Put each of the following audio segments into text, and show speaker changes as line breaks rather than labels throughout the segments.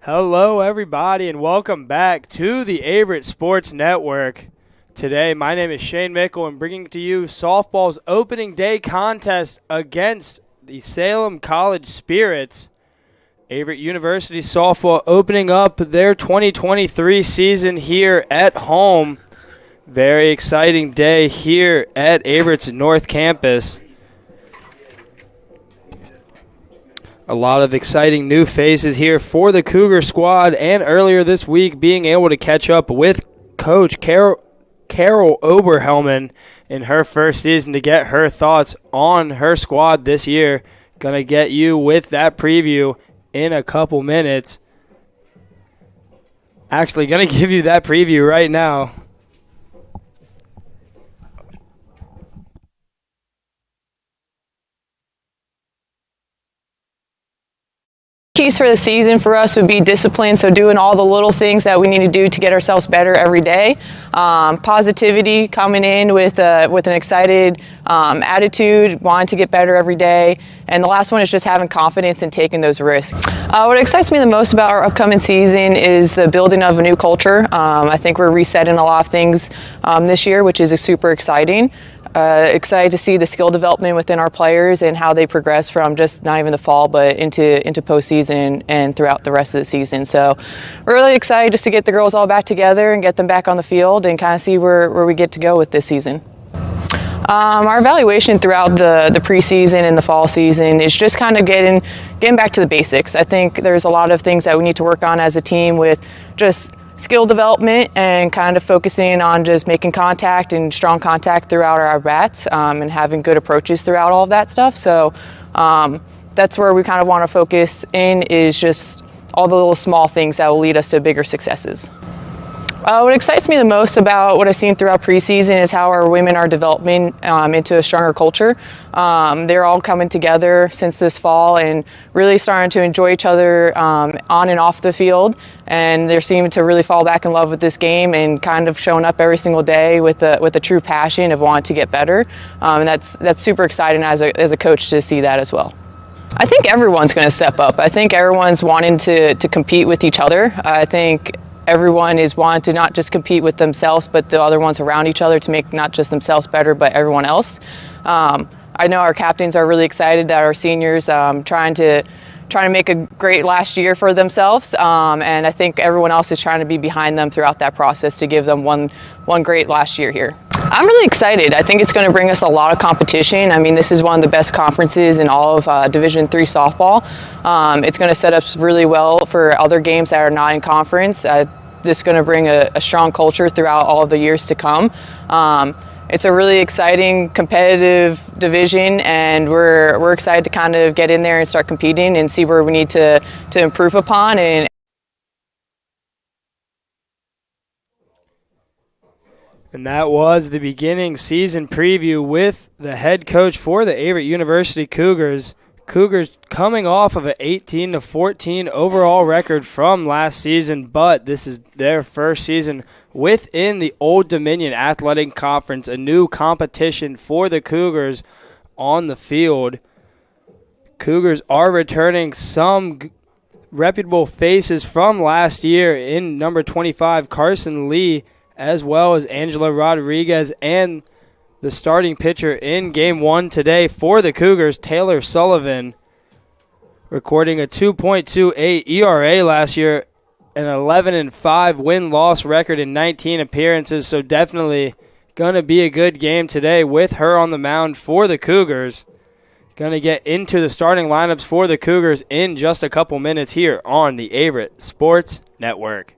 Hello, everybody, and welcome back to the Averett Sports Network. Today, my name is Shane Mickle, and bringing to you softball's opening day contest against the Salem College Spirits. Averett University softball opening up their 2023 season here at home. Very exciting day here at Averett's North Campus. A lot of exciting new faces here for the Cougar squad, and earlier this week being able to catch up with Coach Carol Oberhelman in her first season to get her thoughts on her squad this year. Going to get you with that preview in a couple minutes. Actually, going to give you that preview right now.
Keys for the season for us would be discipline, so doing all the little things that we need to do to get ourselves better every day. Positivity, coming in with an excited attitude, wanting to get better every day. And the last one is just having confidence and taking those risks. What excites me the most about our upcoming season is the building of a new culture. I think we're resetting a lot of things this year, which is super exciting. Excited to see the skill development within our players and how they progress from just not even the fall but into postseason and throughout the rest of the season. So we're really excited just to get the girls all back together and get them back on the field and kind of see where we get to go with this season. Our evaluation throughout the preseason and the fall season is just kind of getting back to the basics. I think there's a lot of things that we need to work on as a team with just skill development and kind of focusing on just making contact and strong contact throughout our bats and having good approaches throughout all of that stuff. So that's where we kind of want to focus in, is just all the little small things that will lead us to bigger successes. What excites me the most about what I've seen throughout preseason is how our women are developing into a stronger culture. They're all coming together since this fall and really starting to enjoy each other on and off the field. And they're seeming to really fall back in love with this game and kind of showing up every single day with a true passion of wanting to get better. And that's super exciting as a coach to see that as well. I think everyone's going to step up. I think everyone's wanting to compete with each other. I think everyone is wanting to not just compete with themselves, but the other ones around each other to make not just themselves better, but everyone else. I know our captains are really excited that our seniors trying to make a great last year for themselves, and I think everyone else is trying to be behind them throughout that process to give them one great last year here. I'm really excited. I think it's going to bring us a lot of competition. I mean, this is one of the best conferences in all of Division III softball. It's going to set us really well for other games that are not in conference. This is going to bring a strong culture throughout all of the years to come. It's a really exciting, competitive division, and we're excited to kind of get in there and start competing and see where we need to improve upon.
And that was the beginning season preview with the head coach for the Averett University Cougars. Cougars coming off of an 18-14 overall record from last season, but this is their first season within the Old Dominion Athletic Conference, a new competition for the Cougars on the field. Cougars are returning some reputable faces from last year in number 25, Carson Lee, as well as Angela Rodriguez, and the starting pitcher in Game 1 today for the Cougars, Taylor Sullivan, recording a 2.28 ERA last year, an 11-5 win-loss record in 19 appearances, so definitely going to be a good game today with her on the mound for the Cougars. Going to get into the starting lineups for the Cougars in just a couple minutes here on the Averett Sports Network.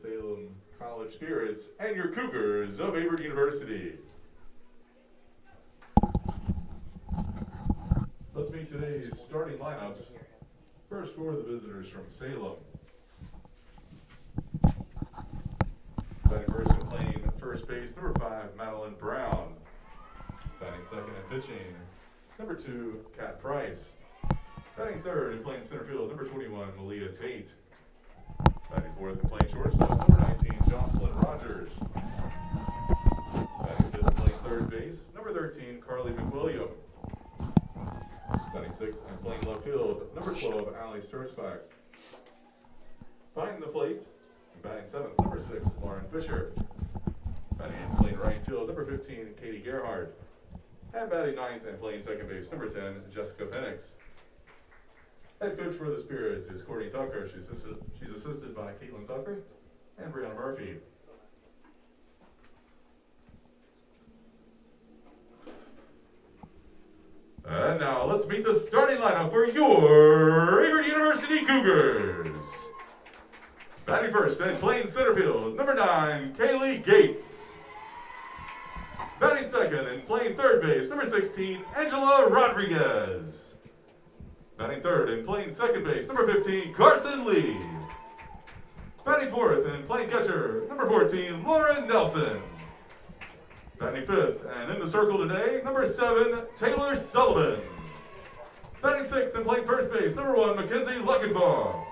Salem College Spirits and your Cougars of Averett University. Let's meet today's starting lineups. First for the visitors from Salem. Batting first and playing first base, number 5, Madeline Brown. Batting second and pitching, number 2, Kat Price. Batting third and playing center field, number 21, Malia Tate. Batting fourth and playing shortstop, number 19, Jocelyn Rogers. Batting fifth and playing third base, number 13, Carly McWilliam. Batting sixth and playing left field, number 12, Allie Sturzbach. Behind the plate, batting seventh, number 6, Lauren Fisher. Batting in playing right field, number 15, Katie Gerhardt. And batting ninth and playing second base, number 10, Jessica Penix. Head coach for the Spirits is Courtney Tucker. She's assisted by Caitlin Tucker and Brianna Murphy. And now let's meet the starting lineup for your Averett University Cougars. Batting first and playing center field, number 9, Kaylee Gates. Batting second and playing third base, number 16, Angela Rodriguez. Batting third and playing second base, number 15, Carson Lee. Batting fourth and playing catcher, number 14, Lauren Nelson. Batting fifth and in the circle today, number 7, Taylor Sullivan. Batting sixth and playing first base, number 1, Mackenzie Luckenbaugh.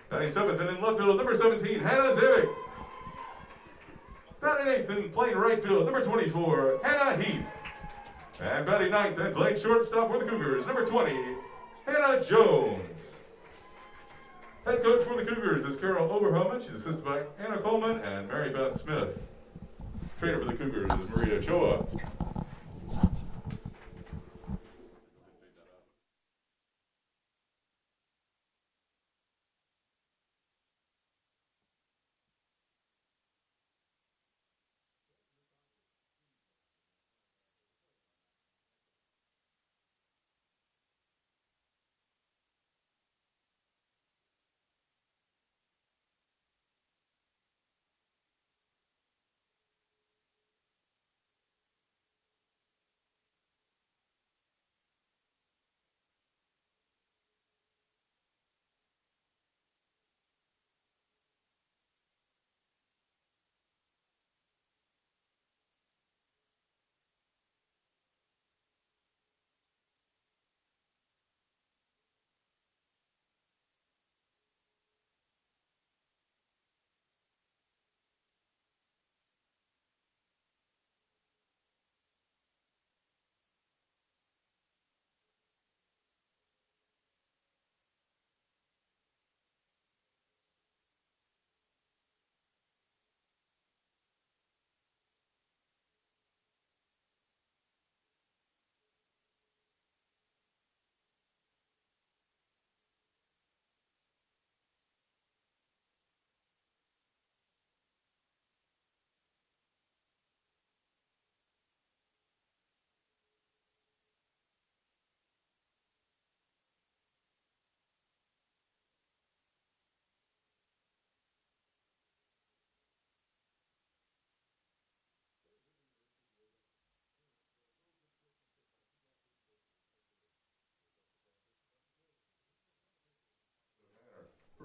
Batting seventh and in left field, number 17, Hannah Zivik. Batting eighth and playing right field, number 24, Hannah Heath. And batting ninth and playing shortstop for the Cougars, number 20, Hannah Jones. Head coach for the Cougars is Carol Oberhelman. She's assisted by Anna Coleman and Mary Beth Smith. Trainer for the Cougars is Maria Choa.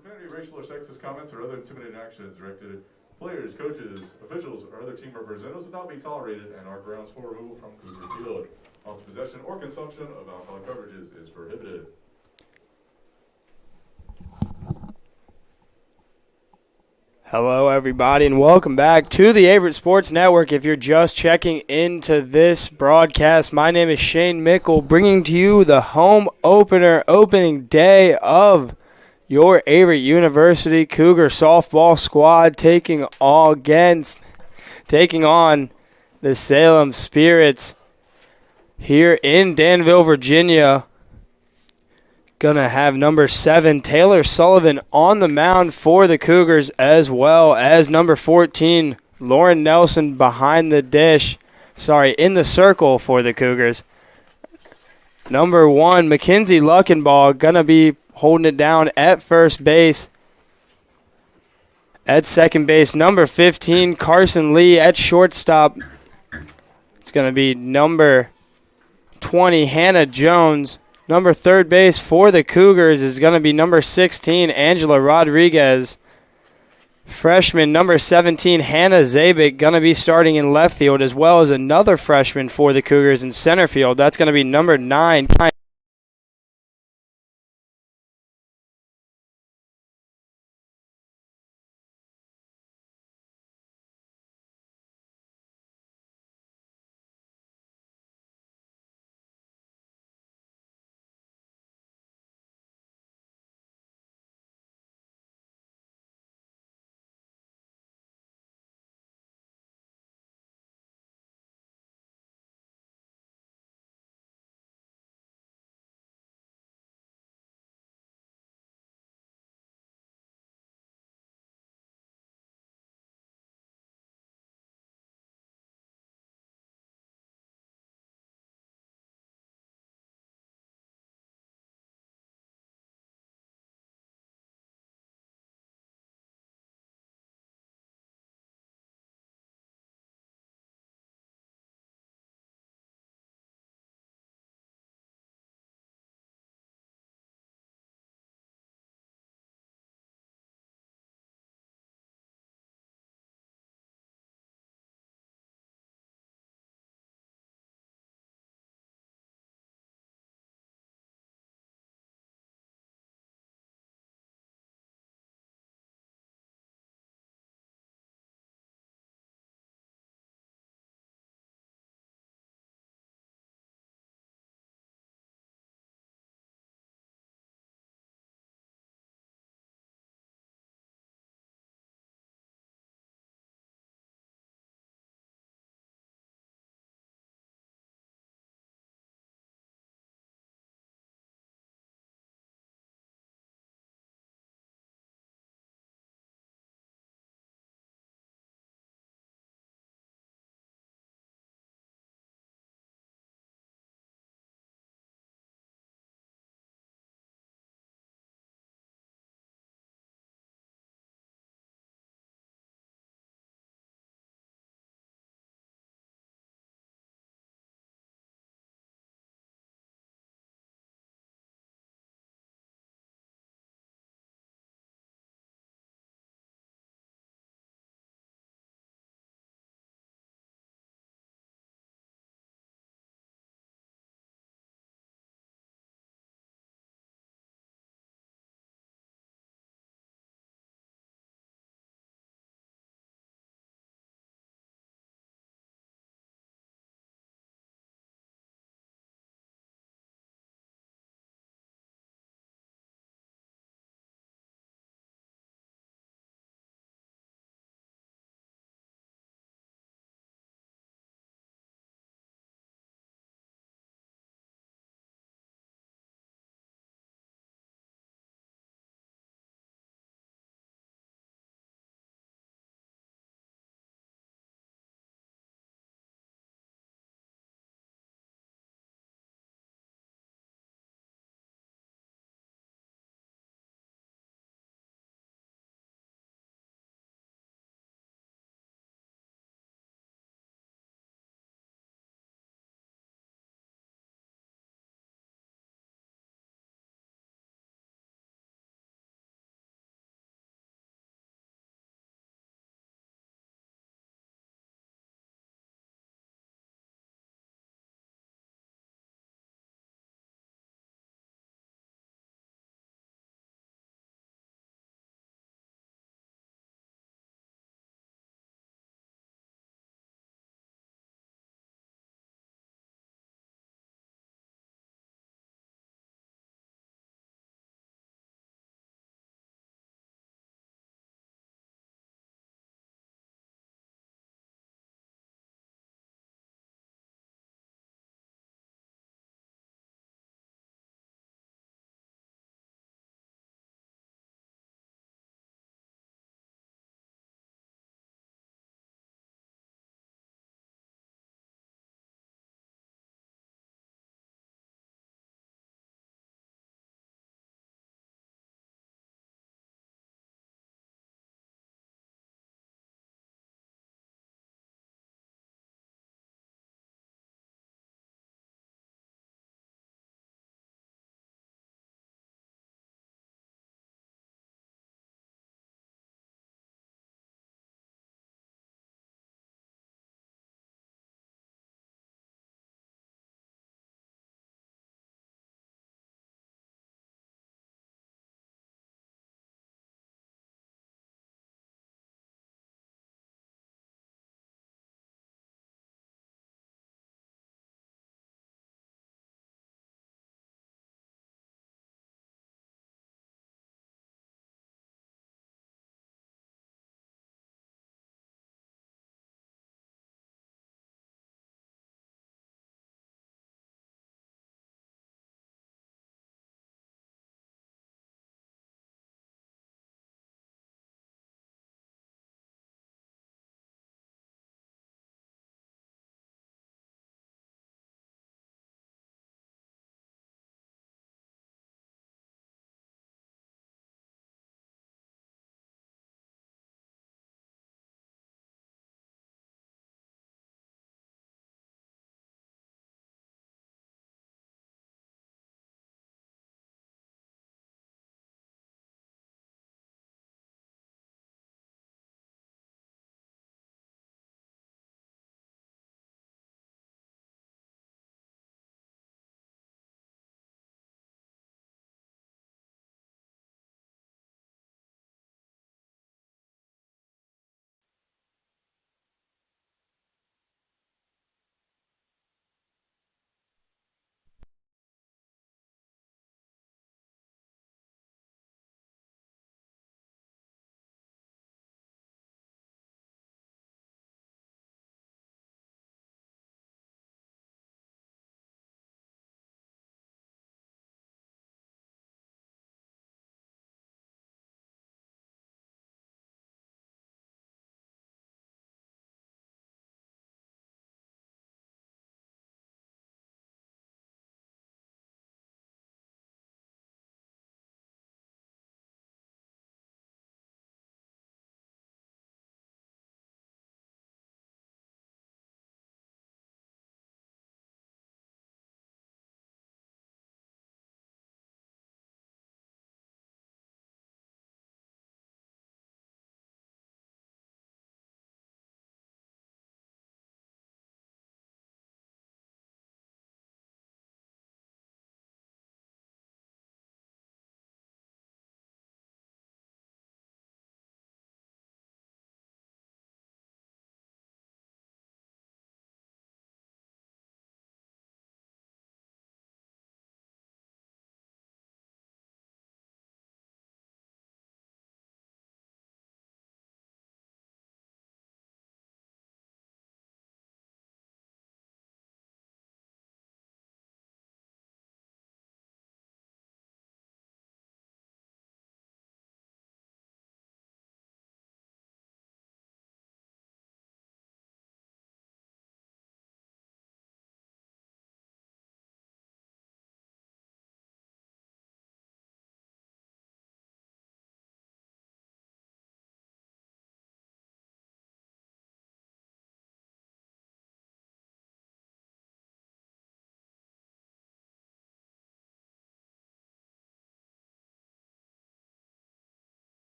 Profanity, racial, or sexist comments or other intimidating actions directed at players, coaches, officials, or other team representatives will not be tolerated and are grounds for removal from Cougar Field. Also, possession or consumption of alcoholic beverages is prohibited.
Hello, everybody, and welcome back to the Averett Sports Network. If you're just checking into this broadcast, my name is Shane Mickle, bringing to you the home opening day of your Averett University Cougar softball squad taking on the Salem Spirits here in Danville, Virginia. Gonna have number 7, Taylor Sullivan, on the mound for the Cougars, as well as number 14, Lauren Nelson, in the circle for the Cougars. Number 1, Mackenzie Luckenbaugh, gonna be holding it down at first base. At second base, number 15, Carson Lee. At shortstop, it's going to be number 20, Hannah Jones. Number third base for the Cougars is going to be number 16, Angela Rodriguez. Freshman number 17, Hannah Zabik, going to be starting in left field, as well as another freshman for the Cougars in center field. That's going to be number 9.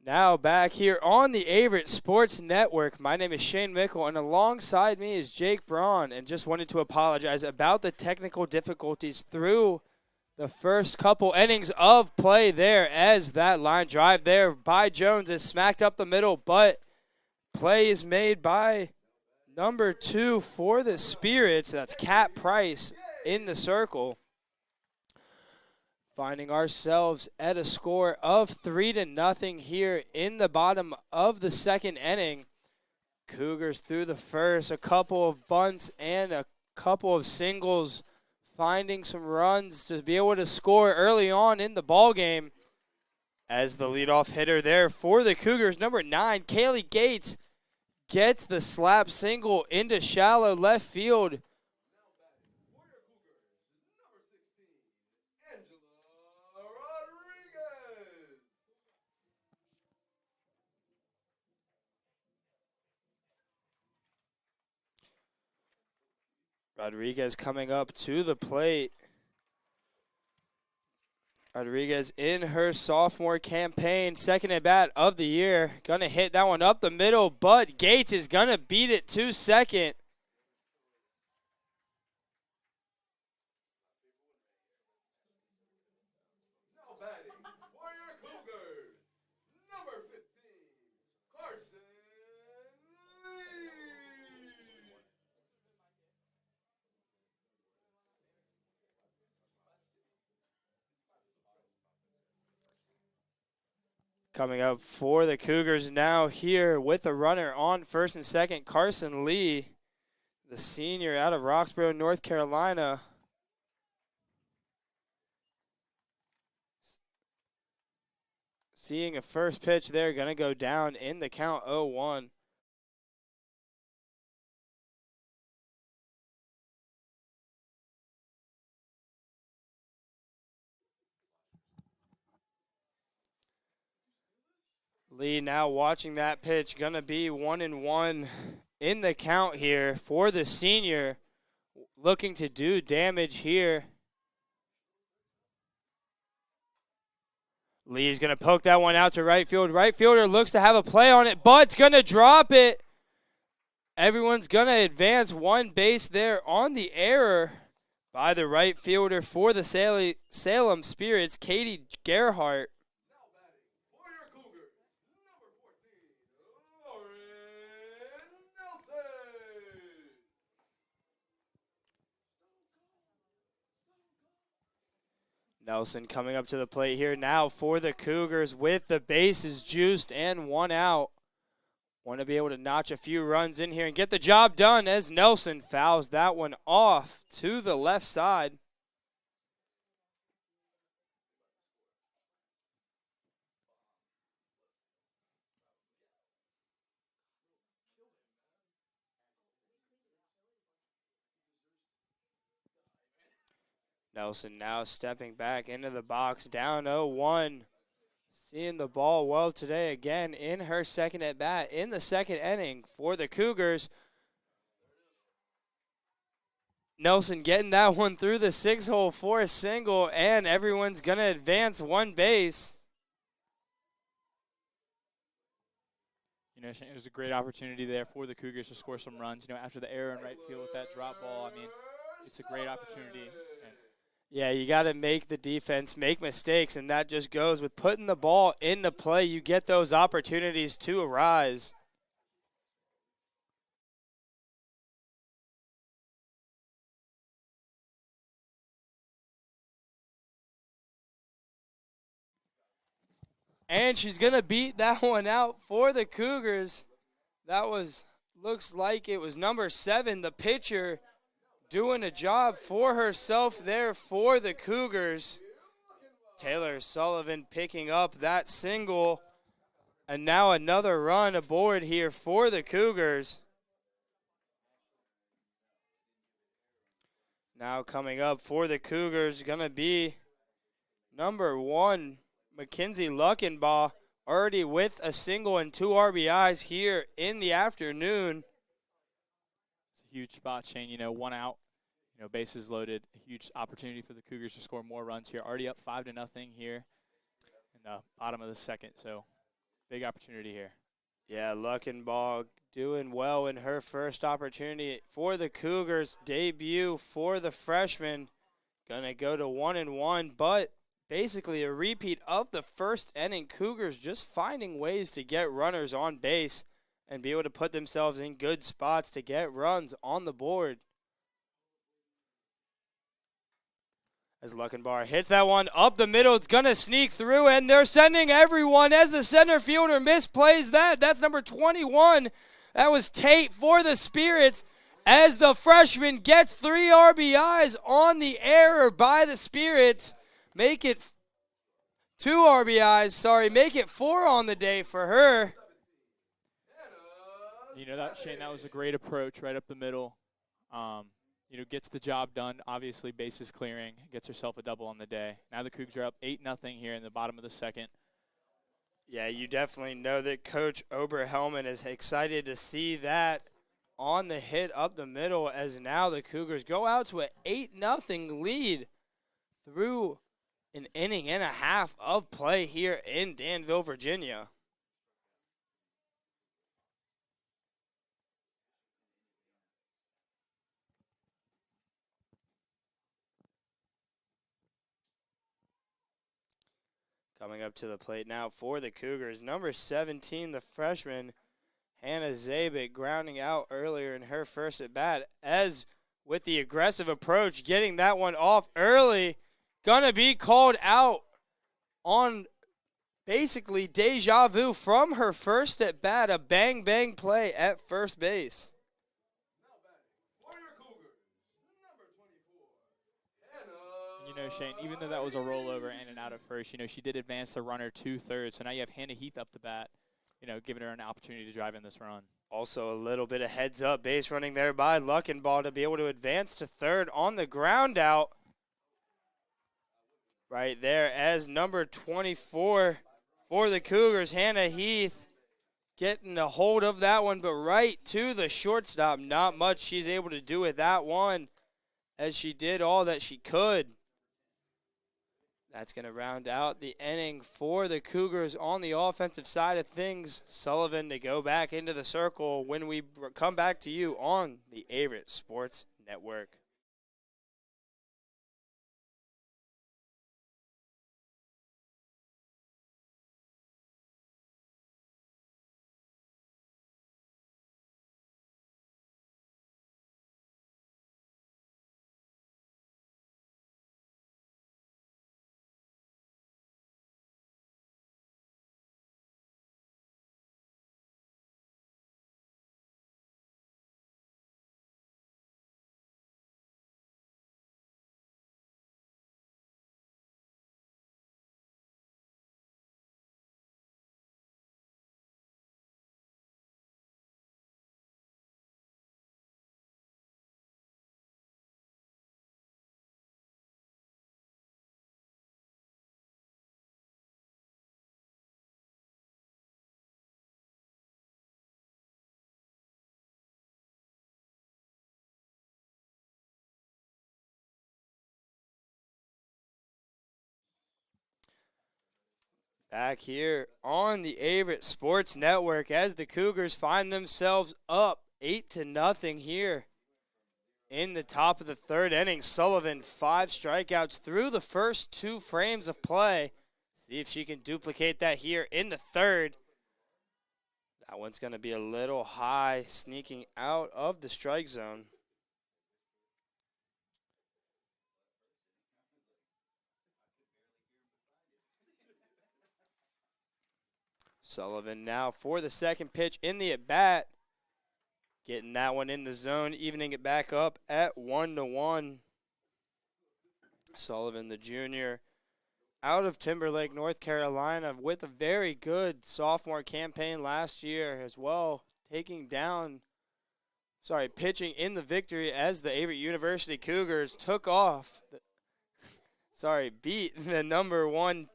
Now back here on the Averett Sports Network. My name is Shane Mickle, and alongside me is Jake Braun. And just wanted to apologize about the technical difficulties through the first couple innings of play there, as that line drive there by Jones is smacked up the middle, but play is made by number 2 for the Spirits. That's Cat Price in the circle. Finding ourselves at a score of 3-0 here in the bottom of the second inning. Cougars through the first, a couple of bunts and a couple of singles, finding some runs to be able to score early on in the ball game. As the leadoff hitter there for the Cougars, number 9, Kaylee Gates, gets the slap single into shallow left field. Rodriguez coming up to the plate. Rodriguez in her sophomore campaign, second at bat of the year. Gonna hit that one up the middle, but Gates is gonna beat it to second.
Now batting for your Cougars, number 15, Carson Lee.
Coming up for the Cougars now here with a runner on first and second, Carson Lee, the senior out of Roxborough, North Carolina. Seeing a first pitch there, going to go down in the count 0-1. Lee now watching that pitch, going to be 1-1 in the count here for the senior, looking to do damage here. Lee's going to poke that one out to right field. Right fielder looks to have a play on it, but going to drop it. Everyone's going to advance one base there on the error by the right fielder for the Salem Spirits, Katie Gerhardt. Nelson coming up to the plate here now for the Cougars with the bases juiced and one out. Want to be able to notch a few runs in here and get the job done as Nelson fouls that one off to the left side. Nelson now stepping back into the box, down 0-1. Seeing the ball well today again in her second at bat in the second inning for the Cougars. Nelson getting that one through the 6-hole for a single, and everyone's going to advance one base.
You know, it was a great opportunity there for the Cougars to score some runs. You know, after the error in right field with that drop ball, I mean, it's a great opportunity. And
yeah, you got to make the defense make mistakes, and that just goes with putting the ball into play. You get those opportunities to arise. And she's going to beat that one out for the Cougars. That looks like it was number 7, the pitcher, doing a job for herself there for the Cougars. Taylor Sullivan picking up that single. And now another run aboard here for the Cougars. Now coming up for the Cougars going to be number 1, Mackenzie Luckenbaugh, already with a single and 2 RBIs here in the afternoon.
it's a huge spot, Shane. You know, one out, you know, bases loaded. A huge opportunity for the Cougars to score more runs here. Already up 5-0 here in the bottom of the second. So Big opportunity here.
Yeah, Luckenball doing well in her first opportunity for the Cougars. Debut for the freshman. Gonna go to 1-1, but basically a repeat of the first inning. Cougars just finding ways to get runners on base and be able to put themselves in good spots to get runs on the board. As Luckenbauer hits that one up the middle, it's going to sneak through, and they're sending everyone as the center fielder misplays that. That's number 21. That was Tate for the Spirits as the freshman gets 3 RBIs on the error by the Spirits. Make it 2 RBIs, make it 4 on the day for her.
You know, that Shane, that was a great approach right up the middle. Gets the job done. Obviously, bases clearing, gets herself a double on the day. Now the Cougs are up 8-0 here in the bottom of the second.
Yeah, you definitely know that Coach Oberhelman is excited to see that on the hit up the middle, as now the Cougars go out to an 8-0 lead through an inning and a half of play here in Danville, Virginia. Coming up to the plate now for the Cougars, number 17, the freshman, Hannah Zabik, grounding out earlier in her first at-bat, as with the aggressive approach, getting that one off early, gonna be called out on basically deja vu from her first at-bat, a bang-bang play at first base.
Shane, even though that was a rollover in and out at first, she did advance the runner 2/3. So now you have Hannah Heath up the bat, giving her an opportunity to drive in this run.
Also a little bit of heads-up base running there by Luckenball to be able to advance to third on the ground out. Right there as number 24 for the Cougars, Hannah Heath, getting a hold of that one, but right to the shortstop. Not much she's able to do with that one, as she did all that she could. That's going to round out the inning for the Cougars on the offensive side of things. Sullivan to go back into the circle when we come back to you on the Averett Sports Network. Back here on the Averett Sports Network as the Cougars find themselves up 8-0 here in the top of the third inning. Sullivan, 5 strikeouts through the first 2 frames of play. See if she can duplicate that here in the third. That one's going to be a little high, sneaking out of the strike zone. Sullivan now for the second pitch in the at-bat. Getting that one in the zone, evening it back up at 1-1. Sullivan, the junior, out of Timberlake, North Carolina, with a very good sophomore campaign last year as well, pitching in the victory as the Averett University Cougars beat the number 1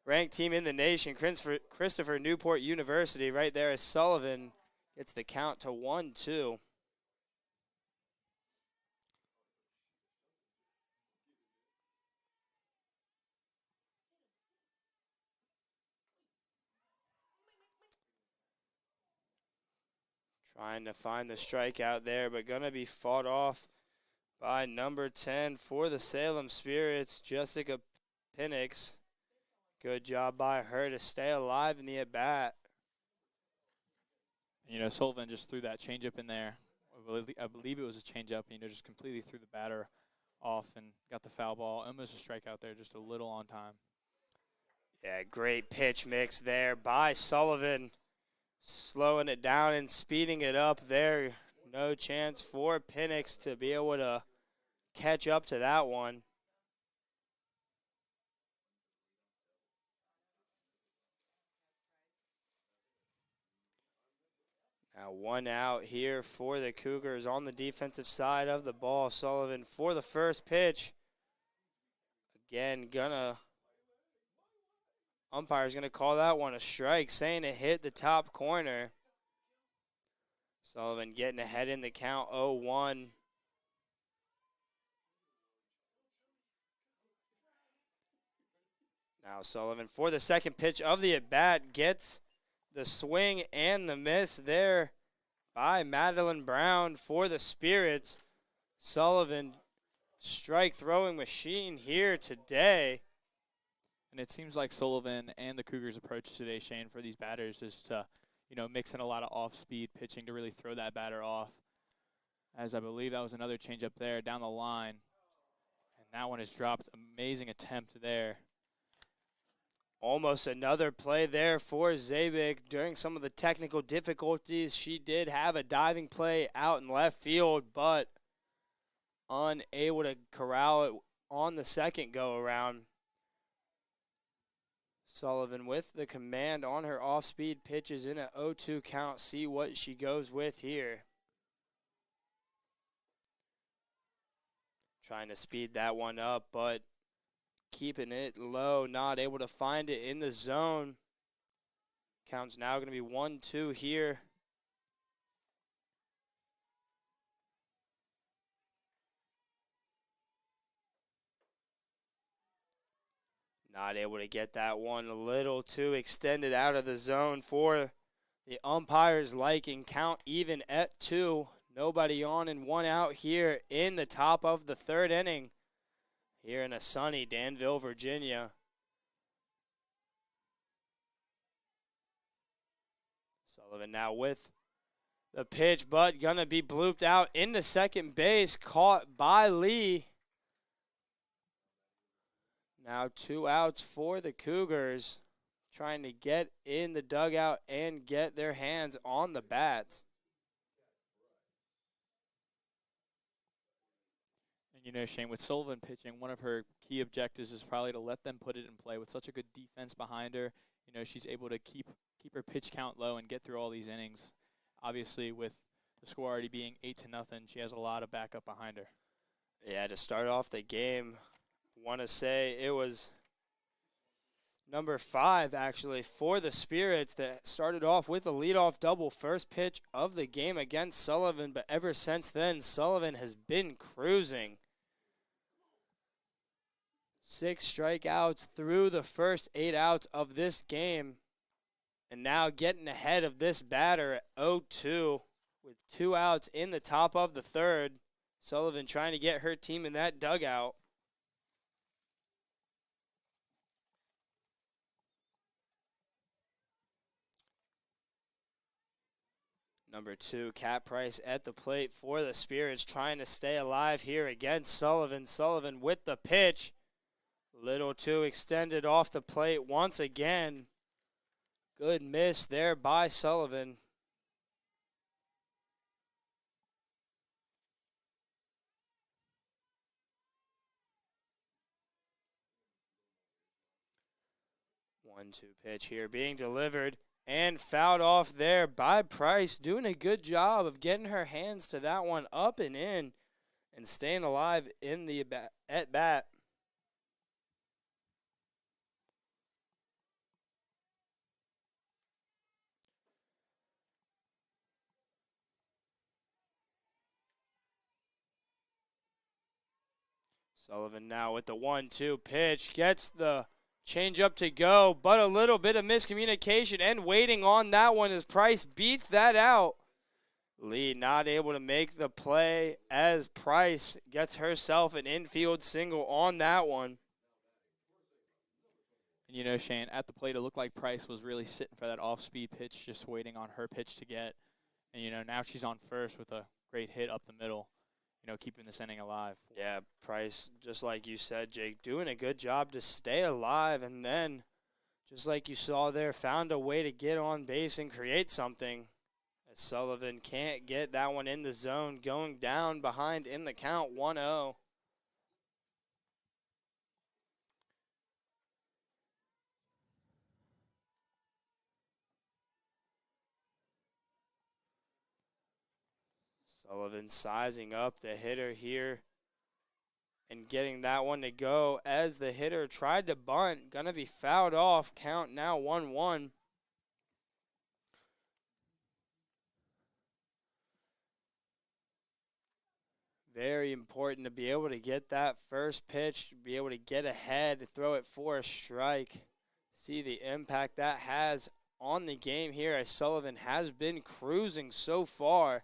ranked team in the nation, Christopher Newport University. Right there as Sullivan gets the count to 1-2. Trying to find the strikeout there, but going to be fought off by number 10 for the Salem Spirits, Jessica Penix. Good job by her to stay alive in the at-bat.
You know, Sullivan just threw that changeup in there. I believe it was a changeup, you know, just completely threw the batter off and got the foul ball. Almost a strikeout there, just a little on time.
Yeah, great pitch mix there by Sullivan. Slowing it down and speeding it up there. No chance for Penix to be able to catch up to that one. Now 1 out here for the Cougars on the defensive side of the ball. Sullivan for the first pitch. Again, umpire's going to call that one a strike, saying it hit the top corner. Sullivan getting ahead in the count, 0-1. Now Sullivan for the second pitch of the at-bat gets the swing and the miss there by Madeline Brown for the Spirits. Sullivan, strike throwing machine here today.
And it seems like Sullivan and the Cougars' approach today, Shane, for these batters is to, you know, mix in a lot of off-speed pitching to really throw that batter off. As I believe that was another changeup there down the line. And that one is dropped. Amazing attempt there.
Almost another play there for Zabik. During some of the technical difficulties, she did have a diving play out in left field, but unable to corral it on the second go-around. Sullivan with the command on her off-speed pitches in an 0-2 count. See what she goes with here. Trying to speed that one up, but keeping it low, not able to find it in the zone. Count's now going to be 1-2 here. Not able to get that one, a little too extended out of the zone for the umpire's liking. Count even at 2. Nobody on and 1 out here in the top of the third inning. Here in a sunny Danville, Virginia. Sullivan now with the pitch, but gonna be blooped out into second base, caught by Lee. Now 2 outs for the Cougars, trying to get in the dugout and get their hands on the bats.
You know, Shane, with Sullivan pitching, one of her key objectives is probably to let them put it in play. With such a good defense behind her, you know, she's able to keep her pitch count low and get through all these innings. Obviously, with the score already being 8-0, she has a lot of backup behind her.
Yeah, to start off the game, I want to say it was number 5, actually, for the Spirits that started off with a leadoff double first pitch of the game against Sullivan. But ever since then, Sullivan has been cruising. 6 strikeouts through the first 8 outs of this game. And now getting ahead of this batter at 0-2 with 2 outs in the top of the third. Sullivan trying to get her team in that dugout. Number 2, Cat Price at the plate for the Spirits, trying to stay alive here against Sullivan. Sullivan with the pitch. Little too extended off the plate once again. Good miss there by Sullivan. One-two pitch here being delivered and fouled off there by Price. Doing a good job of getting her hands to that one up and in and staying alive in the at-bat. Sullivan now with the 1-2 pitch, gets the changeup to go, but a little bit of miscommunication and waiting on that one as Price beats that out. Lee not able to make the play as Price gets herself an infield single on that one.
And, you know, Shane, at the plate, it looked like Price was really sitting for that off-speed pitch, just waiting on her pitch to get. And, you know, now she's on first with a great hit up the middle, you know, keeping this inning alive.
Yeah, Price, just like you said, Jake, doing a good job to stay alive. And then, just like you saw there, found a way to get on base and create something. As Sullivan can't get that one in the zone, going down behind in the count, 1-0. Sullivan sizing up the hitter here and getting that one to go as the hitter tried to bunt. Gonna be fouled off. Count now 1-1. Very important to be able to get that first pitch, be able to get ahead, throw it for a strike. See the impact that has on the game here as Sullivan has been cruising so far.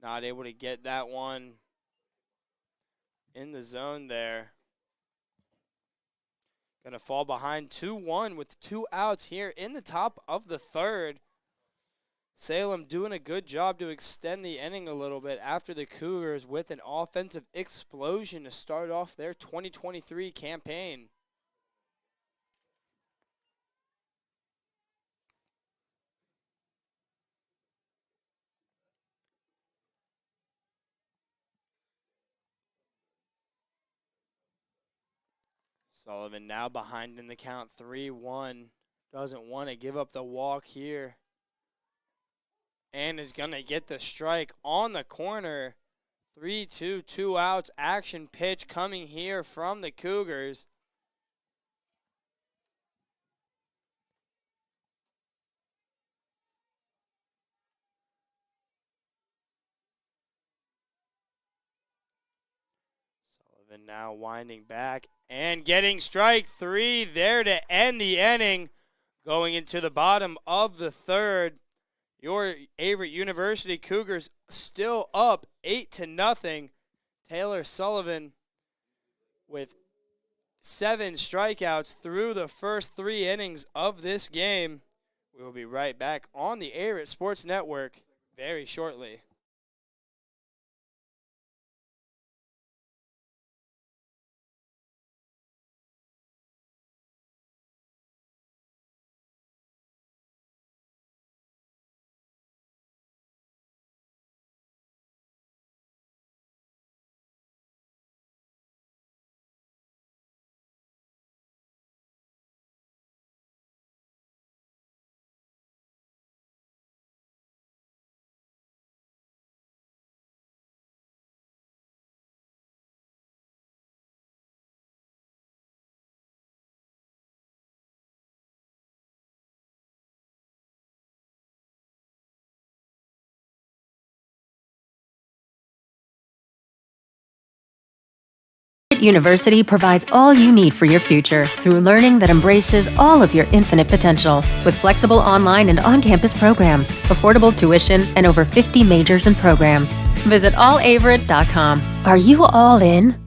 Not able to get that one in the zone there. Gonna fall behind 2-1 with 2 outs here in the top of the third. Salem doing a good job to extend the inning a little bit after the Cougars with an offensive explosion to start off their 2023 campaign. Sullivan now behind in the count 3-1. Doesn't want to give up the walk here. And is going to get the strike on the corner. 3-2, 2 outs. Action pitch coming here from the Cougars. Sullivan now winding back and getting strike 3 there to end the inning. Going into the bottom of the third. Your Averett University Cougars still up 8-0. Taylor Sullivan with 7 strikeouts through the first 3 innings of this game. We will be right back on the Averett Sports Network very shortly.
University provides all you need for your future through learning that embraces all of your infinite potential. With flexible online and on-campus programs, affordable tuition, and over 50 majors and programs. Visit allaverett.com. Are you all in?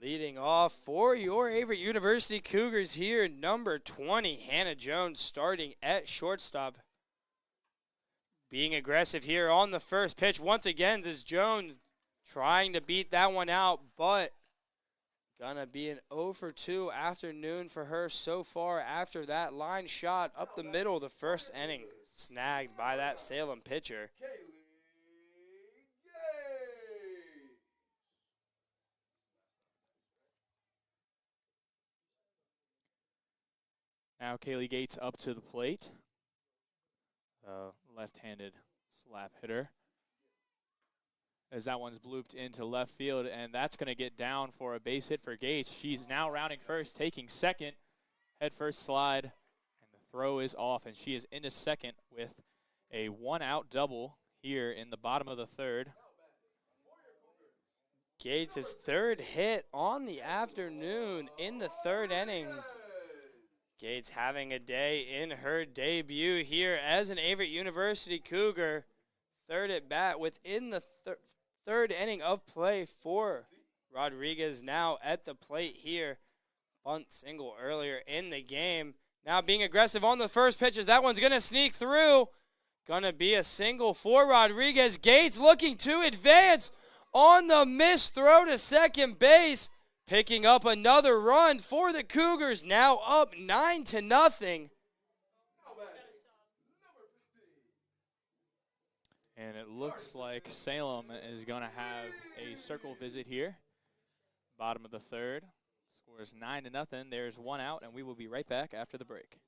Leading off for your Averett University Cougars here, number 20, Hannah Jones, starting at shortstop. Being aggressive here on the first pitch. Once again, is Jones trying to beat that one out, but gonna be an 0-for-2 afternoon for her so far after that line shot up the middle the first inning. Snagged by that Salem pitcher.
Now Kaylee Gates up to the plate. Left-handed slap hitter. as that one's blooped into left field, and that's going to get down for a base hit for Gates. She's now rounding first, taking second, head first slide, and the throw is off, and she is into second with a one-out double here in the bottom of the third.
Gates' third hit on the afternoon in the third inning. Gates having a day in her debut here as an Averett University Cougar. Third at bat within the third inning of play for Rodriguez, now at the plate here. Bunt single earlier in the game. Now being aggressive on the first pitch as that one's going to sneak through. Going to be a single for Rodriguez. Gates looking to advance on the missed throw to second base. Picking up another run for the Cougars, now up 9-0.
And it looks like Salem is going to have a circle visit here. Bottom of the third. Score is 9-0. There's one out, and we will be right back after the break.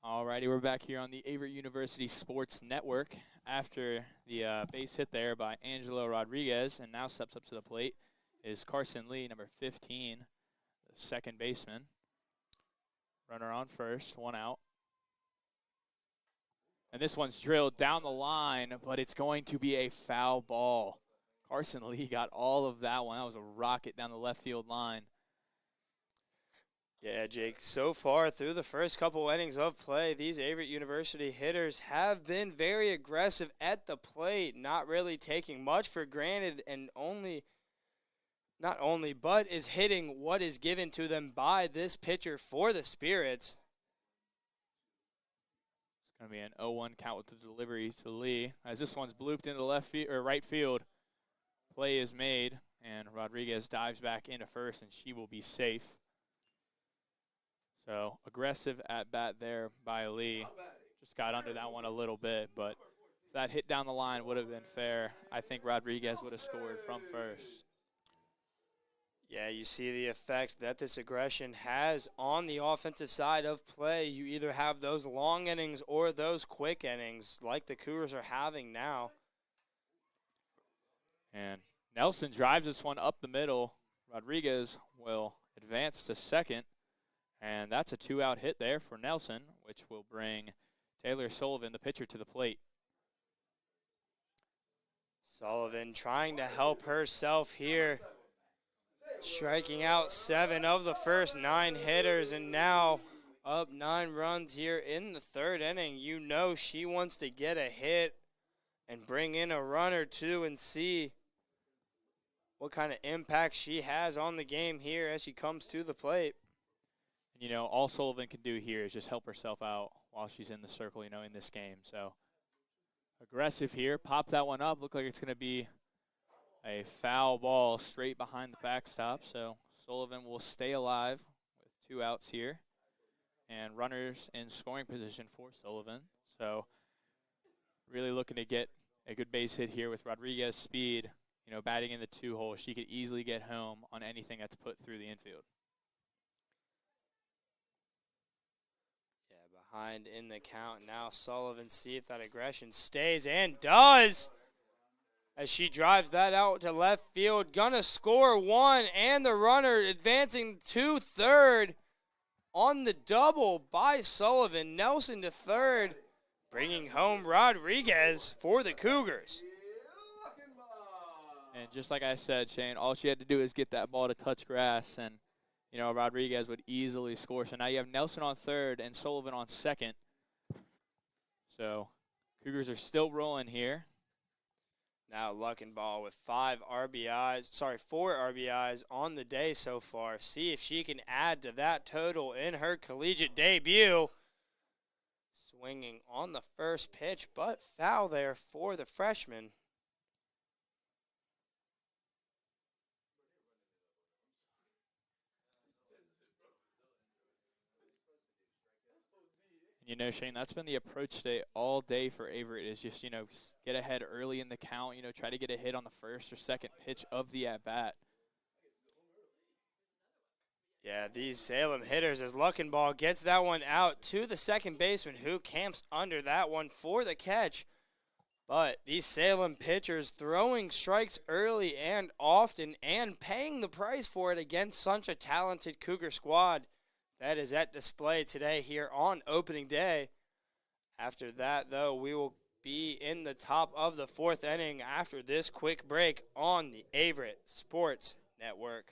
Alrighty, we're back here on the Averett University Sports Network after the base hit there by Angelo Rodriguez, and now steps up to the plate is Carson Lee, number 15, the second baseman. Runner on first, one out. And this one's drilled down the line, but it's going to be a foul ball. Carson Lee got all of that one. That was a rocket down the left field line.
Yeah, Jake, so far through the first couple innings of play, these Averett University hitters have been very aggressive at the plate, not really taking much for granted, and but is hitting what is given to them by this pitcher for the Spirits.
It's going to be an 0-1 count with the delivery to Lee. As this one's blooped into left field or right field, play is made, and Rodriguez dives back into first, and she will be safe. So aggressive at bat there by Lee. Just got under that one a little bit, but if that hit down the line would have been fair. I think Rodriguez would have scored from first.
Yeah, you see the effect that this aggression has on the offensive side of play. You either have those long innings or those quick innings like the Cougars are having now.
And Nelson drives this one up the middle. Rodriguez will advance to second. And that's a two-out hit there for Nelson, which will bring Taylor Sullivan, the pitcher, to the plate.
Sullivan trying to help herself here, striking out 7 of the first 9 hitters, and now up 9 runs here in the third inning. You know she wants to get a hit and bring in a run or two and see what kind of impact she has on the game here as she comes to the plate.
You know, all Sullivan can do here is just help herself out while she's in the circle, you know, in this game. So aggressive here. Pop that one up. Look like it's going to be a foul ball straight behind the backstop. So Sullivan will stay alive with 2 outs here. And runners in scoring position for Sullivan. So really looking to get a good base hit here with Rodriguez's speed, you know, batting in the 2-hole. She could easily get home on anything that's put through the infield.
Behind in the count. Now Sullivan, see if that aggression stays, and does, as she drives that out to left field. Gonna score 1, and the runner advancing to third on the double by Sullivan. Nelson to third, bringing home Rodriguez for the Cougars.
And just like I said, Shane, all she had to do is get that ball to touch grass, and you know, Rodriguez would easily score. So now you have Nelson on third and Sullivan on second. So Cougars are still rolling here.
Now Luckenball with 4 RBIs on the day so far. See if she can add to that total in her collegiate debut. Swinging on the first pitch, but foul there for the freshman.
You know, Shane, that's been the approach today all day for Averett is just, get ahead early in the count, try to get a hit on the first or second pitch of the at-bat.
Yeah, these Salem hitters as Luckenball gets that one out to the second baseman who camps under that one for the catch. But these Salem pitchers throwing strikes early and often and paying the price for it against such a talented Cougar squad that is at display today here on opening day. After that, though, we will be in the top of the fourth inning after this quick break on the Averett Sports Network.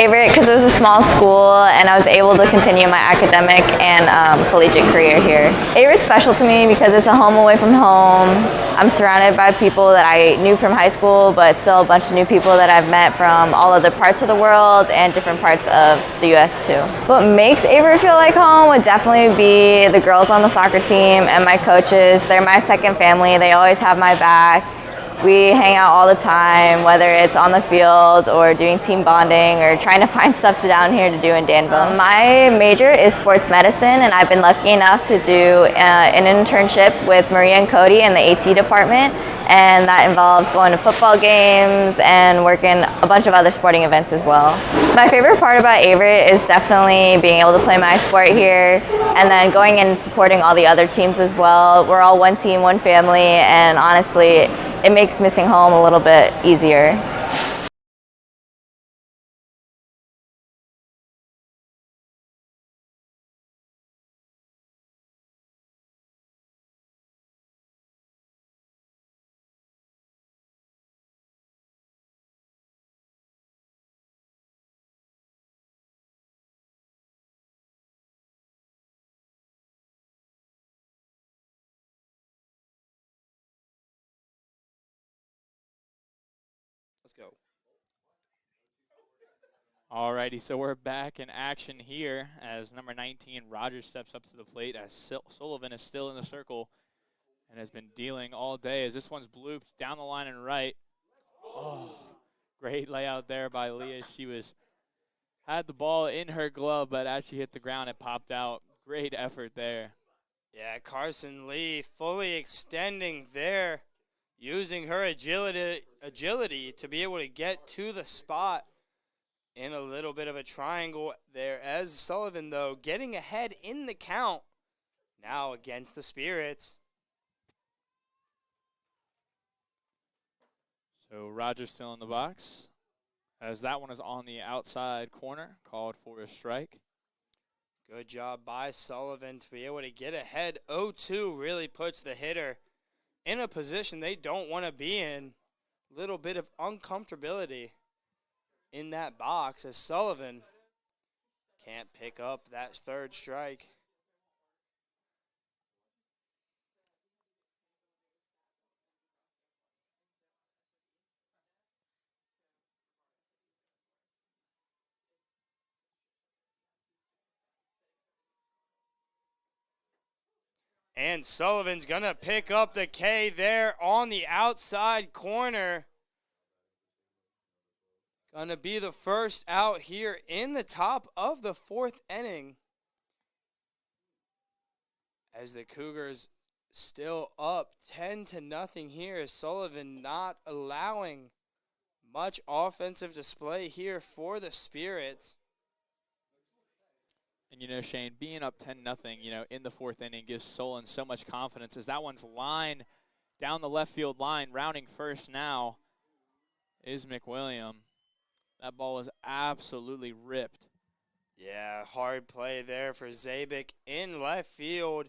Averett because it was a small school and I was able to continue my academic and collegiate career here. Averett's special to me because it's a home away from home. I'm surrounded by people that I knew from high school, but still a bunch of new people that I've met from all other parts of the world and different parts of the U.S. too. What makes Averett feel like home would definitely be the girls on the soccer team and my coaches. They're my second family. They always have my back. We hang out all the time, whether it's on the field or doing team bonding or trying to find stuff down here to do in Danville. My major is sports medicine, and I've been lucky enough to do an internship with Maria and Cody in the AT department, and that involves going to football games and working a bunch of other sporting events as well. My favorite part about Averett is definitely being able to play my sport here and then going and supporting all the other teams as well. We're all one team, one family, and honestly, it makes missing home a little bit easier.
Let's go.
Alrighty, so we're back in action here as number 19, Rogers, steps up to the plate as Sullivan is still in the circle and has been dealing all day as this one's blooped down the line and right. Oh, great layout there by Leah. She had the ball in her glove, but as she hit the ground, it popped out. Great effort there.
Yeah, Carson Lee fully extending there, using her agility to be able to get to the spot in a little bit of a triangle there. As Sullivan, though, getting ahead in the count now against the Spirits.
So Rogers still in the box as that one is on the outside corner, called for a strike.
Good job by Sullivan to be able to get ahead. 0-2 really puts the hitter in a position they don't want to be in. Little bit of uncomfortability in that box as Sullivan can't pick up that third strike. And Sullivan's going to pick up the K there on the outside corner. Going to be the first out here in the top of the fourth inning. As the Cougars still up 10-0 here. As Sullivan not allowing much offensive display here for the Spirits.
And, Shane, being up 10-0, in the fourth inning gives Solon so much confidence as that one's line down the left field line, rounding first now is McWilliam. That ball was absolutely ripped.
Yeah, hard play there for Zabik in left field,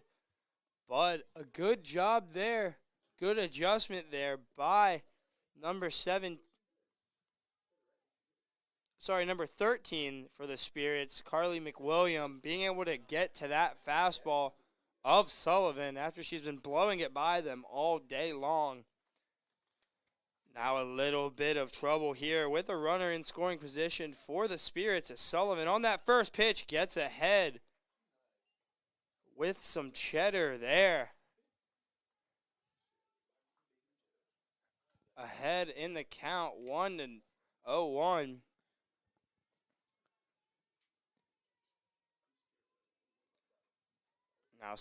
but a good job there. Good adjustment there by number 13 for the Spirits, Carly McWilliam, being able to get to that fastball of Sullivan after she's been blowing it by them all day long. Now a little bit of trouble here with a runner in scoring position for the Spirits as Sullivan on that first pitch gets ahead with some cheddar there. Ahead in the count, 1-0-1. Now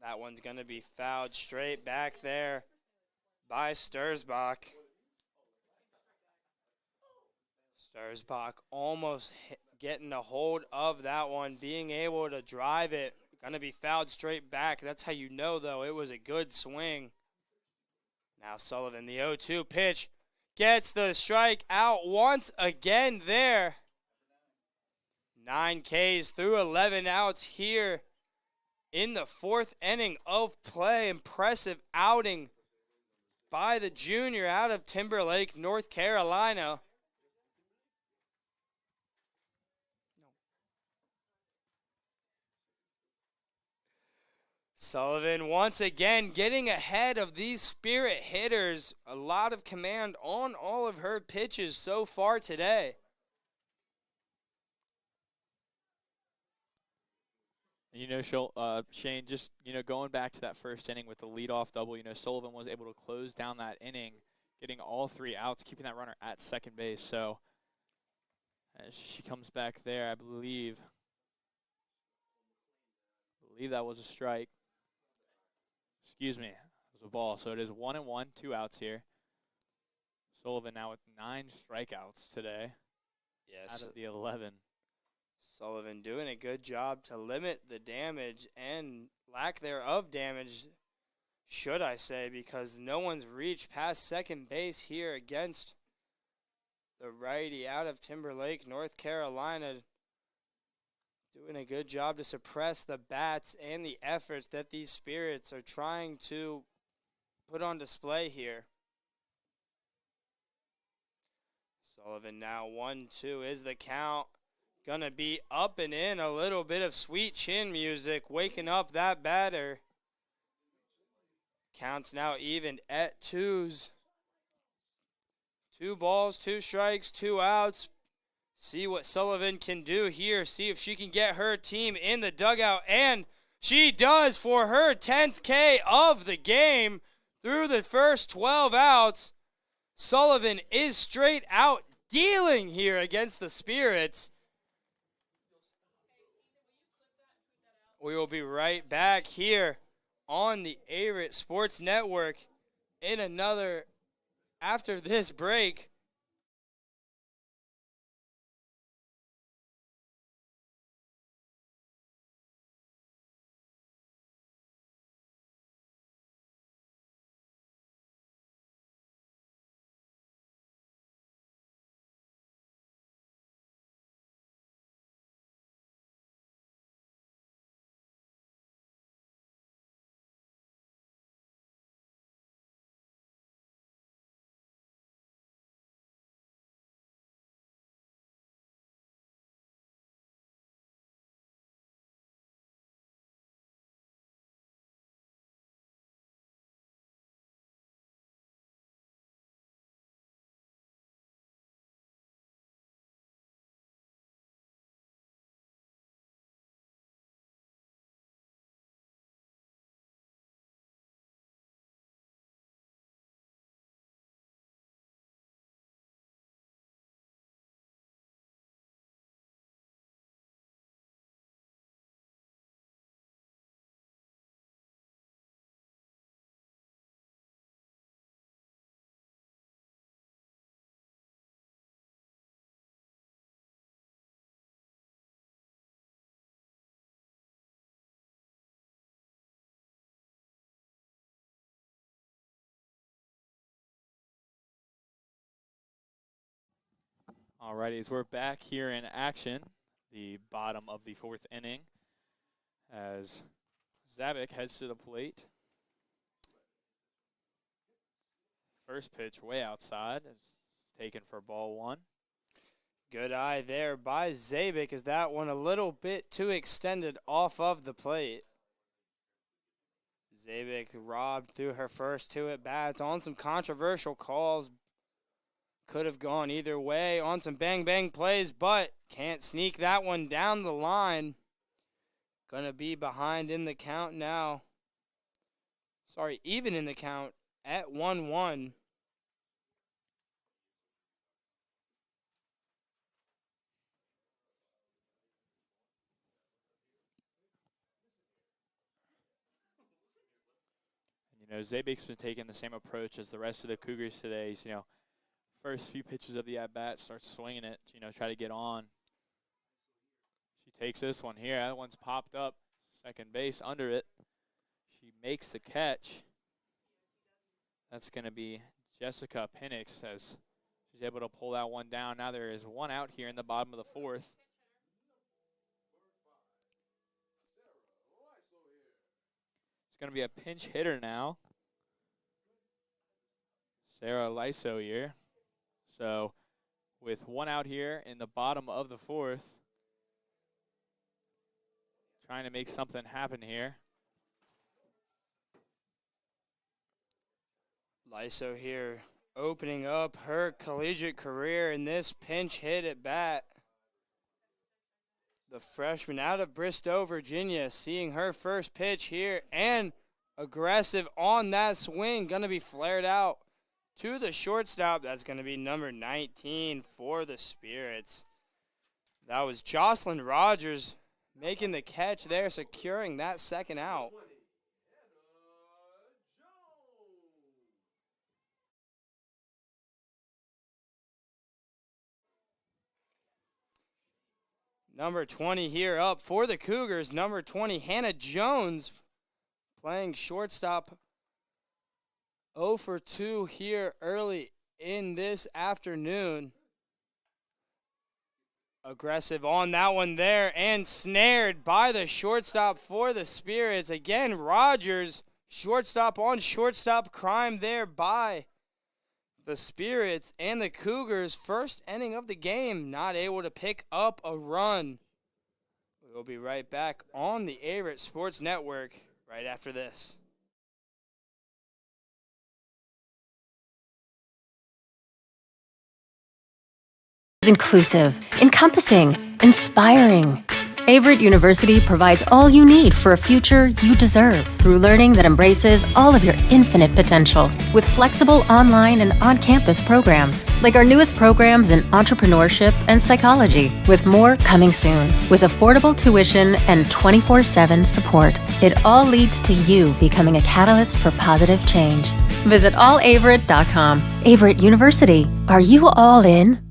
that one's going to be fouled straight back there by Sturzbach. Sturzbach almost getting the hold of that one, being able to drive it. Going to be fouled straight back. That's how you know, though, it was a good swing. Now Sullivan, the 0-2 pitch, gets the strike out once again there. 9 Ks through 11 outs here in the 4th inning of play. Impressive outing by the junior out of Timberlake, North Carolina. Sullivan once again getting ahead of these Spirit hitters. A lot of command on all of her pitches so far today.
You know, Shane, just, going back to that first inning with the leadoff double, Sullivan was able to close down that inning, getting all 3 outs, keeping that runner at second base. So as she comes back there, I believe that was a strike. Excuse me, it was a ball. So it is 1-1, 2 outs here. Sullivan now with 9 strikeouts today.
Yes.
Out of the 11.
Sullivan doing a good job to limit the damage and lack thereof damage, should I say, because no one's reached past second base here against the righty out of Timberlake, North Carolina. Doing a good job to suppress the bats and the efforts that these Spirits are trying to put on display here. Sullivan now 1-2 is the count. Gonna be up and in, a little bit of sweet chin music, waking up that batter. Counts now even at 2s. 2 balls, 2 strikes, 2 outs. See what Sullivan can do here. See if she can get her team in the dugout. And she does for her 10th K of the game through the first 12 outs. Sullivan is straight out dealing here against the Spirits. We will be right back here on the Averett Sports Network in another after this break.
Alrighty, as we're back here in action, the bottom of the 4th inning, as Zabik heads to the plate. First pitch way outside. It's taken for ball 1.
Good eye there by Zabik, as that one a little bit too extended off of the plate. Zabik robbed through her first 2 at-bats on some controversial calls. Could have gone either way on some bang-bang plays, but can't sneak that one down the line. Going to be behind in the count now. Sorry, even in the count at 1-1.
Zabek's been taking the same approach as the rest of the Cougars today. He's, first few pitches of the at-bat, starts swinging it, try to get on. She takes this one here. That one's popped up. Second base under it. She makes the catch. That's going to be Jessica Penix as she's able to pull that one down. Now there is one out here in the bottom of the fourth. It's going to be a pinch hitter now. Sarah Lyso here. So with one out here in the bottom of the fourth, trying to make something happen here.
Lyso here opening up her collegiate career in this pinch hit at bat. The freshman out of Bristow, Virginia, seeing her first pitch here and aggressive on that swing. Going to be flared out to the shortstop. That's going to be number 19 for the Spirits. That was Jocelyn Rogers making the catch there, securing that second out. Number 20 here up for the Cougars. Number 20, Hannah Jones, playing shortstop. 0 for 2 here early in this afternoon. Aggressive on that one there and snared by the shortstop for the Spirits. Again, Rogers, shortstop on shortstop crime there by the Spirits, and the Cougars, first inning of the game, not able to pick up a run. We'll be right back on the Averett Sports Network right after this.
Inclusive, encompassing, inspiring. Averett University provides all you need for a future you deserve through learning that embraces all of your infinite potential with flexible online and on-campus programs like our newest programs in entrepreneurship and psychology, with more coming soon, with affordable tuition and 24/7 support. It all leads to you becoming a catalyst for positive change. Visit allaverett.com. Averett University. Are you all in?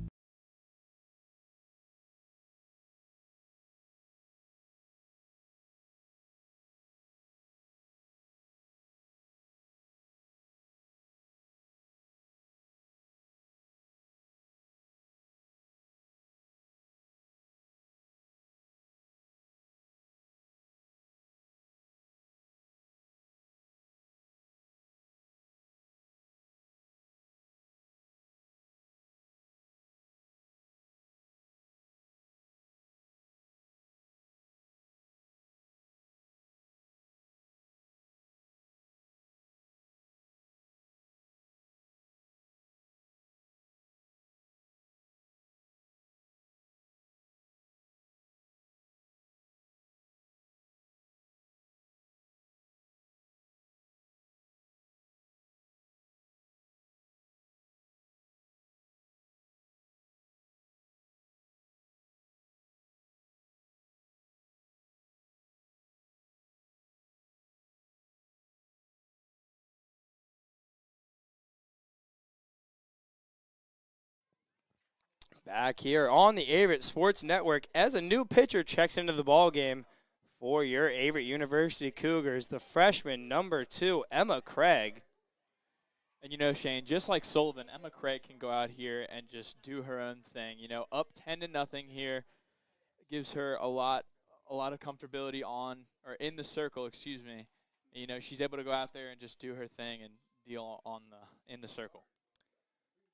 Back here on the Averett Sports Network as a new pitcher checks into the ball game for your Averett University Cougars, the freshman number 2, Emma Craig.
And Shane, just like Sullivan, Emma Craig can go out here and just do her own thing. Up 10-0 here gives her a lot of comfortability in the circle, excuse me. She's able to go out there and just do her thing and deal in the circle.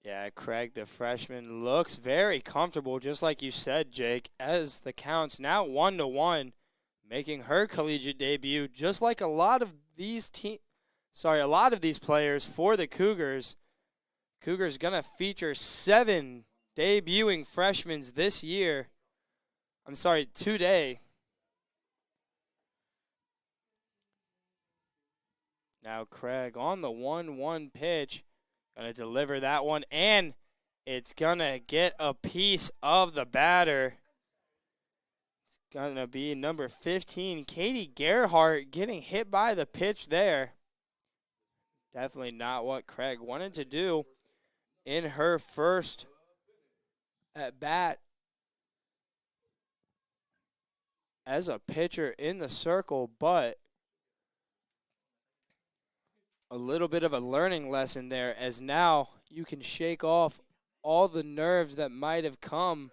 Yeah, Craig, the freshman, looks very comfortable, just like you said, Jake, as the count's now 1-1, making her collegiate debut, just like a lot of these players for the Cougars. Cougars gonna feature 7 debuting freshmen this year. Today. Now Craig on the 1-1 pitch. Going to deliver that one, and it's going to get a piece of the batter. It's going to be number 15, Katie Gerhardt, getting hit by the pitch there. Definitely not what Craig wanted to do in her first at bat as a pitcher in the circle, but a little bit of a learning lesson there, as now you can shake off all the nerves that might have come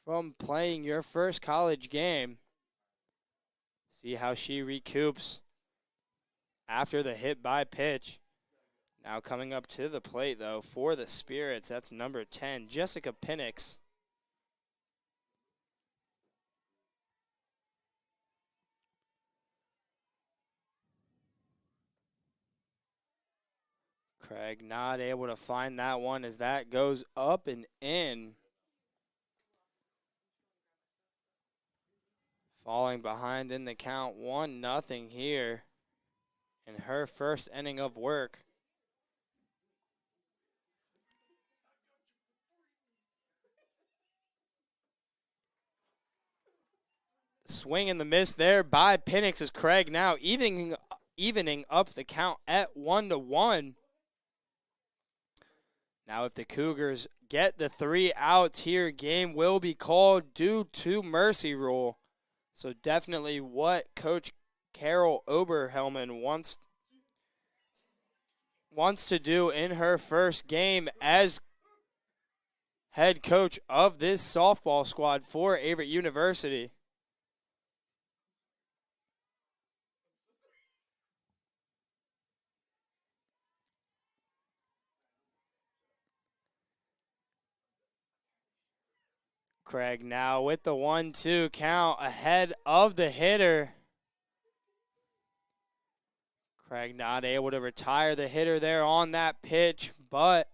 from playing your first college game. See how she recoups after the hit by pitch. Now coming up to the plate, though, for the Spirits, that's number 10, Jessica Pinnix. Craig not able to find that one as that goes up and in. Falling behind in the count, 1-0 here in her first inning of work. Swing and the miss there by Pinnix as Craig now evening up the count at 1-1. Now if the Cougars get the 3 outs here, game will be called due to mercy rule. So definitely what Coach Carol Oberhelman wants to do in her first game as head coach of this softball squad for Averett University. Craig now with the 1-2 count ahead of the hitter. Craig not able to retire the hitter there on that pitch, but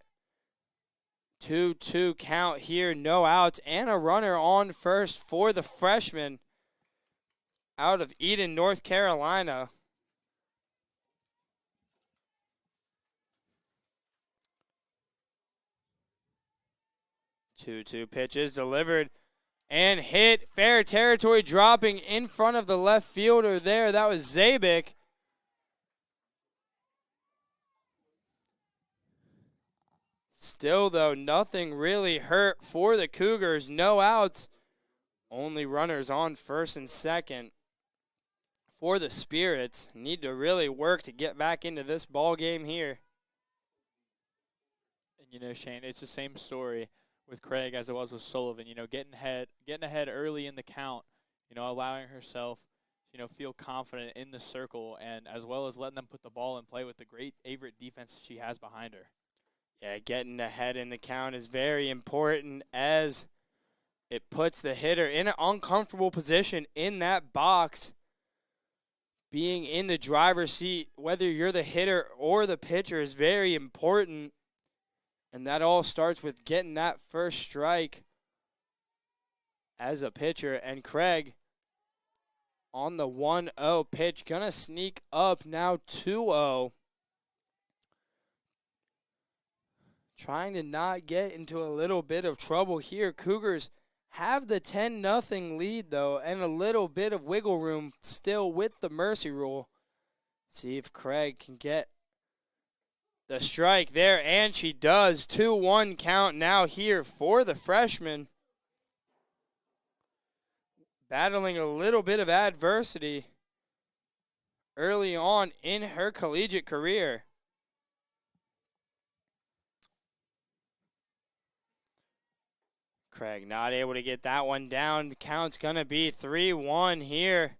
2-2 count here, no outs, and a runner on first for the freshman out of Eden, North Carolina. Two pitches delivered and hit. Fair territory, dropping in front of the left fielder there. That was Zabik. Still, though, nothing really hurt for the Cougars. No outs. Only runners on first and second for the Spirits. Need to really work to get back into this ball game here.
And, you know, Shane, it's the same story with Craig as it was with Sullivan, you know, getting ahead early in the count, you know, allowing herself, you know, feel confident in the circle, and as well as letting them put the ball in play with the great Averett defense she has behind her.
Yeah, getting ahead in the count is very important as it puts the hitter in an uncomfortable position in that box. Being in the driver's seat, whether you're the hitter or the pitcher, is very important. And that all starts with getting that first strike as a pitcher. And Craig on the 1-0 pitch, going to sneak up now 2-0. Trying to not get into a little bit of trouble here. Cougars have the 10-0 lead, though, and a little bit of wiggle room still with the mercy rule. See if Craig can get the strike there, and she does. 2-1 count now here for the freshman. Battling a little bit of adversity early on in her collegiate career. Craig not able to get that one down. The count's going to be 3-1 here.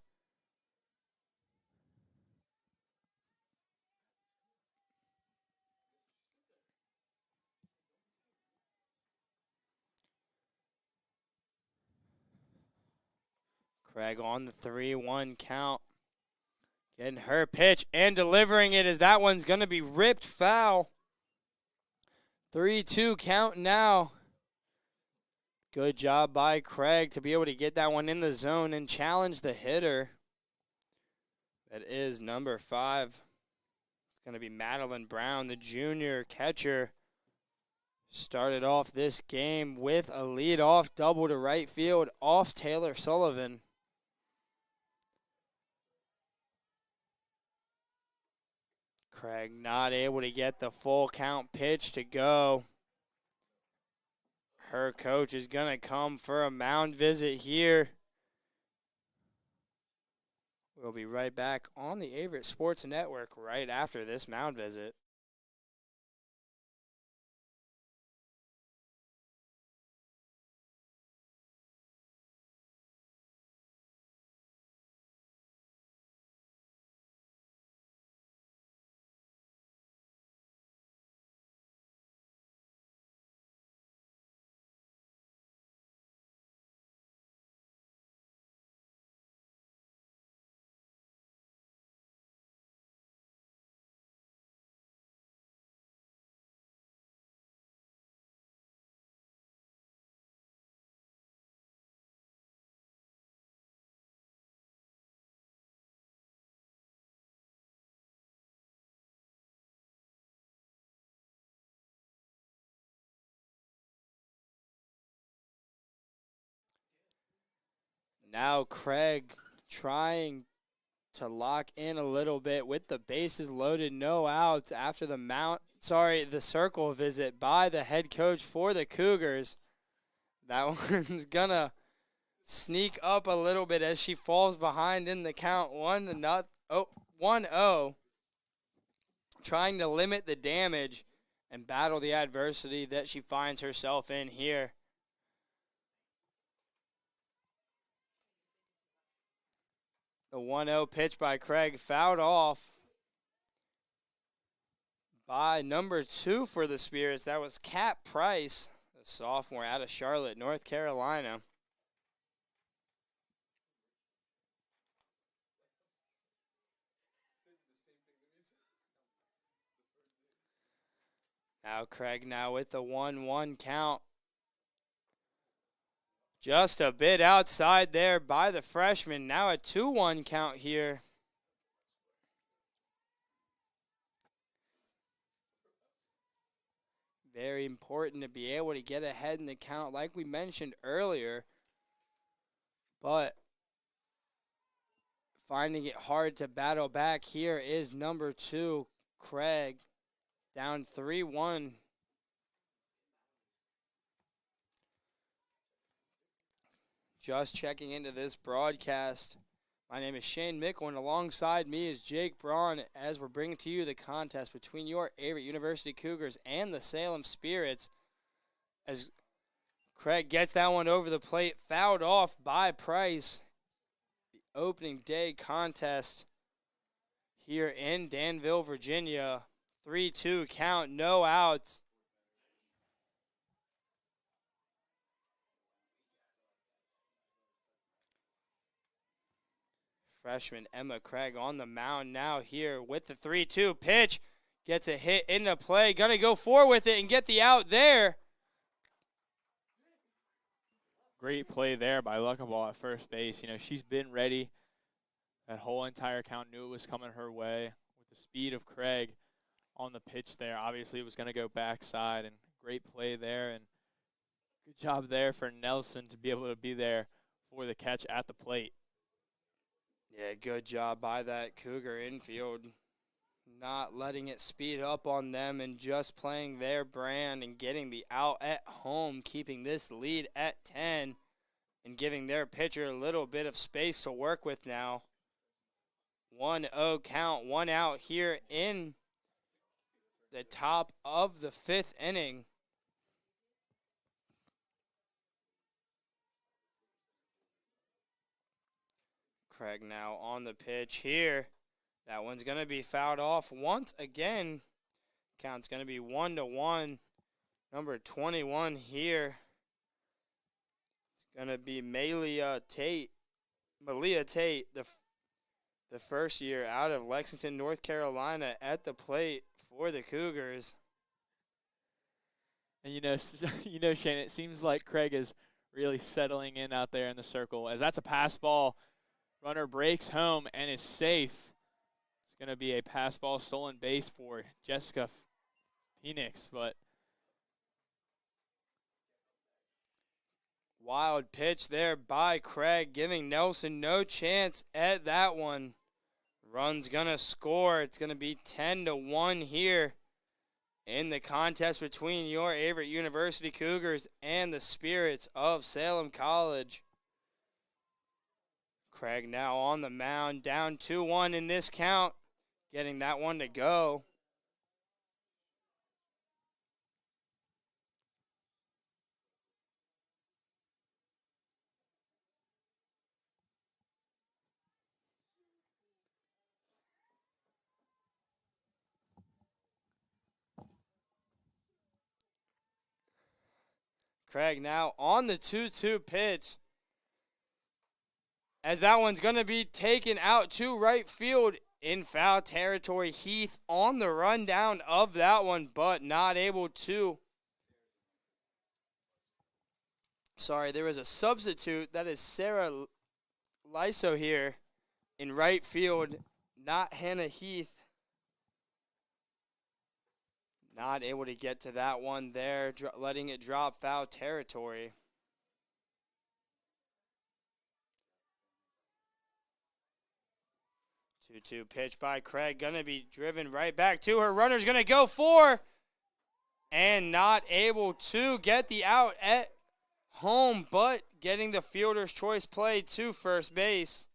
Craig on the 3-1 count. Getting her pitch and delivering it as that one's going to be ripped foul. 3-2 count now. Good job by Craig to be able to get that one in the zone and challenge the hitter. That is number 5. It's going to be Madeline Brown, the junior catcher. Started off this game with a leadoff double to right field off Taylor Sullivan. Craig not able to get the full count pitch to go. Her coach is going to come for a mound visit here. We'll be right back on the Averett Sports Network right after this mound visit. Now Craig trying to lock in a little bit with the bases loaded, no outs after the circle visit by the head coach for the Cougars. That one's gonna sneak up a little bit as she falls behind in the count 1-0. Trying to limit the damage and battle the adversity that she finds herself in here. The 1-0 pitch by Craig fouled off by number 2 for the Spirits. That was Kat Price, a sophomore out of Charlotte, North Carolina. Now Craig with the 1-1 count. Just a bit outside there by the freshman. Now a 2-1 count here. Very important to be able to get ahead in the count like we mentioned earlier. But finding it hard to battle back here is number 2, Craig. Down 3-1. Just checking into this broadcast. My name is Shane Mickle, and alongside me is Jake Braun as we're bringing to you the contest between your Averett University Cougars and the Salem Spirits. As Craig gets that one over the plate, fouled off by Price. The opening day contest here in Danville, Virginia. 3-2 count, no outs. Freshman Emma Craig on the mound now here with the 3-2 pitch. Gets a hit into play. Going to go forward with it and get the out there.
Great play there by Luckaball at first base. You know, she's been ready. That whole entire count knew it was coming her way. With the speed of Craig on the pitch there, obviously it was going to go backside. And great play there. And good job there for Nelson to be able to be there for the catch at the plate.
Yeah, good job by that Cougar infield. Not letting it speed up on them and just playing their brand and getting the out at home, keeping this lead at 10 and giving their pitcher a little bit of space to work with now. 1-0 count, 1 out here in the top of the 5th inning. Craig now on the pitch here. That one's going to be fouled off once again. Count's going to be 1-1. Number 21 here. It's going to be Malia Tate, the first year out of Lexington, North Carolina, at the plate for the Cougars.
And you know, Shane, it seems like Craig is really settling in out there in the circle, as that's a pass ball. Runner breaks home and is safe. It's going to be a pass ball stolen base for Jessica Phoenix, but
wild pitch there by Craig, giving Nelson no chance at that one. Run's going to score. It's going to be 10-1 here in the contest between your Averett University Cougars and the Spirits of Salem College. Craig now on the mound, down 2-1 in this count, getting that one to go. Craig now on the 2-2 pitch, as that one's going to be taken out to right field in foul territory. Heath on the rundown of that one, but not able to. Sorry, there was a substitute. That is Sarah Lyso here in right field, not Hannah Heath. Not able to get to that one there, letting it drop foul territory. Two-two pitch by Craig, gonna be driven right back to her. Runner's gonna go for, and not able to get the out at home, but getting the fielder's choice play to first base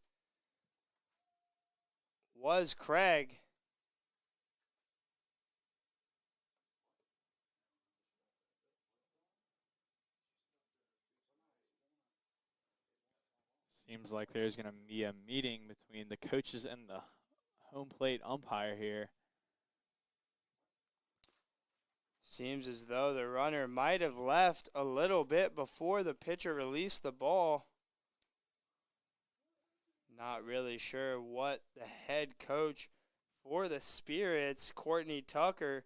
was Craig.
seems like there's going to be a meeting between the coaches and the home plate umpire here.
Seems as though the runner might have left a little bit before the pitcher released the ball. Not really sure what the head coach for the Spirits, Courtney Tucker,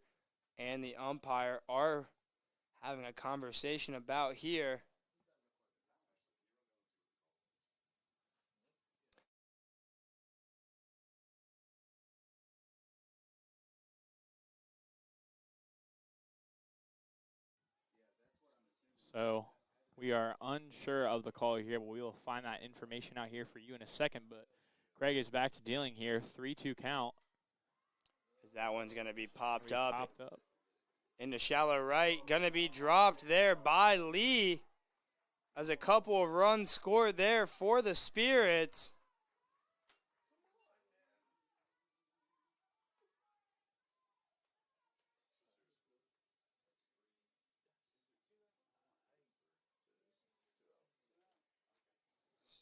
and the umpire are having a conversation about here.
So we are unsure of the call here, but we will find that information out here for you in a second. But Craig is back to dealing here. 3-2 count.
As that one's going to be popped up into shallow right. Going to be dropped there by Lee, as a couple of runs scored there for the Spirits.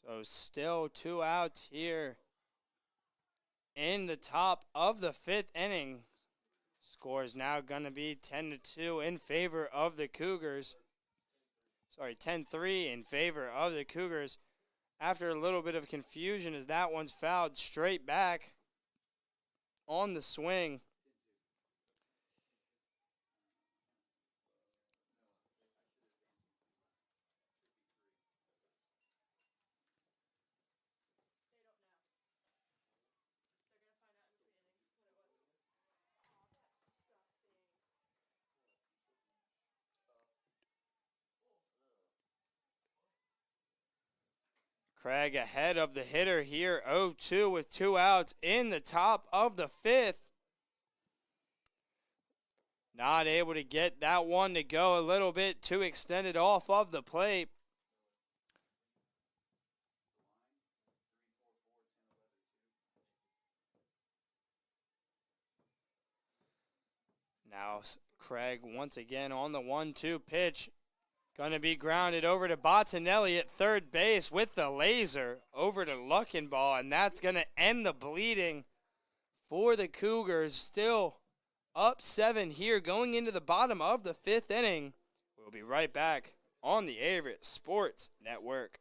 So still 2 outs here in the top of the 5th inning. Score is now going to be 10-2 in favor of the Cougars. Sorry, 10-3 in favor of the Cougars. After a little bit of confusion, as that one's fouled straight back on the swing. Craig ahead of the hitter here, 0-2 with 2 outs in the top of the 5th. Not able to get that one to go, a little bit too extended off of the plate. Now Craig once again on the 1-2 pitch. Going to be grounded over to Bottinelli at third base with the laser over to Luckenball, and that's going to end the bleeding for the Cougars. Still up 7 here going into the bottom of the 5th inning. We'll be right back on the Averett Sports Network.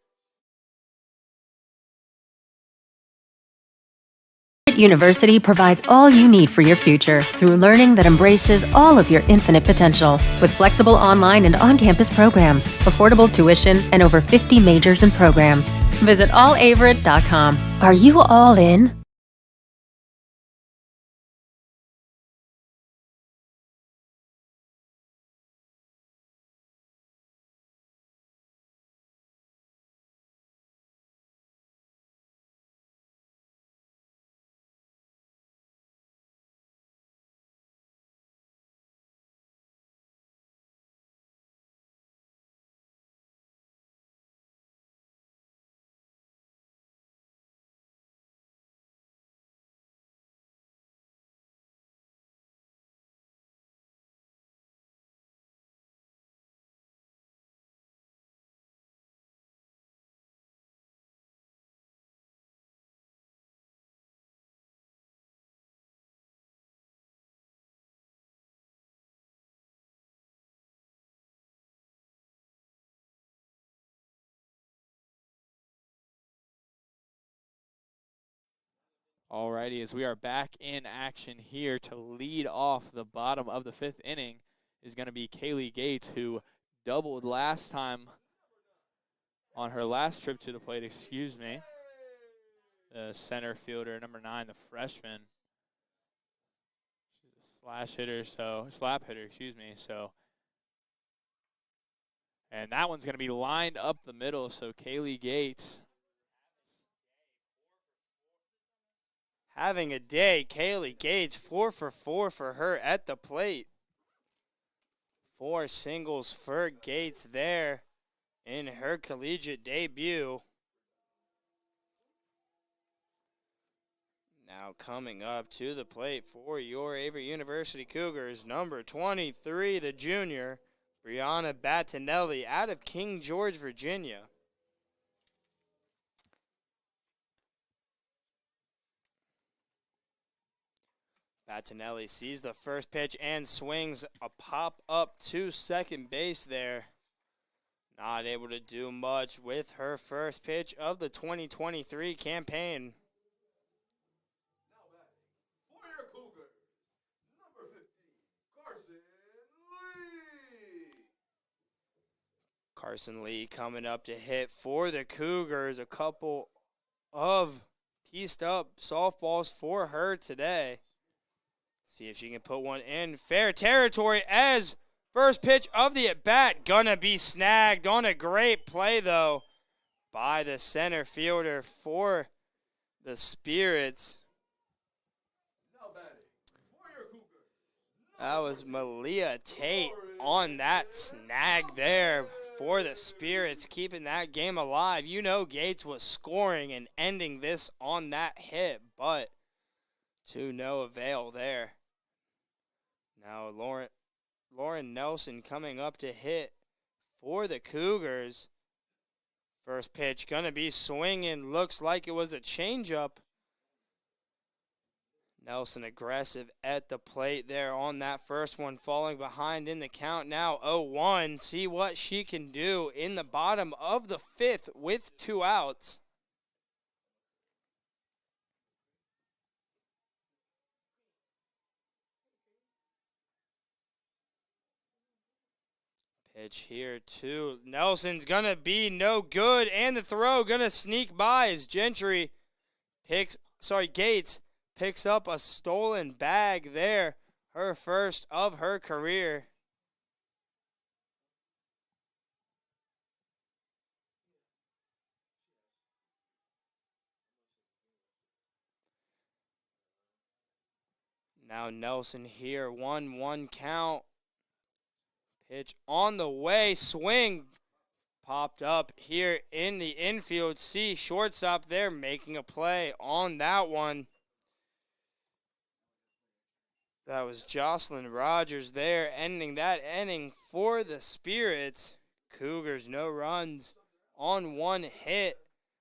University provides all you need for your future through learning that embraces all of your infinite potential. With flexible online and on-campus programs, affordable tuition, and over 50 majors and programs. Visit allaverett.com. Are you all in?
Alrighty, as we are back in action here to lead off the bottom of the 5th inning is going to be Kaylee Gates, who doubled last time on her last trip to the plate, the center fielder, number 9, the freshman. She's a slap hitter, so. And that one's going to be lined up the middle, so Kaylee Gates.
Having a day, Kaylee Gates, 4 for 4 for her at the plate. 4 singles for Gates there in her collegiate debut. Now coming up to the plate for your Averett University Cougars, number 23, the junior, Brianna Battinelli out of King George, Virginia. Battinelli sees the first pitch and swings a pop up to second base there. Not able to do much with her first pitch of the 2023 campaign.
Now batting for your Cougars, number 15, Carson Lee.
Carson Lee coming up to hit for the Cougars. A couple of pieced up softballs for her today. See if she can put one in fair territory as first pitch of the at-bat gonna be snagged on a great play, though, by the center fielder for the Spirits.
Now batting for your Cougars.
That was Malia Tate on that snag there for the Spirits, keeping that game alive. You know Gates was scoring and ending this on that hit, but to no avail there. Now Lauren Nelson coming up to hit for the Cougars. First pitch going to be swinging. Looks like it was a changeup. Nelson aggressive at the plate there on that first one, falling behind in the count now 0-1. See what she can do in the bottom of the 5th with 2 outs. Pitch here to Nelson's gonna be no good, and the throw gonna sneak by as Gates picks up a stolen bag there, her first of her career. Now Nelson here, 1-1 count. Pitch on the way, swing popped up here in the infield. See shortstop there making a play on that one. That was Jocelyn Rogers there, ending that inning for the Spirits. Cougars no runs on 1 hit.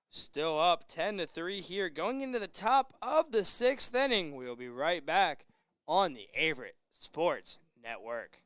Still up 10-3 here, going into the top of the 6th inning. We'll be right back on the Averett Sports Network.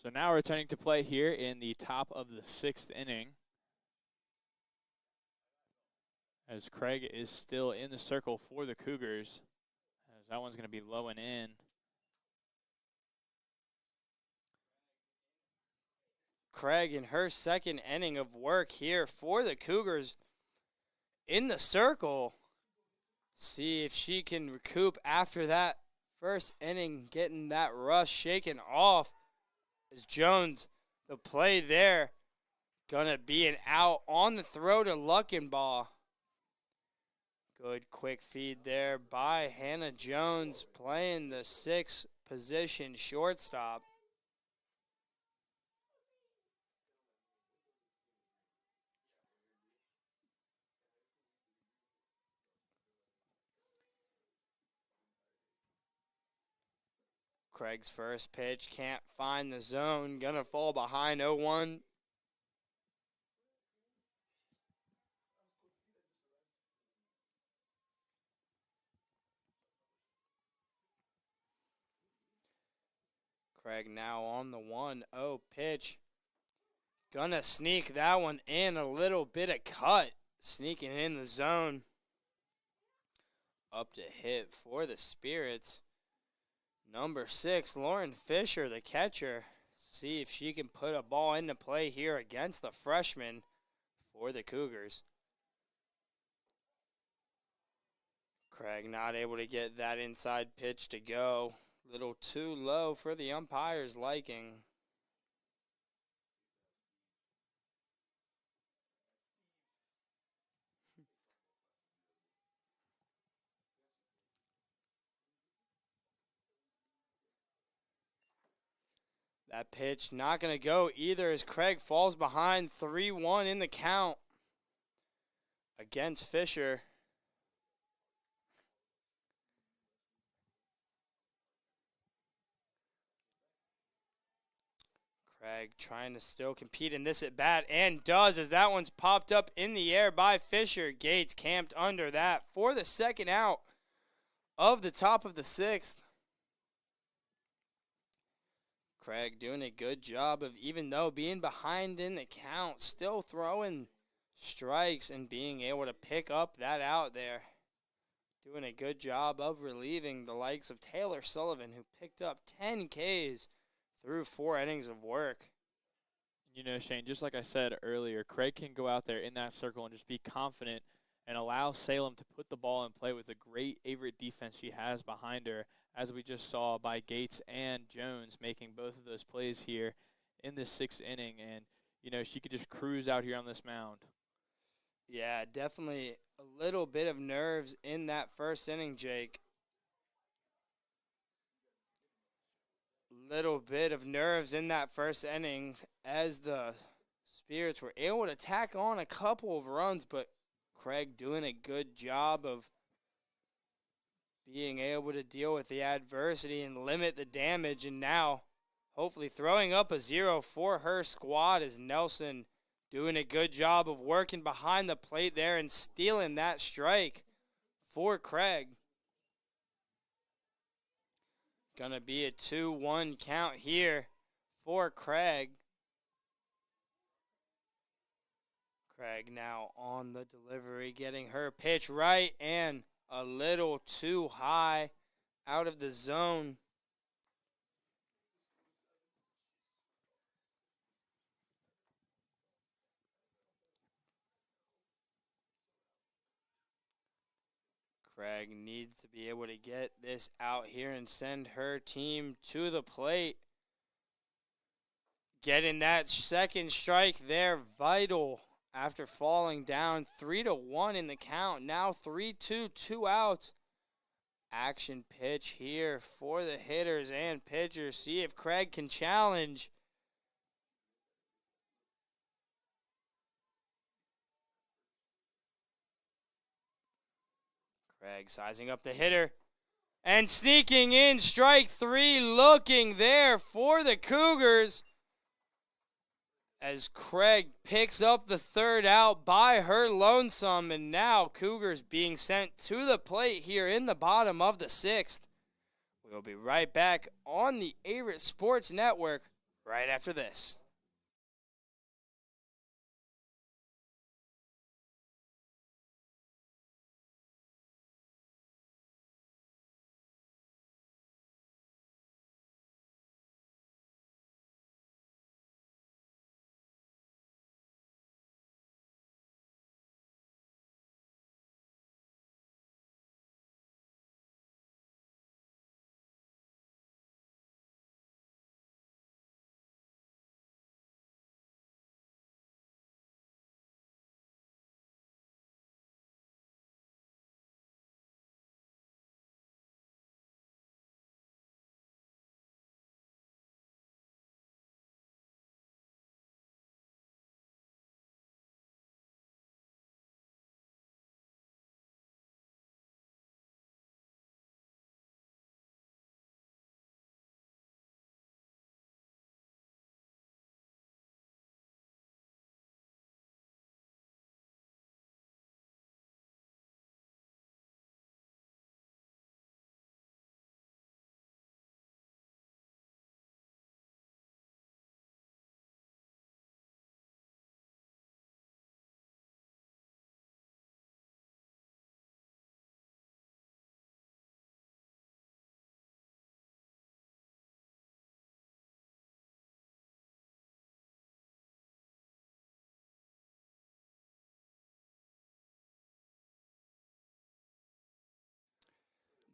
So now returning to play here in the top of the 6th inning, as Craig is still in the circle for the Cougars, as that one's going to be low and in.
Craig in her 2nd inning of work here for the Cougars in the circle. See if she can recoup after that 1st inning, getting that rush shaken off. As Jones, the play there, gonna be an out on the throw to Luckenbaugh. Good quick feed there by Hannah Jones, playing the 6th position shortstop. Craig's first pitch can't find the zone. Gonna fall behind 0-1. Craig now on the 1-0 pitch. Gonna sneak that one in, a little bit of cut. Sneaking in the zone. Up to hit for the Spirits. Number 6, Lauren Fisher, the catcher. See if she can put a ball into play here against the freshman for the Cougars. Craig not able to get that inside pitch to go. Little too low for the umpire's liking. That pitch not going to go either as Craig falls behind 3-1 in the count against Fisher. Craig trying to still compete in this at bat, and does, as that one's popped up in the air by Fisher. Gates camped under that for the 2nd out of the top of the 6th. Craig doing a good job of, even though being behind in the count, still throwing strikes and being able to pick up that out there. Doing a good job of relieving the likes of Taylor Sullivan, who picked up 10 Ks through 4 innings of work.
You know, Shane, just like I said earlier, Craig can go out there in that circle and just be confident and allow Salem to put the ball in play with the great Averett defense she has behind her, as we just saw by Gates and Jones making both of those plays here in the 6th inning. And, you know, she could just cruise out here on this mound.
Yeah, definitely a little bit of nerves in that 1st inning, Jake. Little bit of nerves in that 1st inning as the Spirits were able to tack on a couple of runs, but Craig doing a good job of being able to deal with the adversity and limit the damage, and now hopefully throwing up a 0 for her squad as Nelson doing a good job of working behind the plate there and stealing that strike for Craig. Gonna be a 2-1 count here for Craig. Craig now on the delivery, getting her pitch right and a little too high out of the zone. Craig needs to be able to get this out here and send her team to the plate. Getting that 2nd strike there, vital after falling down 3-1 in the count. Now 3-2, 2 outs. Action pitch here for the hitters and pitchers. See if Craig can challenge. Craig sizing up the hitter and sneaking in strike 3, looking there for the Cougars as Craig picks up the 3rd out by her lonesome, and now Cougars being sent to the plate here in the bottom of the 6th. We'll be right back on the Averett Sports Network right after this.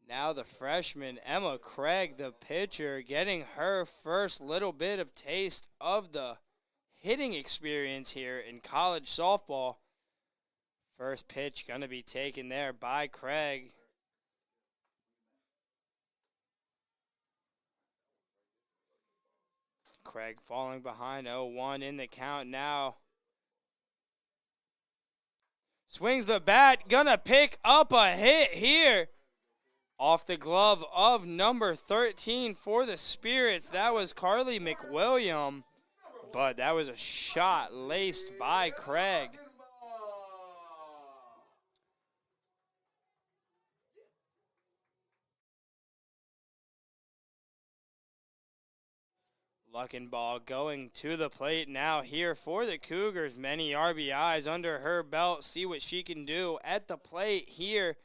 Now the freshman, Emma Craig, the pitcher, getting her first little bit of taste of the hitting experience here in college softball. First pitch going to be taken there by Craig. Craig falling behind 0-1 in the count now. Swings the bat, gonna pick up a hit here. Off the glove of number 13 for the Spirits. That was Carly McWilliam, but that was a shot laced by Craig. Luckenball going to the plate now here for the Cougars. Many RBIs under her belt. See what she can do at the plate here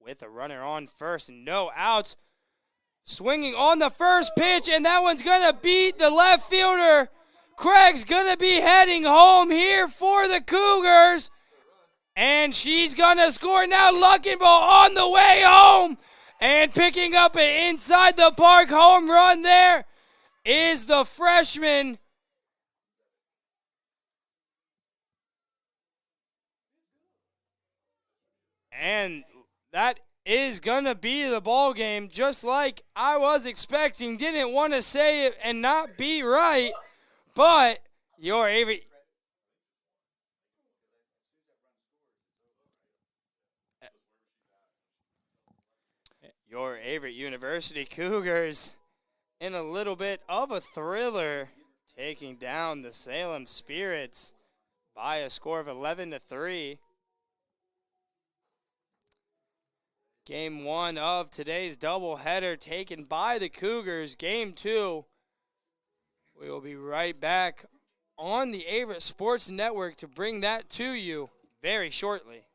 with a runner on first and no outs. Swinging on the first pitch, and that one's going to beat the left fielder. Craig's going to be heading home here for the Cougars. And she's going to score now. Luckenball on the way home and picking up an inside the park home run there is the freshman. And that is going to be the ball game, just like I was expecting. Didn't want to say it and not be right, but your Averett University Cougars in a little bit of a thriller, taking down the Salem Spirits by a score of 11-3. Game 1 of today's doubleheader taken by the Cougars. Game 2, we will be right back on the Averett Sports Network to bring that to you very shortly.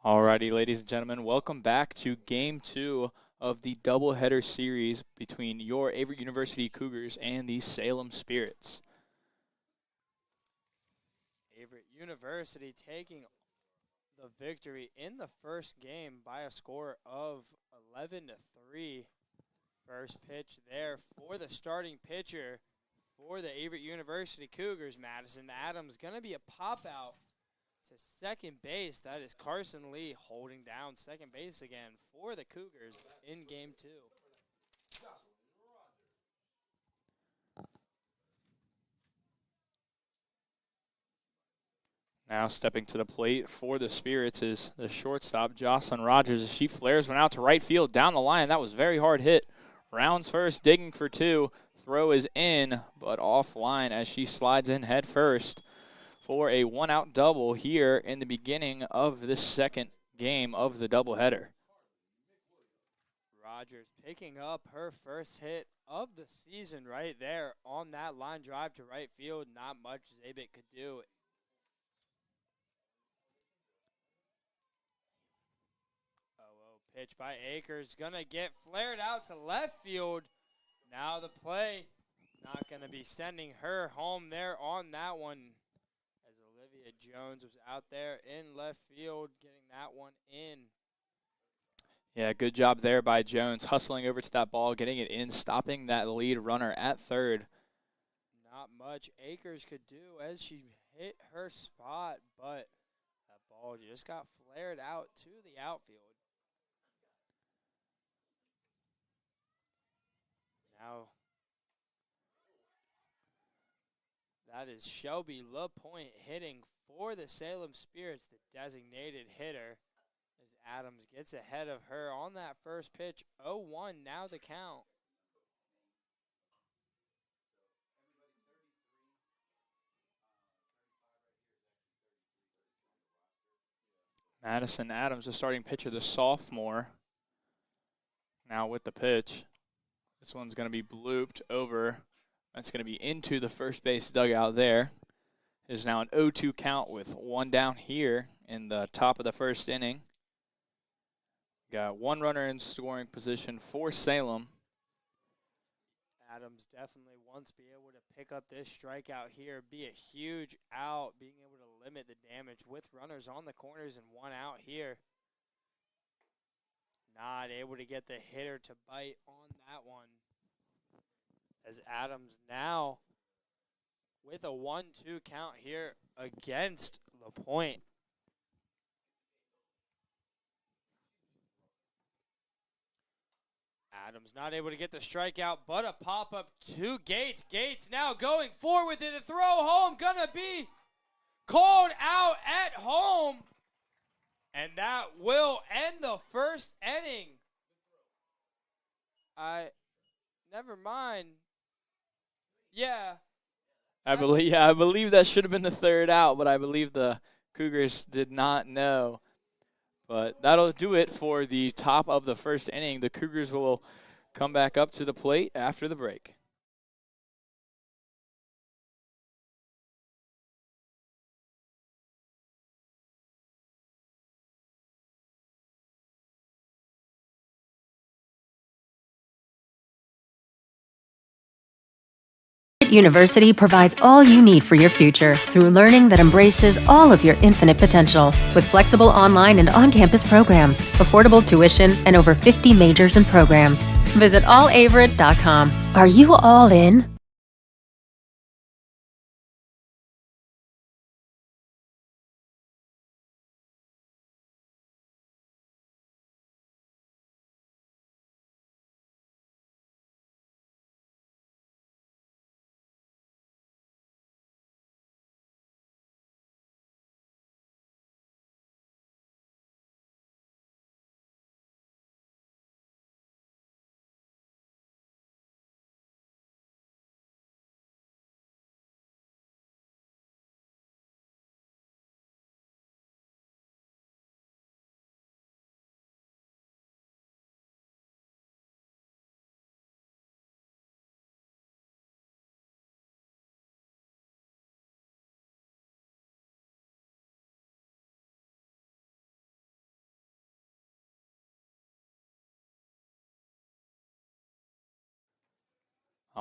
Alrighty, ladies and gentlemen, welcome back to Game 2 of the doubleheader series between your Averett University Cougars and the Salem Spirits.
Averett University taking the victory in the first game by a score of 11-3. First pitch there for the starting pitcher for the Averett University Cougars, Madison Adams. Going to be a pop-out to second base. That is Carson Lee holding down second base again for the Cougars in Game 2.
Now stepping to the plate for the Spirits is the shortstop, Jocelyn Rogers. She flares one out to right field down the line. That was very hard hit. Rounds first, digging for two. Throw is in, but offline as she slides in head first for a one-out double here in the beginning of the second game of the doubleheader.
Rogers picking up her first hit of the season right there on that line drive to right field. Not much Zabit could do. Pitch by Akers, gonna get flared out to left field. Now the play, not gonna be sending her home there on that one, as Olivia Jones was out there in left field getting that one in.
Yeah, good job there by Jones, hustling over to that ball, getting it in, stopping that lead runner at third.
Not much Akers could do as she hit her spot, but that ball just got flared out to the outfield. Now, that is Shelby LaPointe hitting for the Salem Spirits, the designated hitter, as Adams gets ahead of her on that first pitch. 0-1 now the count.
Madison Adams, the starting pitcher, the sophomore, now with the pitch. This one's going to be blooped over. That's going to be into the first base dugout there. It is now an 0-2 count with one down here in the top of the first inning. Got one runner in scoring position for Salem.
Adams definitely wants to be able to pick up this strikeout here, be a huge out, being able to limit the damage with runners on the corners and one out here. Not able to get the hitter to bite on that one, as Adams now with a 1-2 count here against LaPointe. Adams not able to get the strikeout, but a pop-up to Gates. Gates now going forward with it. The throw home gonna be called out at home. And that will end the first inning. Never mind. Yeah.
I believe that should have been the third out, but I believe the Cougars did not know. But that'll do it for the top of the first inning. The Cougars will come back up to the plate after the break.
University provides all you need for your future through learning that embraces all of your infinite potential. With flexible online and on-campus programs, affordable tuition, and over 50 majors and programs. Visit allaverett.com. Are you all in?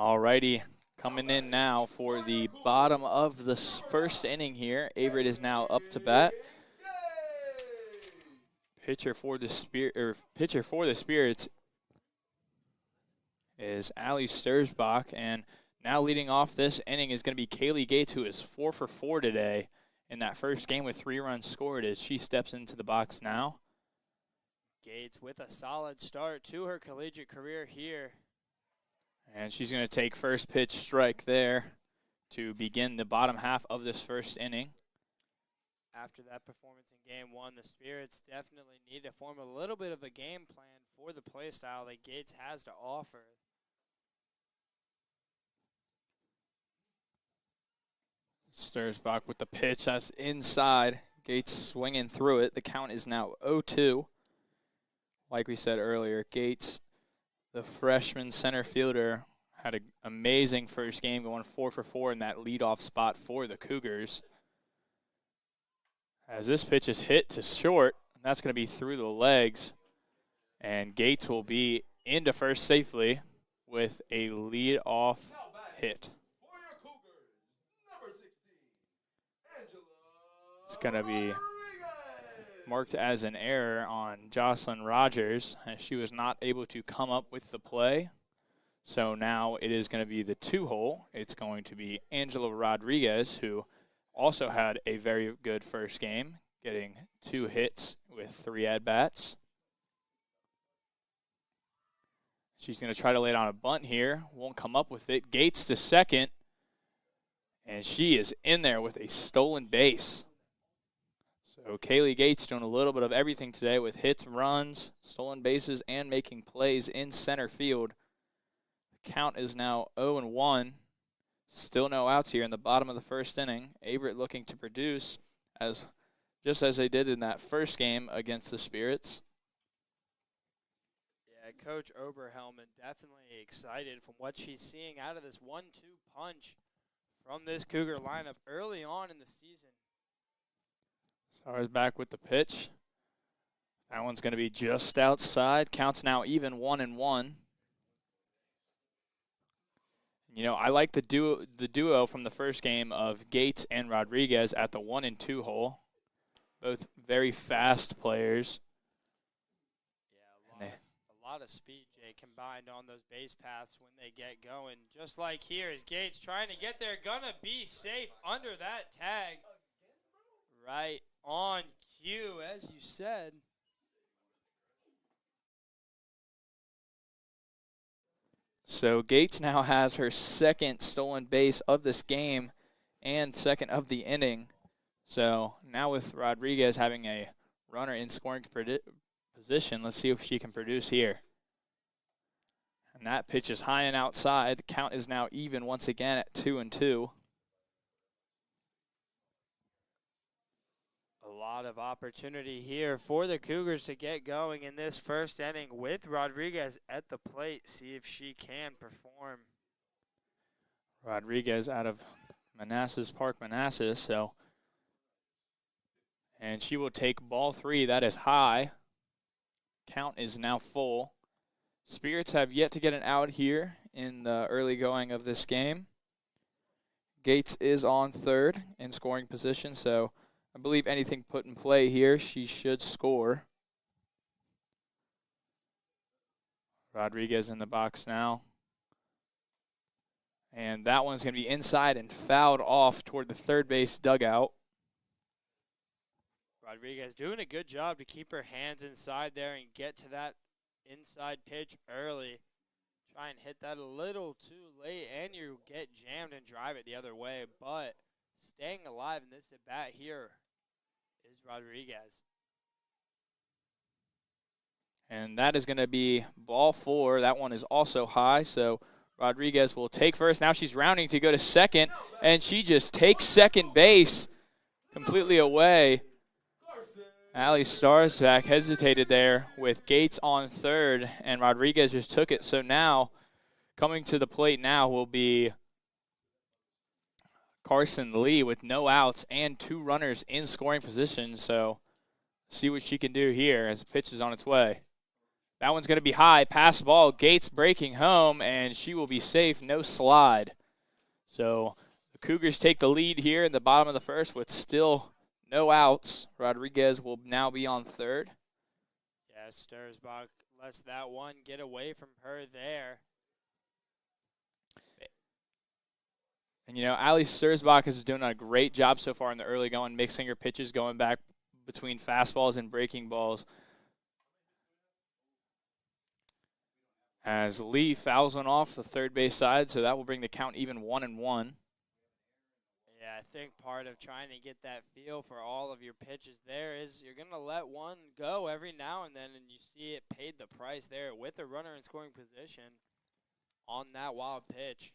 Alrighty, coming in now for the bottom of the first inning here. Averett is now up to bat. Pitcher for the Spirits is Allie Sturzbach, and now leading off this inning is going to be Kaylee Gates, who is 4 for 4 today in that first game with 3 runs scored as she steps into the box now.
Gates with a solid start to her collegiate career here.
And she's going to take first pitch strike there to begin the bottom half of this first inning.
After that performance in Game 1, the Spirits definitely need to form a little bit of a game plan for the play style that Gates has to offer.
Sturzbach with the pitch. That's inside. Gates swinging through it. The count is now 0-2. Like we said earlier, Gates, the freshman center fielder, had an amazing first game, going 4 for 4 in that leadoff spot for the Cougars. As this pitch is hit to short, that's going to be through the legs, and Gates will be into first safely with a leadoff hit. It's going to be marked as an error on Jocelyn Rogers, as she was not able to come up with the play. So now it is going to be the 2-hole. It's going to be Angela Rodriguez, who also had a very good first game, getting 2 hits with 3 at-bats. She's going to try to lay down a bunt here. Won't come up with it. Gates to second, and she is in there with a stolen base. So Kaylee Gates doing a little bit of everything today with hits, runs, stolen bases, and making plays in center field. The count is now 0-1. Still no outs here in the bottom of the first inning. Averett looking to produce just as they did in that first game against the Spirits.
Yeah, Coach Oberhelman definitely excited from what she's seeing out of this 1-2 punch from this Cougar lineup early on in the season.
Stars back with the pitch. That one's going to be just outside. Counts now even 1-1. You know, I like the duo from the first game of Gates and Rodriguez at the 1 and 2 hole. Both very fast players.
Yeah, a lot of speed, Jay, combined on those base paths when they get going. Just like here is Gates trying to get there. Gonna be safe under that tag. Right on cue, as you said.
So Gates now has her second stolen base of this game and second of the inning. So now with Rodriguez having a runner in scoring position, let's see if she can produce here. And that pitch is high and outside. The count is now even once again at 2-2.
A lot of opportunity here for the Cougars to get going in this first inning with Rodriguez at the plate. See if she can perform.
Rodriguez out of Manassas Park, Manassas. And she will take ball 3. That is high. Count is now full. Spirits have yet to get an out here in the early going of this game. Gates is on third in scoring position, so I believe anything put in play here, she should score. Rodriguez in the box now. And that one's going to be inside and fouled off toward the third base dugout.
Rodriguez doing a good job to keep her hands inside there and get to that inside pitch early. Try and hit that a little too late, and you get jammed and drive it the other way. But staying alive in this at-bat here is Rodriguez.
And that is going to be ball 4. That one is also high, so Rodriguez will take first. Now she's rounding to go to second, and she just takes second base completely away. Allie Sturzbach hesitated there with Gates on third, and Rodriguez just took it. So now, coming to the plate now will be Carson Lee with no outs and 2 runners in scoring position. So see what she can do here as the pitch is on its way. That one's going to be high. Pass ball. Gates breaking home, and she will be safe. No slide. So the Cougars take the lead here in the bottom of the first with still no outs. Rodriguez will now be on third.
Yeah, Sturzbach lets that one get away from her there.
And, you know, Ali Sturzbach is doing a great job so far in the early going, mixing her pitches, going back between fastballs and breaking balls. As Lee fouls one off the third base side, so that will bring the count even 1-1.
Yeah, I think part of trying to get that feel for all of your pitches there is you're going to let one go every now and then, and you see it paid the price there with a runner in scoring position on that wild pitch.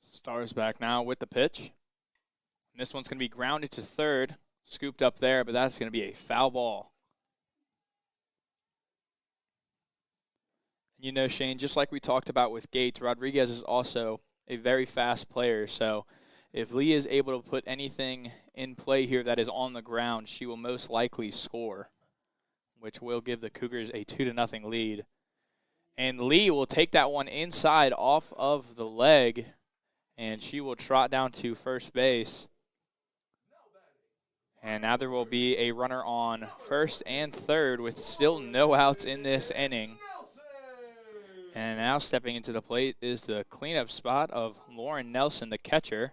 Stars back now with the pitch. And this one's going to be grounded to third, scooped up there, but that's going to be a foul ball. You know, Shane, just like we talked about with Gates, Rodriguez is also a very fast player. So if Lee is able to put anything in play here that is on the ground, she will most likely score, which will give the Cougars a 2-0 lead. And Lee will take that one inside off of the leg, and she will trot down to first base. And now there will be a runner on first and third with still no outs in this inning. And now stepping into the plate is the cleanup spot of Lauren Nelson, the catcher.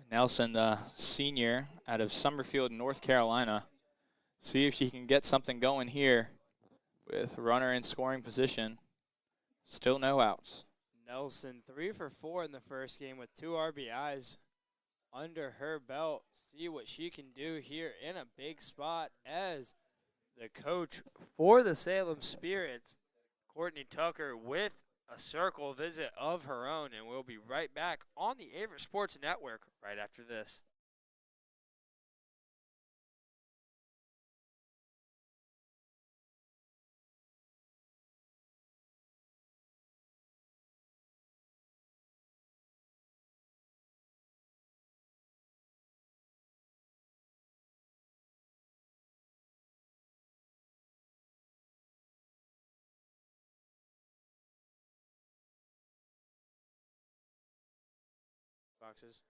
Nelson, the senior out of Summerfield, North Carolina. See if she can get something going here with runner in scoring position. Still no outs.
Nelson 3 for 4 in the first game with 2 RBIs under her belt. See what she can do here in a big spot as the coach for the Salem Spirits, Courtney Tucker, with a circle visit of her own, and we'll be right back on the Averett Sports Network right after this. Boxes.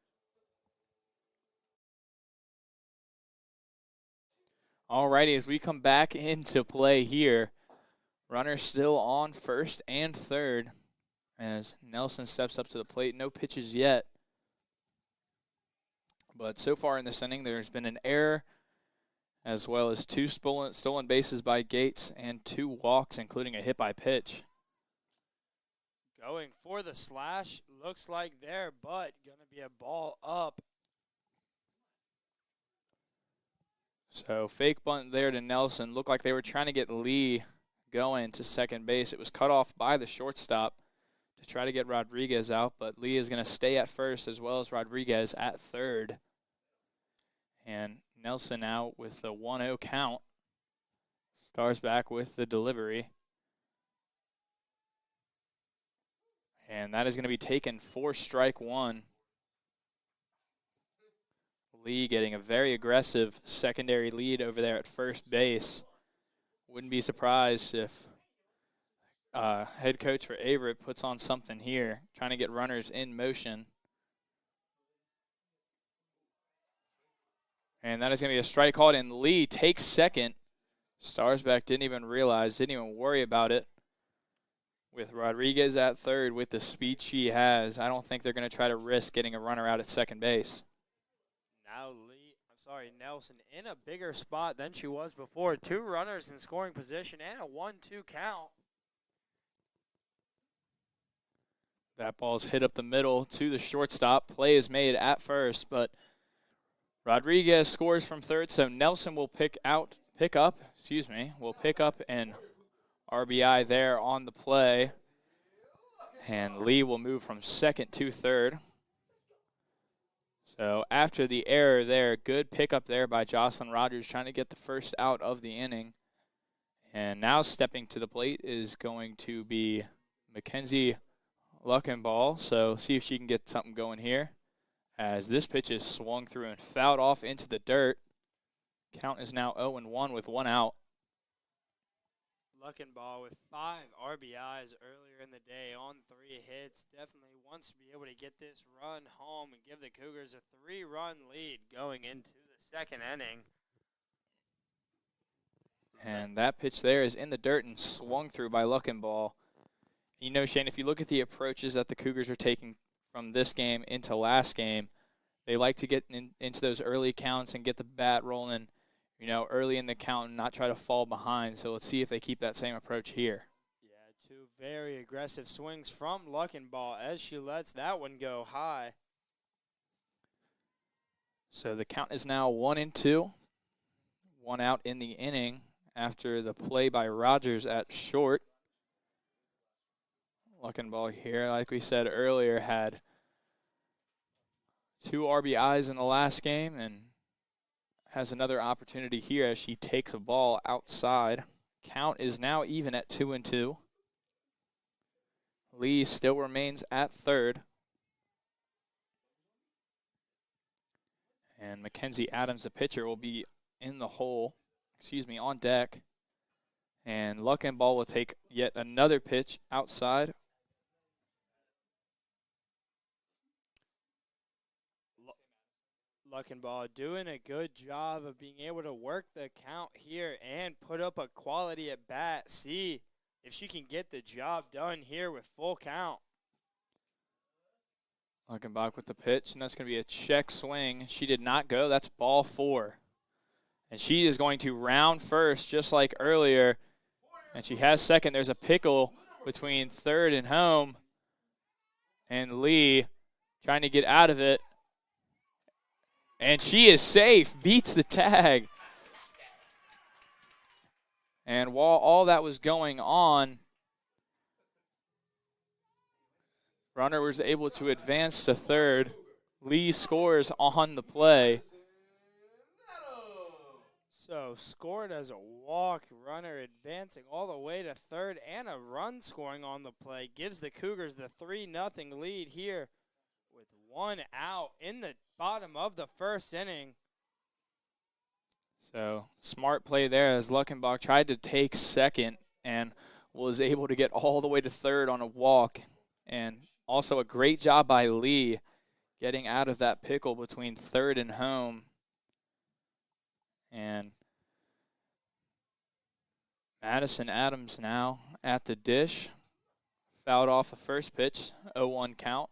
Alrighty, as we come back into play here, runner still on first and third as Nelson steps up to the plate. No pitches yet. But so far in this inning, there's been an error as well as 2 stolen bases by Gates and 2 walks, including a hit by pitch.
Going for the slash, looks like there, but going to be a ball up.
So fake bunt there to Nelson. Looked like they were trying to get Lee going to second base. It was cut off by the shortstop to try to get Rodriguez out, but Lee is going to stay at first as well as Rodriguez at third. And Nelson out with the 1-0 count. Stars back with the delivery. And that is going to be taken for strike 1. Lee getting a very aggressive secondary lead over there at first base. Wouldn't be surprised if head coach for Averett puts on something here, trying to get runners in motion. And that is going to be a strike called, and Lee takes second. Starsbeck didn't even realize, didn't even worry about it. With Rodriguez at third, with the speed she has, I don't think they're going to try to risk getting a runner out at second base.
Now Nelson in a bigger spot than she was before. 2 runners in scoring position and a 1-2 count.
That ball's hit up the middle to the shortstop. Play is made at first, but Rodriguez scores from third, so Nelson will pick up an RBI there on the play. And Lee will move from second to third. So after the error there, good pickup there by Jocelyn Rogers, trying to get the first out of the inning. And now stepping to the plate is going to be Mackenzie Luckenball. So see if she can get something going here, as this pitch is swung through and fouled off into the dirt. Count is now 0-1 with 1 out.
Luckenball with 5 RBIs earlier in the day on 3 hits. Definitely wants to be able to get this run home and give the Cougars a 3-run lead going into the second inning.
And that pitch there is in the dirt and swung through by Luckenball. You know, Shane, if you look at the approaches that the Cougars are taking from this game into last game, they like to get into those early counts and get the bat rolling, you know, early in the count and not try to fall behind. So let's see if they keep that same approach here.
Yeah, 2 very aggressive swings from Luckenball as she lets that one go high.
So the count is now 1-2. 1 out in the inning after the play by Rogers at short. Luckenball here, like we said earlier, had 2 RBIs in the last game and has another opportunity here as she takes a ball outside. Count is now even at 2-2. Lee still remains at third. And Mackenzie Adams, the pitcher, will be in the hole, on deck. And Luckenball will take yet another pitch outside.
Luckenball doing a good job of being able to work the count here and put up a quality at bat. See if she can get the job done here with full count.
Luckenbach with the pitch, and that's going to be a check swing. She did not go. That's ball 4. And she is going to round first just like earlier. And she has second. There's a pickle between third and home. And Lee trying to get out of it. And she is safe, beats the tag. And while all that was going on, runner was able to advance to third. Lee scores on the play.
So scored as a walk, runner advancing all the way to third, and a run scoring on the play. Gives the Cougars the 3-0 lead here with 1 out in the bottom of the first inning.
So smart play there as Luckenbach tried to take second and was able to get all the way to third on a walk. And also a great job by Lee getting out of that pickle between third and home. And Madison Adams now at the dish. Fouled off the first pitch, 0-1 count.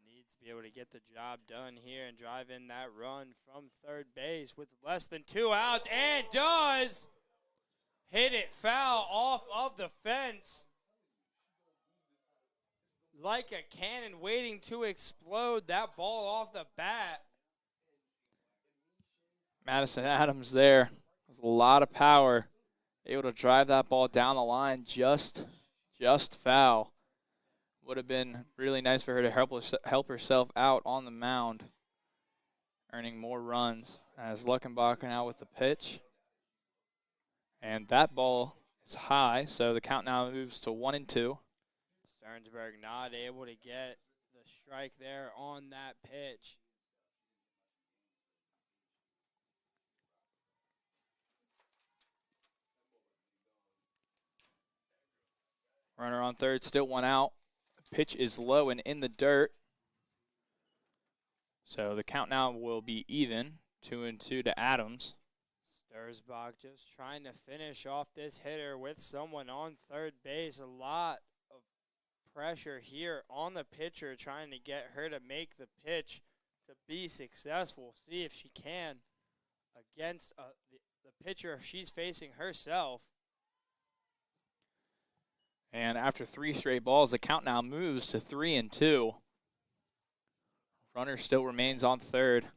Needs to be able to get the job done here and drive in that run from third base with less than 2 outs, and does hit it foul off of the fence. Like a cannon waiting to explode, that ball off the bat.
Madison Adams there with a lot of power, able to drive that ball down the line, just foul. Would have been really nice for her to help herself out on the mound, earning more runs. As Luckenbach now with the pitch. And that ball is high, so the count now moves to 1-2.
Sternsberg not able to get the strike there on that pitch.
Runner on third, still 1 out. The pitch is low and in the dirt. So the count now will be even, 2-2 to Adams.
Sturzbach just trying to finish off this hitter with someone on third base. A lot of pressure here on the pitcher, trying to get her to make the pitch to be successful. See if she can against the pitcher she's facing herself.
And after 3 straight balls, the count now moves to 3-2. Runner still remains on third.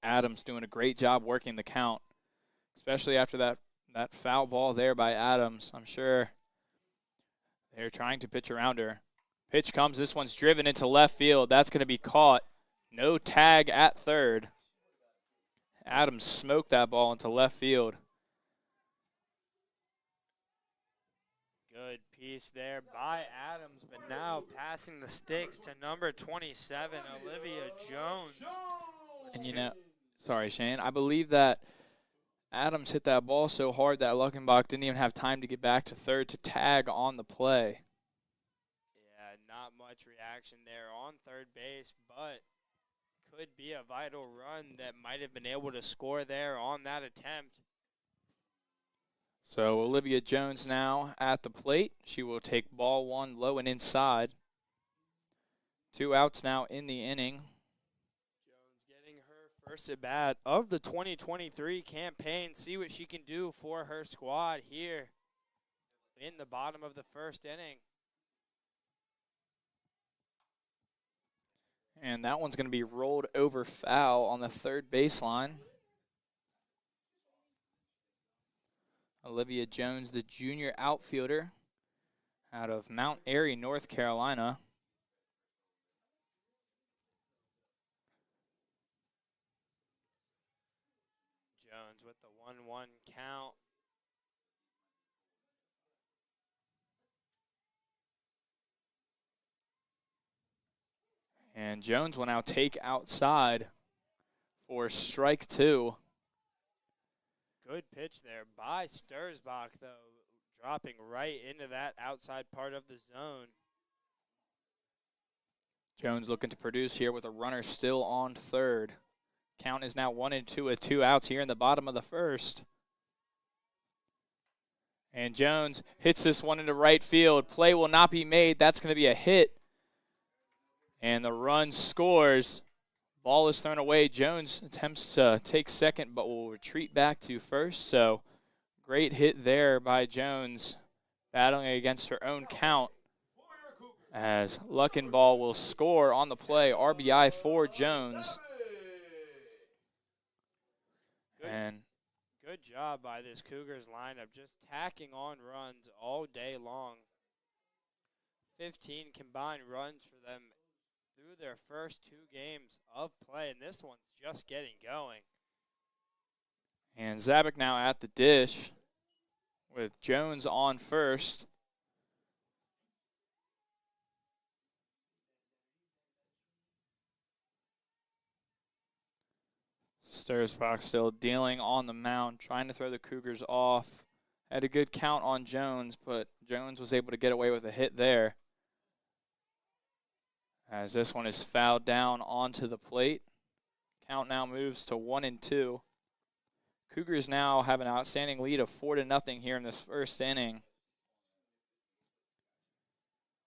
Adams doing a great job working the count, especially after that foul ball there by Adams. I'm sure they're trying to pitch around her. Pitch comes. This one's driven into left field. That's going to be caught. No tag at third. Adams smoked that ball into left field.
Good piece there by Adams, but now passing the sticks to number 27, Olivia Jones.
And, you know, Sorry, Shane. I believe that Adams hit that ball so hard that Luckenbach didn't even have time to get back to third to tag on the play.
Yeah, not much reaction there on third base, but could be a vital run that might have been able to score there on that attempt.
So Olivia Jones now at the plate. She will take ball one low and inside. 2 outs now in the inning.
Jones getting her first at bat of the 2023 campaign. See what she can do for her squad here in the bottom of the first inning.
And that one's going to be rolled over foul on the third baseline. Olivia Jones, the junior outfielder out of Mount Airy, North Carolina.
Jones with the 1-1 count.
And Jones will now take outside for strike 2.
Good pitch there by Sturzbach, though, dropping right into that outside part of the zone.
Jones looking to produce here with a runner still on third. Count is now 1-2 with 2 outs here in the bottom of the first. And Jones hits this one into right field. Play will not be made. That's going to be a hit. And the run scores. Ball is thrown away. Jones attempts to take second, but will retreat back to first. So great hit there by Jones, battling against her own count. As Luckenball will score on the play, RBI for Jones. And
good job by this Cougars lineup, just tacking on runs all day long. 15 combined runs for them through their first 2 games of play, and this one's just getting going.
And Zabek now at the dish with Jones on first. Sturzbach still dealing on the mound, trying to throw the Cougars off. Had a good count on Jones, but Jones was able to get away with a hit there. As this one is fouled down onto the plate. Count now moves to 1-2. Cougars now have an outstanding lead of 4-0 here in this first inning.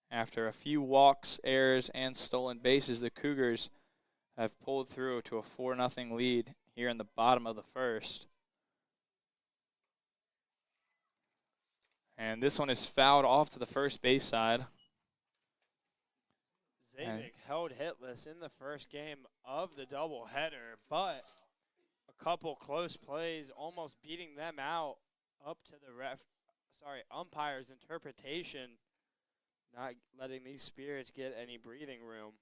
After a few walks, errors, and stolen bases, the Cougars have pulled through to a 4-0 lead here in the bottom of the first. And this one is fouled off to the first base side.
Zabek held hitless in the first game of the doubleheader, but a couple close plays almost beating them out up to the umpire's interpretation, not letting these spirits get any breathing room.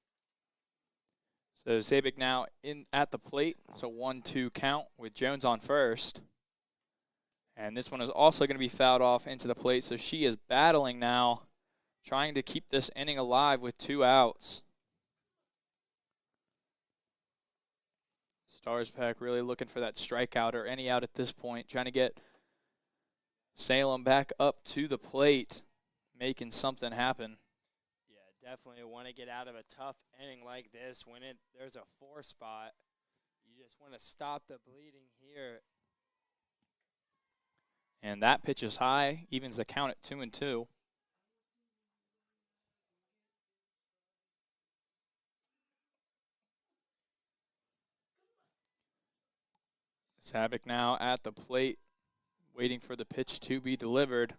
So Zabek now in at the plate. It's a 1-2 count with Jones on first. And this one is also going to be fouled off into the plate, so she is battling now, trying to keep this inning alive with 2 outs. Starspeck really looking for that strikeout or any out at this point, trying to get Salem back up to the plate, making something happen.
Yeah, definitely want to get out of a tough inning like this when there's a 4 spot. You just want to stop the bleeding here.
And that pitch is high, evens the count at 2-2. Zabek now at the plate, waiting for the pitch to be delivered.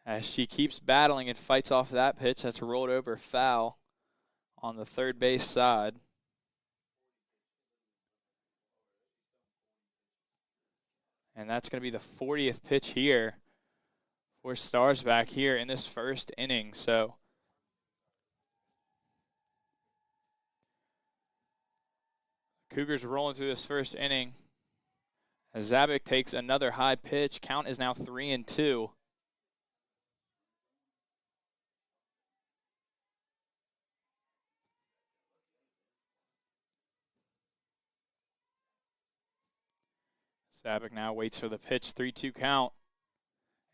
As she keeps battling and fights off that pitch, that's rolled over foul on the third base side. And that's going to be the 40th pitch here for Starspeck here in this first inning. So Cougars rolling through this first inning. As Zabek takes another high pitch, count is now 3-2. Zabick now waits for the pitch, 3-2 count.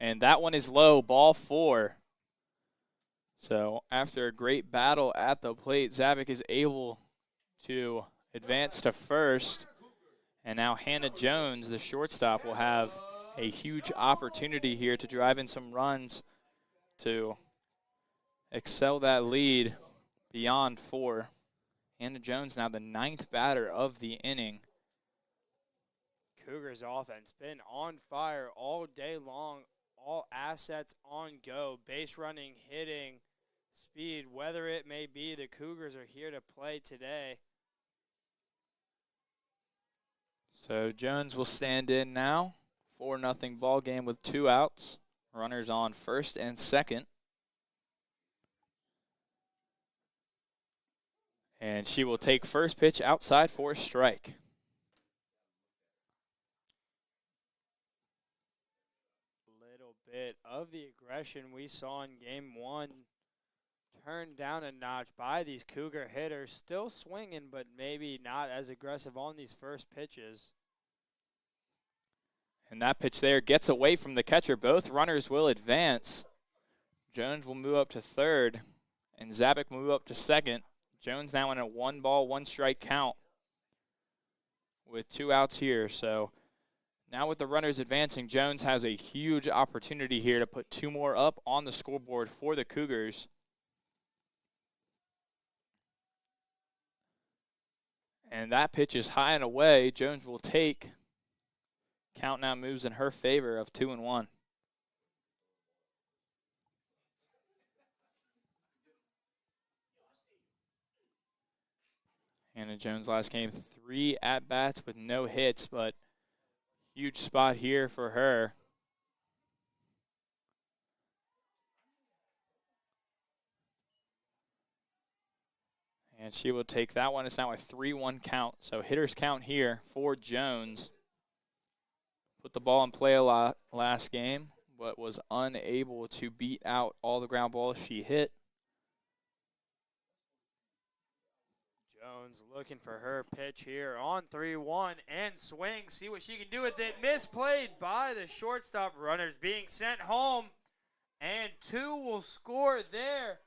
And that one is low, ball 4. So after a great battle at the plate, Zabick is able to advance to first. And now Hannah Jones, the shortstop, will have a huge opportunity here to drive in some runs to excel that lead beyond 4. Hannah Jones now the 9th batter of the inning.
Cougars offense been on fire all day long. All assets on go. Base running, hitting, speed, whether it may be, the Cougars are here to play today.
So Jones will stand in now. 4-0 ball game with 2 outs. Runners on first and second. And she will take first pitch outside for a strike.
Little bit of the aggression we saw in game 1 turned down a notch by these Cougar hitters. Still swinging, but maybe not as aggressive on these first pitches.
And that pitch there gets away from the catcher. Both runners will advance. Jones will move up to third, and Zabick will move up to second. Jones now in a 1-ball, 1-strike count with 2 outs here. So now with the runners advancing, Jones has a huge opportunity here to put 2 more up on the scoreboard for the Cougars. And that pitch is high and away. Jones will take. Count now moves in her favor of 2-1. Hannah Jones last game, 3 at-bats with no hits, but huge spot here for her. And she will take that one. It's now a 3-1 count. So hitters count here for Jones. Put the ball in play a lot last game, but was unable to beat out all the ground balls she hit.
Jones looking for her pitch here on 3-1 and swing. See what she can do with it. Misplayed by the shortstop. Runners being sent home, and 2 will score there.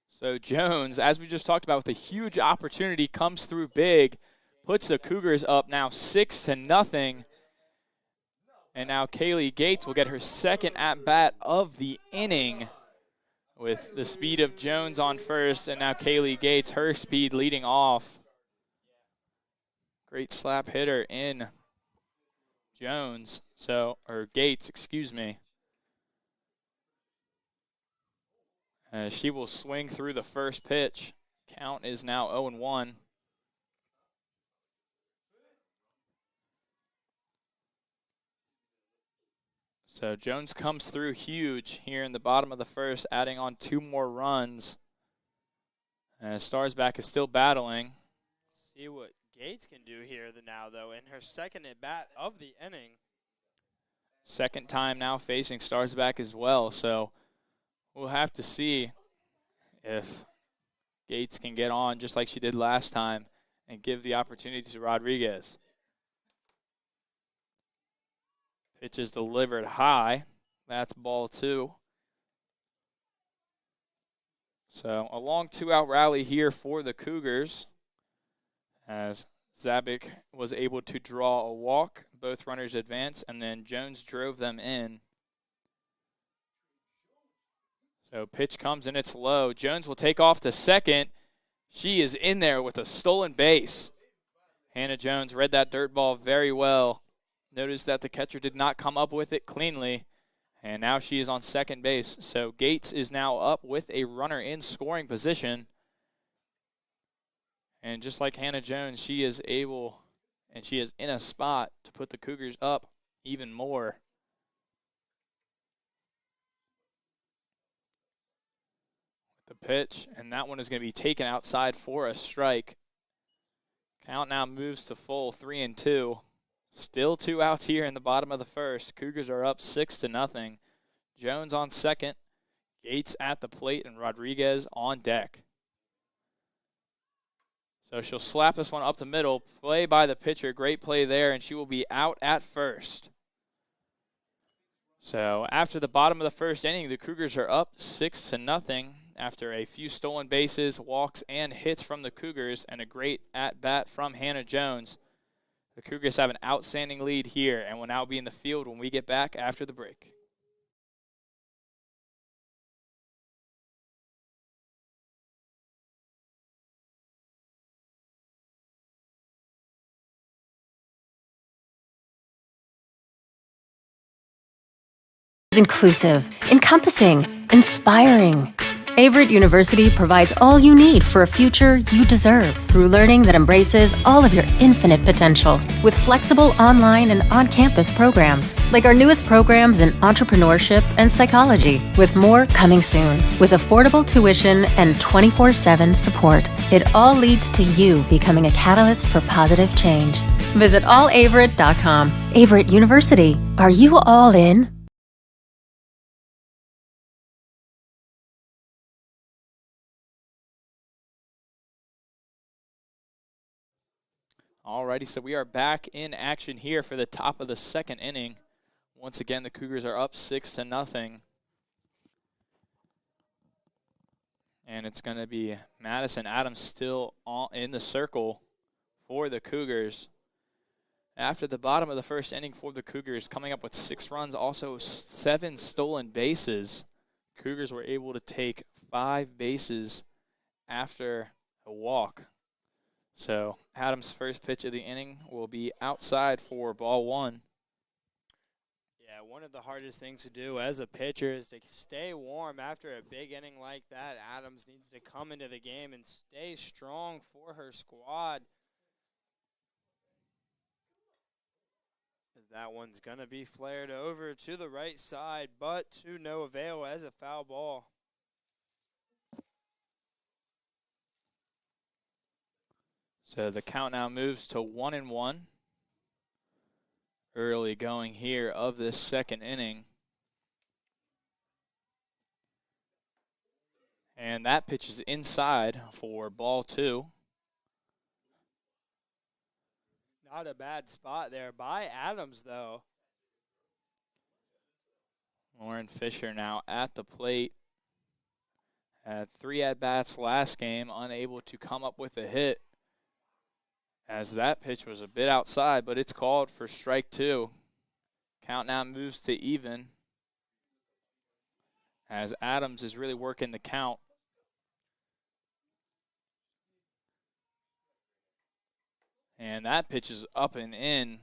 So Jones, as we just talked about, with a huge opportunity, comes through big, puts the Cougars up now 6-0. And now Kaylee Gates will get her second at-bat of the inning with the speed of Jones on first, and now Kaylee Gates, her speed leading off. Great slap hitter in Jones, or Gates, excuse me. She will swing through the first pitch. Count is now 0-1. So Jones comes through huge here in the bottom of the first, adding on 2 more runs. Starsback is still battling.
See what Gates can do here now, though, in her second at-bat of the inning.
Second time now facing Starsback as well, so we'll have to see if Gates can get on just like she did last time and give the opportunity to Rodriguez. Pitch is delivered high. That's ball 2. So a long 2-out rally here for the Cougars as Zabick was able to draw a walk. Both runners advanced, and then Jones drove them in. So pitch comes and it's low. Jones will take off to second. She is in there with a stolen base. Hannah Jones read that dirt ball very well. Notice that the catcher did not come up with it cleanly, and now she is on second base. So Gates is now up with a runner in scoring position. And just like Hannah Jones, she is able, and she is in a spot to put the Cougars up even more. The pitch, and that one is going to be taken outside for a strike. Count now moves to full, 3-2. Still 2 outs here in the bottom of the first. Cougars are up 6-0. Jones on second, Gates at the plate, and Rodriguez on deck. So she'll slap this one up the middle. Play by the pitcher. Great play there, and she will be out at first. So after the bottom of the first inning, the Cougars are up 6-0 after a few stolen bases, walks, and hits from the Cougars, and a great at-bat from Hannah Jones. The Cougars have an outstanding lead here and will now be in the field when we get back after the break.
Inclusive, encompassing, inspiring. Averett University provides all you need for a future you deserve through learning that embraces all of your infinite potential with flexible online and on-campus programs like our newest programs in entrepreneurship and psychology, with more coming soon, with affordable tuition and 24/7 support. It all leads to you becoming a catalyst for positive change. Visit allaverett.com. Averett University. Are you all in?
Alrighty, so we are back in action here for the top of the second inning. Once again, the Cougars are up 6-0. And it's going to be Madison Adams still in the circle for the Cougars. After the bottom of the first inning for the Cougars, coming up with 6 runs, also 7 stolen bases. Cougars were able to take 5 bases after a walk. So Adams' first pitch of the inning will be outside for ball 1.
Yeah, one of the hardest things to do as a pitcher is to stay warm after a big inning like that. Adams needs to come into the game and stay strong for her squad. As that one's going to be flared over to the right side, but to no avail as a foul ball.
So the count now moves to 1-1. Early going here of this second inning. And that pitch is inside for ball 2.
Not a bad spot there by Adams, though.
Lauren Fisher now at the plate. Had 3 at-bats last game, unable to come up with a hit, as that pitch was a bit outside, but it's called for strike 2. Count now moves to even, as Adams is really working the count. And that pitch is up and in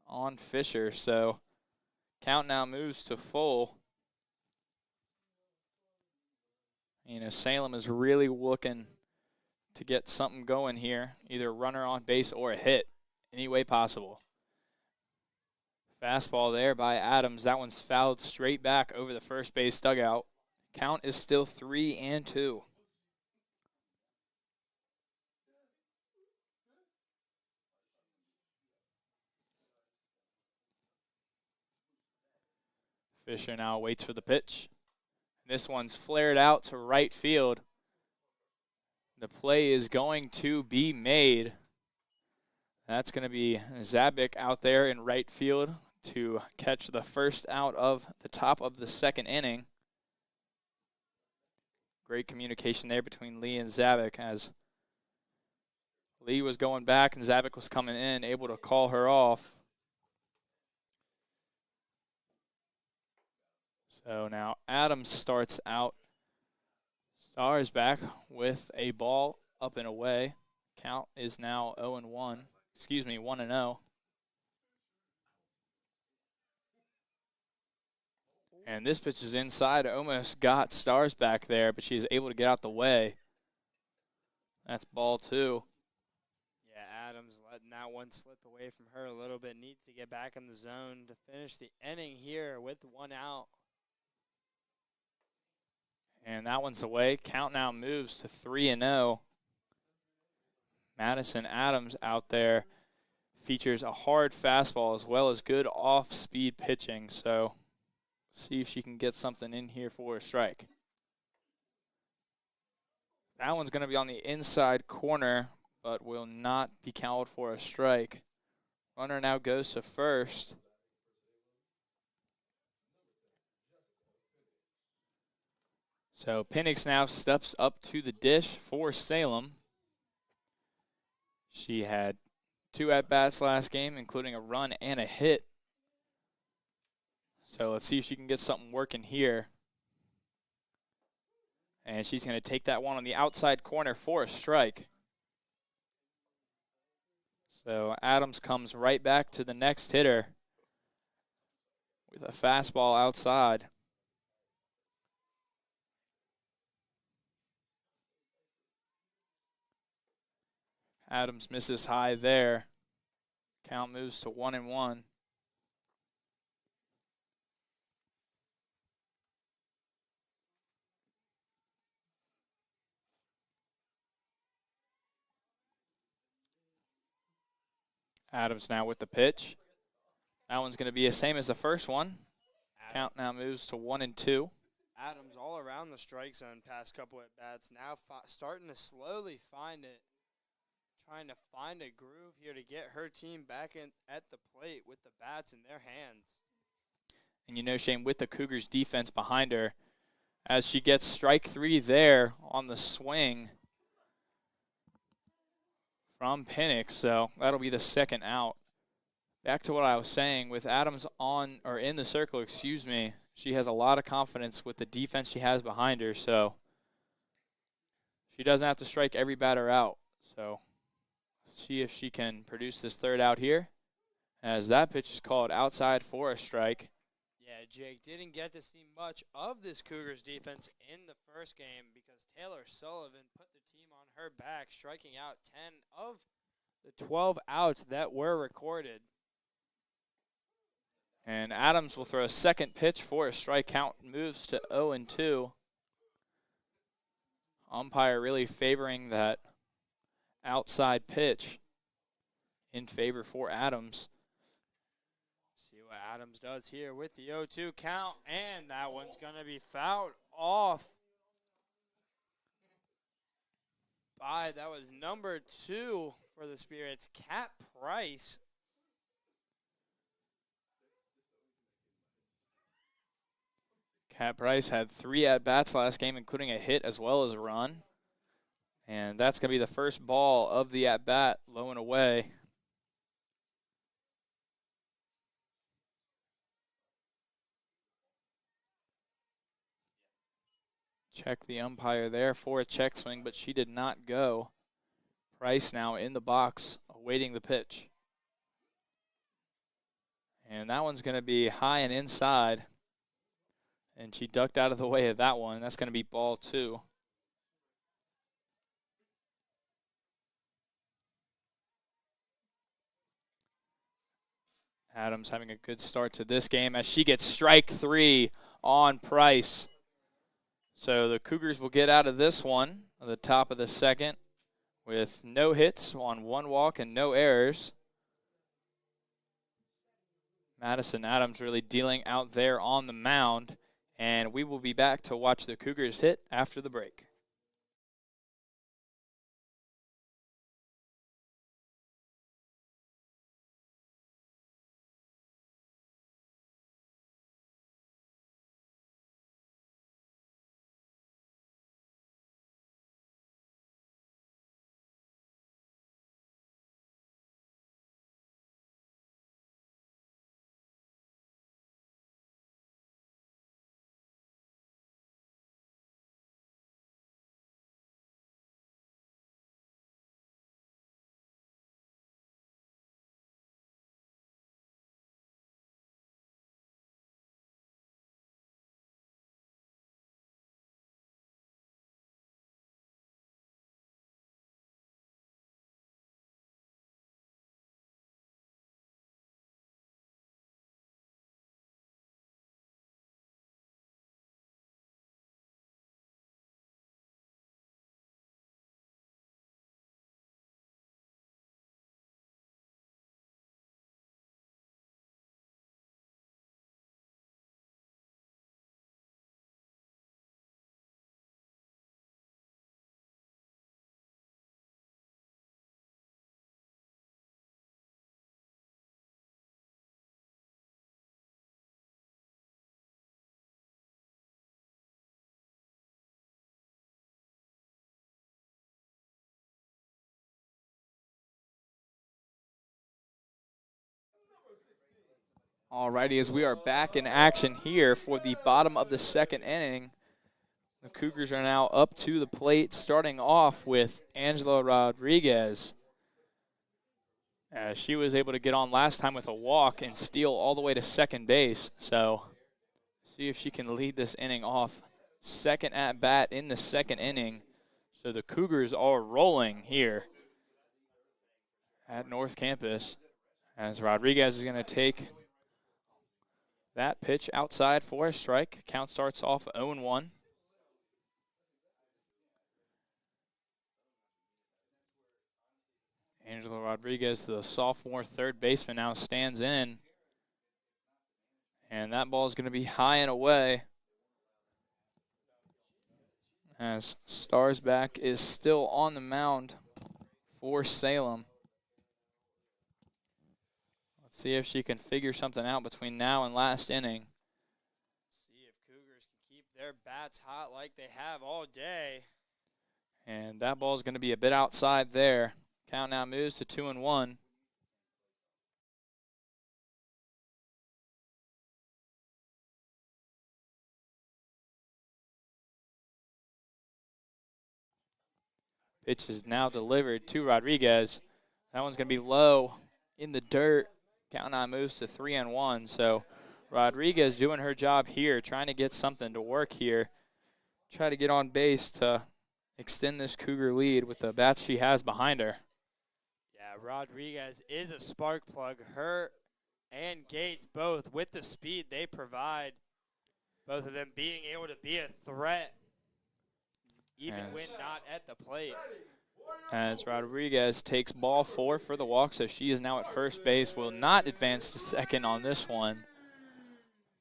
on Fisher, so count now moves to full. You know, Salem is really looking to get something going here, either a runner on base or a hit, any way possible. Fastball there by Adams. That one's fouled straight back over the first base dugout. Count is still 3-2. Fisher now waits for the pitch. This one's flared out to right field. The play is going to be made. That's going to be Zabik out there in right field to catch the first out of the top of the second inning. Great communication there between Lee and Zabik, as Lee was going back and Zabik was coming in, able to call her off. So now Adams starts out. Stars back with a ball up and away. Count is now 1-0. And this pitch is inside. Almost got Stars back there, but she's able to get out the way. That's ball 2.
Yeah, Adams letting that one slip away from her a little bit. Needs to get back in the zone to finish the inning here with 1 out.
And that one's away. Count now moves to 3-0. Madison Adams out there features a hard fastball as well as good off-speed pitching. So see if she can get something in here for a strike. That one's going to be on the inside corner, but will not be counted for a strike. Runner now goes to first. So Penix now steps up to the dish for Salem. She had 2 at-bats last game, including a run and a hit. So let's see if she can get something working here. And she's going to take that one on the outside corner for a strike. So Adams comes right back to the next hitter with a fastball outside. Adams misses high there. Count moves to 1-1. Adams now with the pitch. That one's going to be the same as the first one. Count now moves to 1-2.
Adams all around the strike zone past couple at bats. Now starting to slowly find it. Trying to find a groove here to get her team back in at the plate with the bats in their hands.
And you know, Shane, with the Cougars defense behind her, as she gets strike 3 there on the swing from Penix, so that'll be the second out. Back to what I was saying, with Adams on or in the circle, excuse me, she has a lot of confidence with the defense she has behind her, so she doesn't have to strike every batter out. So see if she can produce this third out here, as that pitch is called outside for a strike.
Yeah, Jake didn't get to see much of this Cougars defense in the first game because Taylor Sullivan put the team on her back, striking out 10 of the 12 outs that were recorded.
And Adams will throw a second pitch for a strike. Count moves to 0-2. Umpire really favoring that outside pitch in favor for Adams.
See what Adams does here with the 0-2 count, and that one's going to be fouled off by, that was number 2 for the Spirits, Kat Price.
Kat Price had 3 at-bats last game, including a hit as well as a run. And that's going to be the first ball of the at-bat, low and away. Check the umpire there for a check swing, but she did not go. Price now in the box, awaiting the pitch. And that one's going to be high and inside. And she ducked out of the way of that one. That's going to be ball 2. Adams having a good start to this game as she gets strike 3 on Price. So the Cougars will get out of this one at the top of the second with no hits on 1 walk and no errors. Madison Adams really dealing out there on the mound. And we will be back to watch the Cougars hit after the break. Alrighty, as we are back in action here for the bottom of the second inning, the Cougars are now up to the plate, starting off with Angela Rodriguez. She was able to get on last time with a walk and steal all the way to second base. So see if she can lead this inning off. Second at bat in the second inning. So the Cougars are rolling here at North Campus, as Rodriguez is going to take that pitch outside for a strike. Count starts off 0-1. Angela Rodriguez, the sophomore third baseman, now stands in. And that ball is going to be high and away, as Starsback is still on the mound for Salem. Let's see if she can figure something out between now and last inning.
See if Cougars can keep their bats hot like they have all day.
And that ball is going to be a bit outside there. Count now moves to 2-1. Pitch is now delivered to Rodriguez. That one's going to be low in the dirt. Count now moves to 3-1. So Rodriguez doing her job here, trying to get something to work here. Try to get on base to extend this Cougar lead with the bats she has behind her.
Yeah, Rodriguez is a spark plug. Her and Gates both, with the speed they provide, both of them being able to be a threat, even when not at the plate.
As Rodriguez takes ball 4 for the walk, so she is now at first base. Will not advance to second on this one.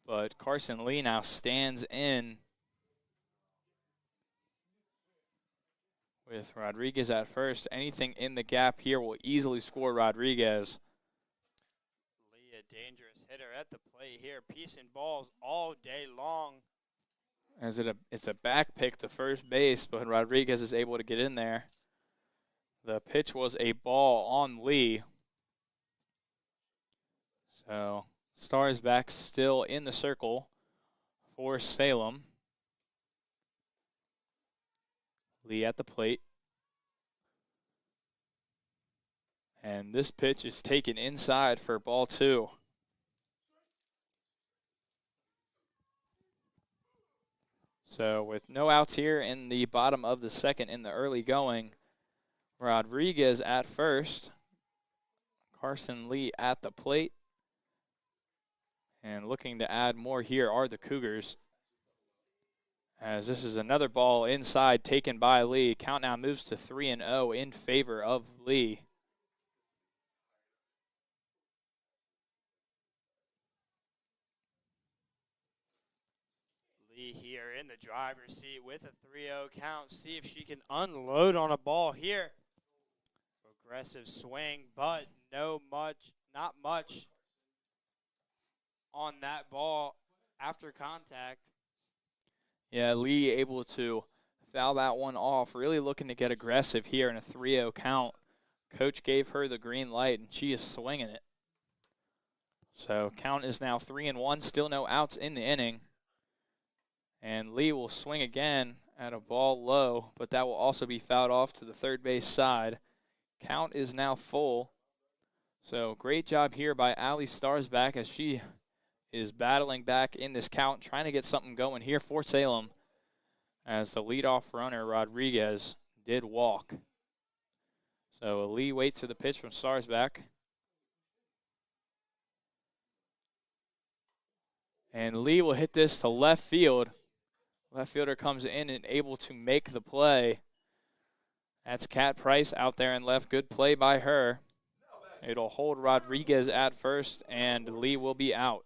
But Carson Lee now stands in with Rodriguez at first. Anything in the gap here will easily score Rodriguez.
Lee, a dangerous hitter at the plate here, piecing balls all day long.
As it's a back pick to first base, but Rodriguez is able to get in there. The pitch was a ball on Lee. So Starsback still in the circle for Salem. Lee at the plate. And this pitch is taken inside for ball 2. So with no outs here in the bottom of the second in the early going, Rodriguez at first, Carson Lee at the plate. And looking to add more here are the Cougars, as this is another ball inside taken by Lee. Count now moves to 3-0 in favor of Lee.
Lee here in the driver's seat with a 3-0 count. See if she can unload on a ball here. Aggressive swing, but not much on that ball after contact.
Yeah, Lee able to foul that one off. Really looking to get aggressive here in a 3-0 count. Coach gave her the green light, and she is swinging it. So count is now 3-1. Still no outs in the inning. And Lee will swing again at a ball low, but that will also be fouled off to the third base side. Count is now full. So great job here by Allie Starsback, as she is battling back in this count, trying to get something going here for Salem, as the leadoff runner, Rodriguez, did walk. So Lee waits for the pitch from Starsback. And Lee will hit this to left field. Left fielder comes in and able to make the play. That's Kat Price out there in left. Good play by her. It'll hold Rodriguez at first, and Lee will be out.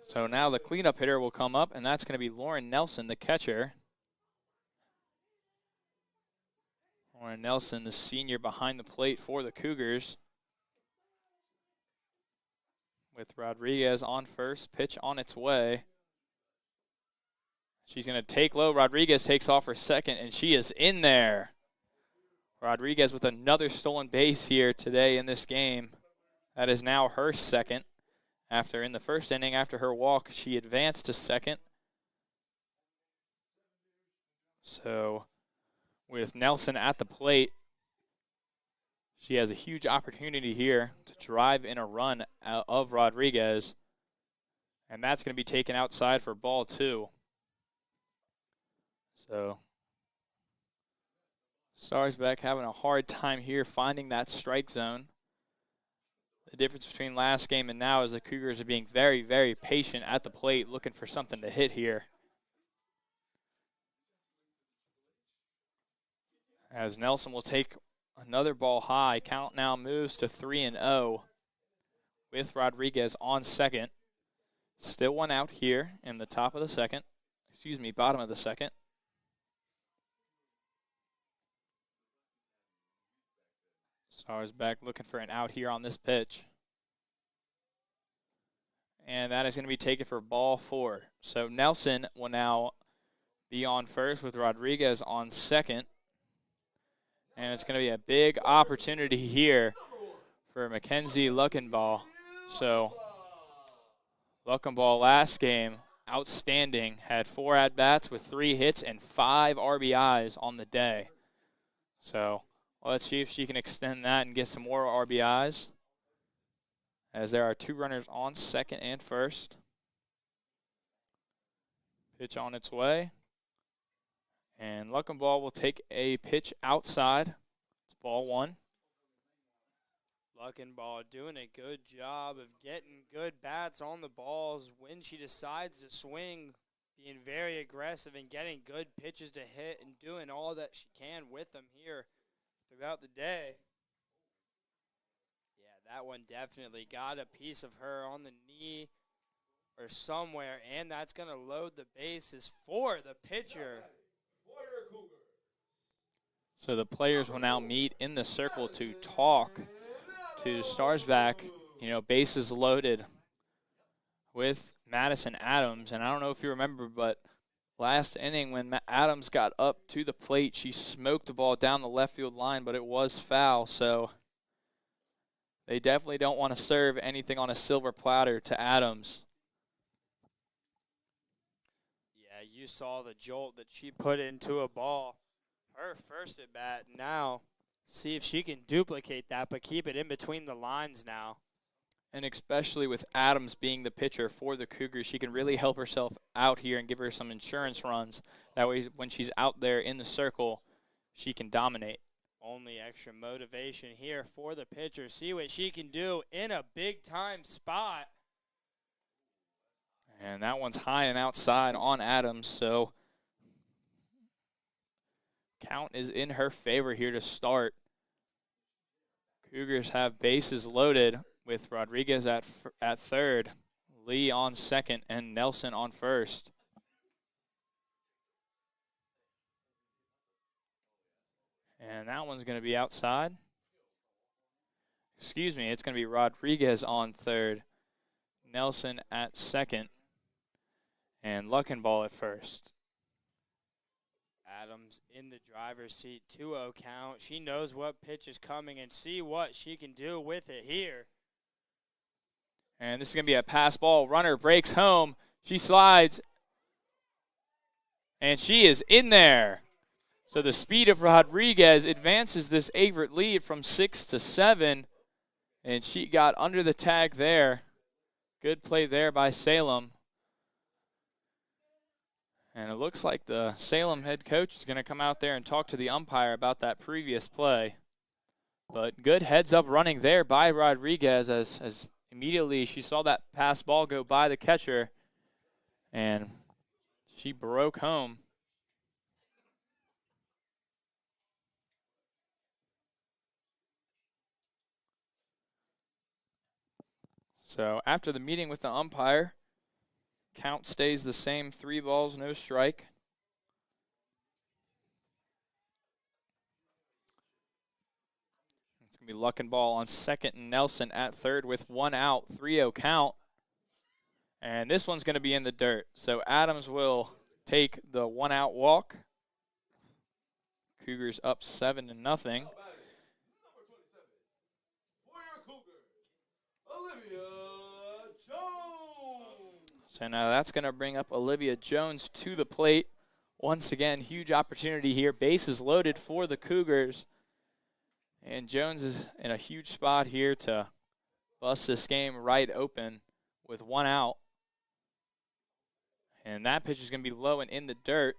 So now the cleanup hitter will come up, and that's going to be Lauren Nelson, the catcher. Lauren Nelson, the senior behind the plate for the Cougars. With Rodriguez on first, pitch on its way. She's going to take low. Rodriguez takes off for second, and she is in there. Rodriguez with another stolen base here today in this game, That is now her second. After in the first inning, after her walk, she advanced to second. So with Nelson at the plate, she has a huge opportunity here to drive in a run out of Rodriguez. And that's going to be taken outside for ball 2. So Starsbeck having a hard time here finding that strike zone. The difference between last game and now is the Cougars are being very, very patient at the plate, looking for something to hit here. As Nelson will take another ball high. Count now moves to 3-0 with Rodriguez on second. Still one out here in the top of the second. Bottom of the second. Starsbeck looking for an out here on this pitch. And that is going to be taken for ball 4. So Nelson will now be on first with Rodriguez on second. And it's going to be a big opportunity here for Mackenzie Luckenball. So Luckenball last game, outstanding. Had 4 at-bats with 3 hits and 5 RBIs on the day. So let's see if she can extend that and get some more RBIs, as there are 2 runners on second and first. Pitch on its way. And Luckenball will take a pitch outside. It's ball 1.
Luckenball doing a good job of getting good bats on the balls when she decides to swing, being very aggressive and getting good pitches to hit and doing all that she can with them here throughout the day. Yeah, that one definitely got a piece of her on the knee or somewhere, and that's going to load the bases for the pitcher.
So the players will now meet in the circle to talk to Starsbeck. Bases loaded with Madison Adams. And I don't know if you remember, but last inning when Adams got up to the plate, she smoked the ball down the left field line, but it was foul. So they definitely don't want to serve anything on a silver platter to Adams.
Yeah, you saw the jolt that she put into a ball. Her first at bat. Now, see if she can duplicate that, but keep it in between the lines now.
And especially with Adams being the pitcher for the Cougars, she can really help herself out here and give her some insurance runs. That way, when she's out there in the circle, she can dominate.
Only extra motivation here for the pitcher. See what she can do in a big-time spot.
And that one's high and outside on Adams, so count is in her favor here to start. Cougars have bases loaded with Rodriguez at third, Lee on second, and Nelson on first. And that one's going to be outside. It's going to be Rodriguez on third, Nelson at second, and Luckenball at first.
Adams in the driver's seat, 2-0 count. She knows what pitch is coming and see what she can do with it here.
And this is going to be a pass ball. Runner breaks home. She slides. And she is in there. So the speed of Rodriguez advances this Averett lead from 6 to 7. And she got under the tag there. Good play there by Salem. And it looks like the Salem head coach is going to come out there and talk to the umpire about that previous play. But good heads-up running there by Rodriguez as immediately she saw that pass ball go by the catcher, and she broke home. So after the meeting with the umpire, count stays the same, 3 balls, no strike. It's going to be Luckenball on second and Nelson at third with 1 out, 3-0 count. And this one's going to be in the dirt. So Adams will take the 1-out walk. Cougars up 7-0. So now that's going to bring up Olivia Jones to the plate. Once again, huge opportunity here. Bases loaded for the Cougars. And Jones is in a huge spot here to bust this game right open with one out. And that pitch is going to be low and in the dirt.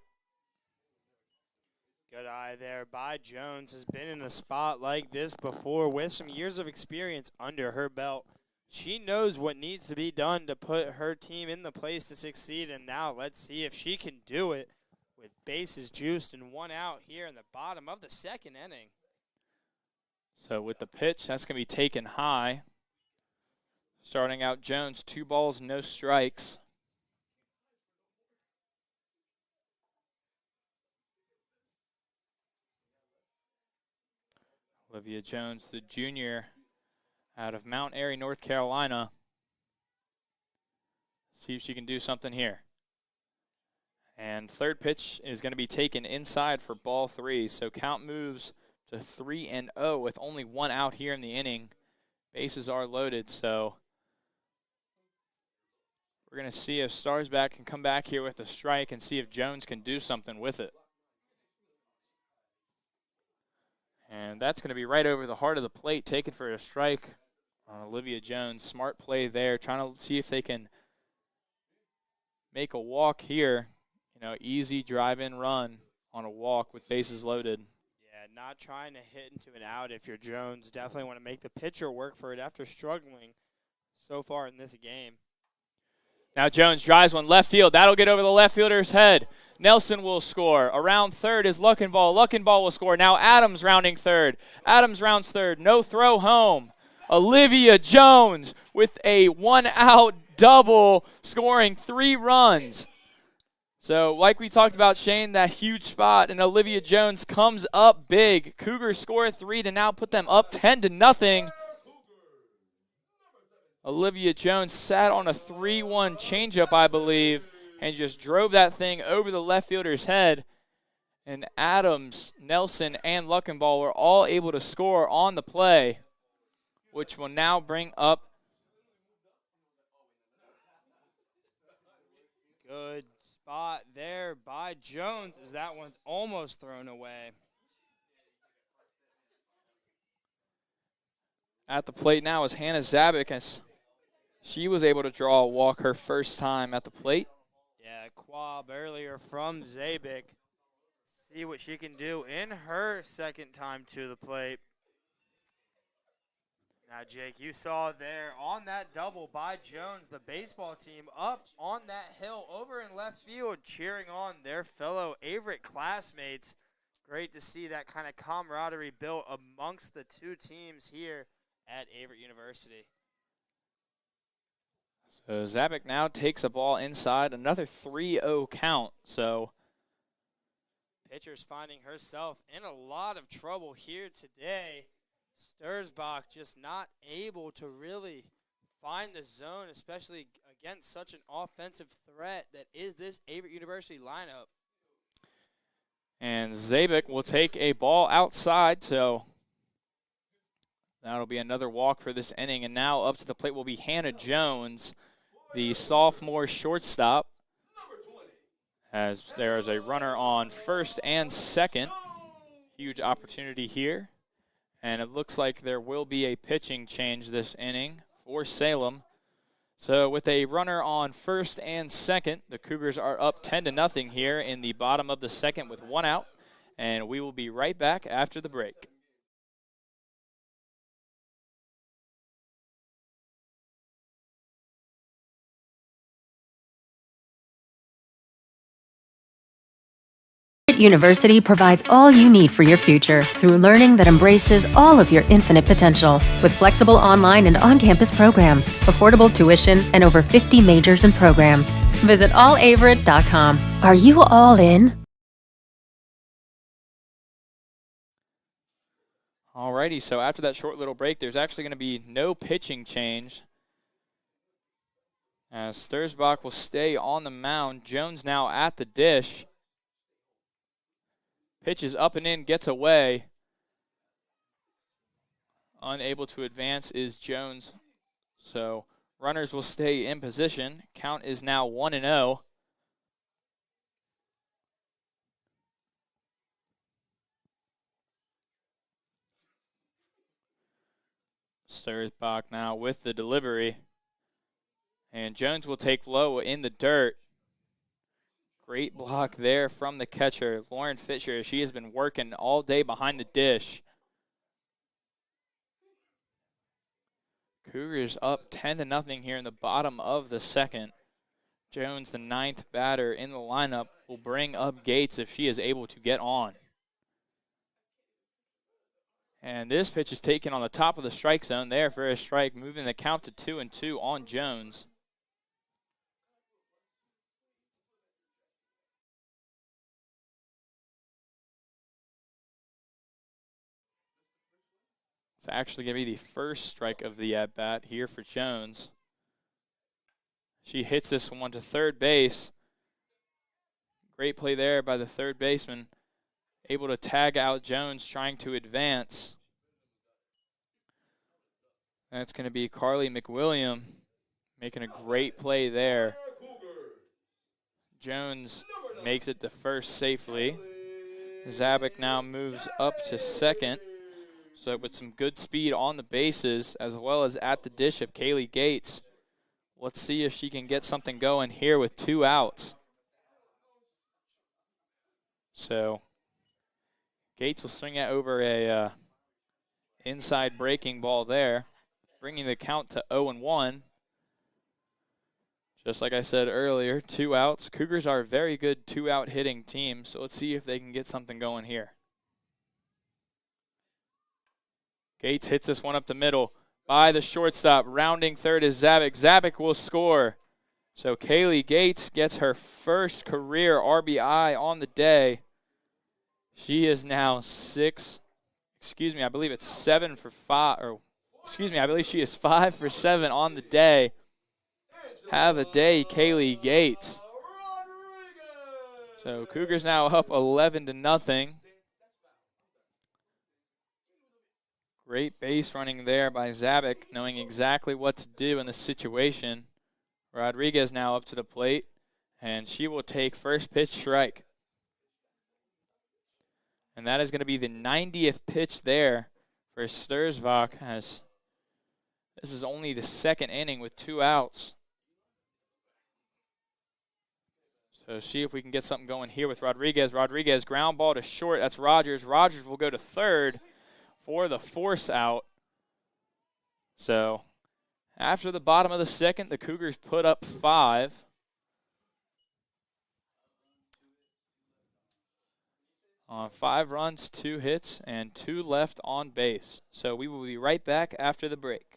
Good eye there by Jones. Has been in a spot like this before with some years of experience under her belt. She knows what needs to be done to put her team in the place to succeed, and now let's see if she can do it with bases juiced and one out here in the bottom of the second inning.
So with the pitch, that's going to be taken high. Starting out Jones, 2 balls, no strikes. Olivia Jones, the junior out of Mount Airy, North Carolina. See if she can do something here. And third pitch is going to be taken inside for ball 3. So count moves to 3-0 with only one out here in the inning. Bases are loaded, so we're going to see if Starsback can come back here with a strike and see if Jones can do something with it. And that's going to be right over the heart of the plate, taken for a strike on Olivia Jones. Smart play there, trying to see if they can make a walk here. You know, easy drive-in run on a walk with bases loaded.
Yeah, not trying to hit into an out if you're Jones. Definitely want to make the pitcher work for it after struggling so far in this game.
Now Jones drives one left field. That'll get over the left fielder's head. Nelson will score. Around third is Luckenball. Luckenball will score. Now Adams rounding third. Adams rounds third. No throw home. Olivia Jones with a one-out double, scoring 3 runs. So like we talked about, Shane, that huge spot, and Olivia Jones comes up big. Cougars score 3 to now put them up 10-0. Olivia Jones sat on a 3-1 changeup, I believe, and just drove that thing over the left fielder's head. And Adams, Nelson, and Luckenball were all able to score on the play, which will now bring up.
Good spot there by Jones as that one's almost thrown away.
At the plate now is Hannah Zabik, as she was able to draw a walk her first time at the plate.
Yeah, quab earlier from Zabik. See what she can do in her second time to the plate. Now, Jake, you saw there on that double by Jones, the baseball team up on that hill over in left field cheering on their fellow Averett classmates. Great to see that kind of camaraderie built amongst the two teams here at Averett University.
So Zabik now takes a ball inside, another 3-0 count. So
pitcher's finding herself in a lot of trouble here today. Sturzbach just not able to really find the zone, especially against such an offensive threat that is this Averett University lineup.
And Zabik will take a ball outside, so that'll be another walk for this inning. And now up to the plate will be Hannah Jones, the sophomore shortstop, as there is a runner on first and second. Huge opportunity here. And it looks like there will be a pitching change this inning for Salem. So with a runner on first and second, the Cougars are up 10-0 here in the bottom of the second with one out. And we will be right back after the break.
University provides all you need for your future through learning that embraces all of your infinite potential. With flexible online and on-campus programs, affordable tuition, and over 50 majors and programs. Visit allaverett.com. Are you all in?
Alrighty, so after that short little break, there's actually going to be no pitching change, as Sturzbach will stay on the mound. Jones now at the dish. Pitches up and in, gets away. Unable to advance is Jones. So Runners will stay in position. Count is now 1-0. Sturzbach now with the delivery. And Jones will take low in the dirt. Great block there from the catcher, Lauren Fisher. She has been working all day behind the dish. Cougars up 10-0 here in the bottom of the second. Jones, the 9th batter in the lineup, will bring up Gates if she is able to get on. And this pitch is taken on the top of the strike zone there for a strike, moving the count to 2-2 on Jones. It's actually going to be the first strike of the at-bat here for Jones. She hits this one to third base. Great play there by the third baseman. Able to tag out Jones trying to advance. That's going to be Carly McWilliam making a great play there. Jones makes it to first safely. Zabik now moves up to second. So with some good speed on the bases as well as at the dish of Kaylee Gates. Let's see if she can get something going here with 2 outs. So Gates will swing it over a inside breaking ball there, bringing the count to 0-1. Just like I said earlier, 2 outs. Cougars are a very good 2-out hitting team, so let's see if they can get something going here. Gates hits this one up the middle by the shortstop. Rounding third is Zabik. Zabik will score. So Kaylee Gates gets her first career RBI on the day. She is now I believe it's 7 for 5, I believe she is 5 for 7 on the day. Have a day, Kaylee Gates. So Cougars now up 11-0. Great base running there by Zabik, knowing exactly what to do in the situation. Rodriguez now up to the plate, and she will take first pitch strike. And that is going to be the 90th pitch there for Sturzbach, as this is only the second inning with 2 outs. So see if we can get something going here with Rodriguez. Rodriguez ground ball to short. That's Rogers. Rogers will go to third for the force out. So after the bottom of the second, the Cougars put up 5. On 5 runs, 2 hits, and 2 left on base. So we will be right back after the break.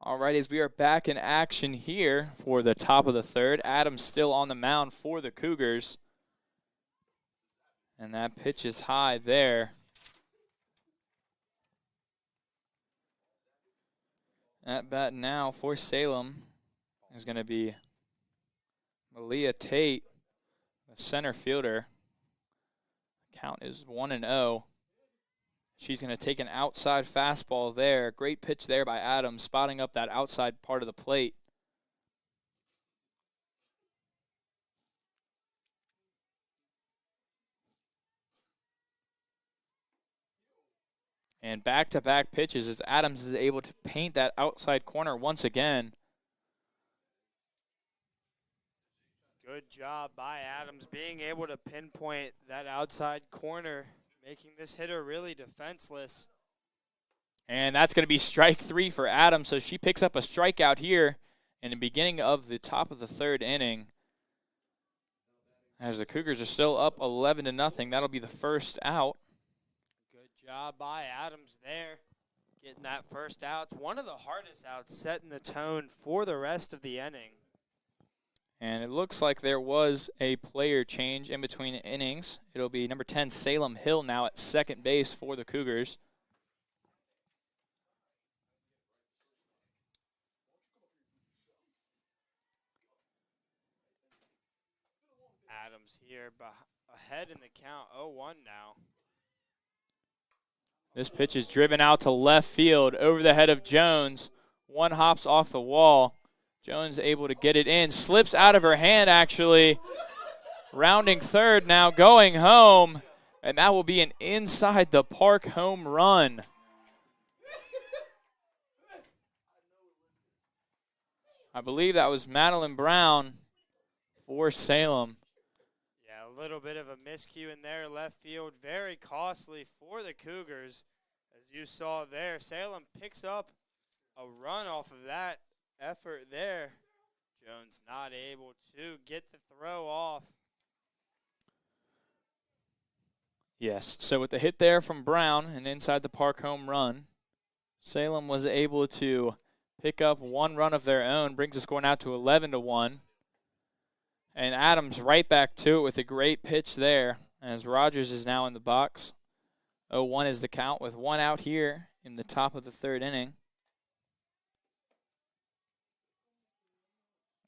All right, as we are back in action here for the top of the third. Adams still on the mound for the Cougars. And that pitch is high there. At bat now for Salem is going to be Malia Tate, the center fielder. Count is 1-0. She's going to take an outside fastball there. Great pitch there by Adams, spotting up that outside part of the plate. And back-to-back pitches as Adams is able to paint that outside corner once again.
Good job by Adams being able to pinpoint that outside corner, making this hitter really defenseless.
And that's going to be strike 3 for Adams, so she picks up a strikeout here in the beginning of the top of the third inning. As the Cougars are still up 11-0, that'll be the first out.
Good job by Adams there, getting that first out. It's one of the hardest outs, setting the tone for the rest of the inning.
And it looks like there was a player change in between innings. It'll be number 10, Salem Hill, now at second base for the Cougars.
Adams here ahead in the count, 0-1 now.
This pitch is driven out to left field over the head of Jones. One hops off the wall. Jones able to get it in. Slips out of her hand, actually. Rounding third now, going home. And that will be an inside the park home run. I believe that was Madeline Brown for Salem.
Yeah, a little bit of a miscue in there, left field. Very costly for the Cougars. As you saw there, Salem picks up a run off of that effort there. Jones not able to get the throw off.
Yes, so with the hit there from Brown, an inside the park home run, Salem was able to pick up one run of their own, brings the score now to 11-1. And Adams right back to it with a great pitch there, as Rogers is now in the box. 0-1 is the count with one out here in the top of the third inning.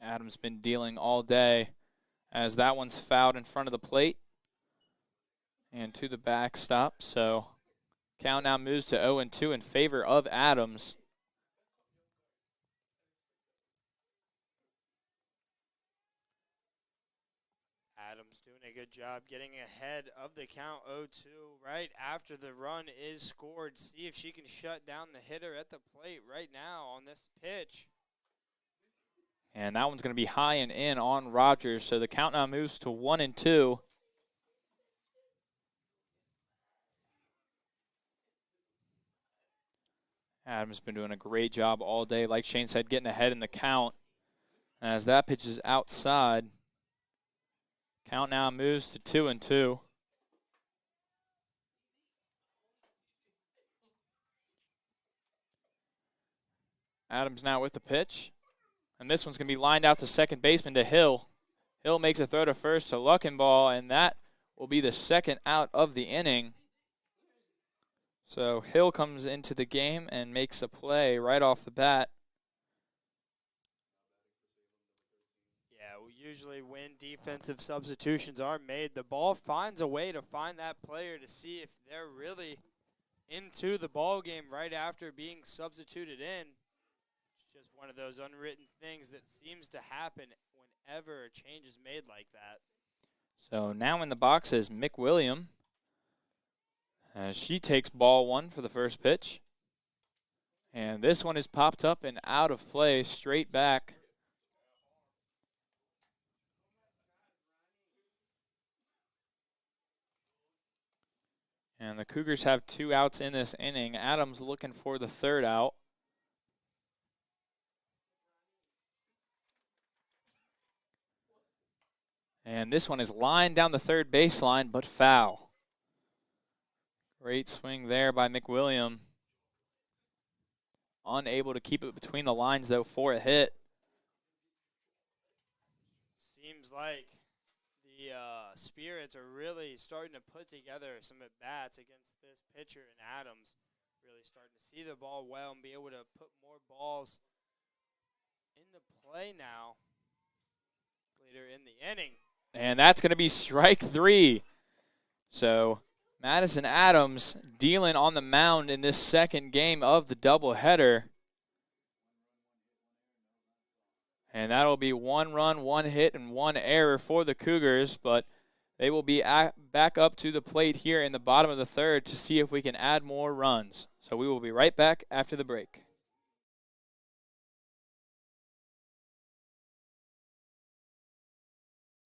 Adams been dealing all day as that one's fouled in front of the plate and to the backstop. So count now moves to 0-2 in favor of Adams.
Adams doing a good job getting ahead of the count 0-2 right after the run is scored. See if she can shut down the hitter at the plate right now on this pitch.
And that one's going to be high and in on Rogers, so the count now moves to 1-2. Adams been doing a great job all day, like Shane said, getting ahead in the count. As that pitch is outside, count now moves to 2-2. Adams now with the pitch. And this one's going to be lined out to second baseman to Hill. Hill makes a throw to first to Luckenball, and that will be the second out of the inning. So Hill comes into the game and makes a play right off the bat.
Yeah, usually when defensive substitutions are made, the ball finds a way to find that player to see if they're really into the ball game right after being substituted in. Just one of those unwritten things that seems to happen whenever a change is made like that.
So now in the box is Mick William, as she takes ball one for the first pitch. And this one is popped up and out of play, straight back. And the Cougars have 2 outs in this inning. Adams looking for the third out. And this one is lined down the third baseline, but foul. Great swing there by McWilliam. Unable to keep it between the lines, though, for a hit.
Seems like the Spirits are really starting to put together some at-bats against this pitcher in Adams. Really starting to see the ball well and be able to put more balls into play now later in the inning.
And that's going to be strike 3. So Madison Adams dealing on the mound in this second game of the doubleheader. And that'll be 1 run, 1 hit, and 1 error for the Cougars, but they will be back up to the plate here in the bottom of the third to see if we can add more runs. So we will be right back after the break.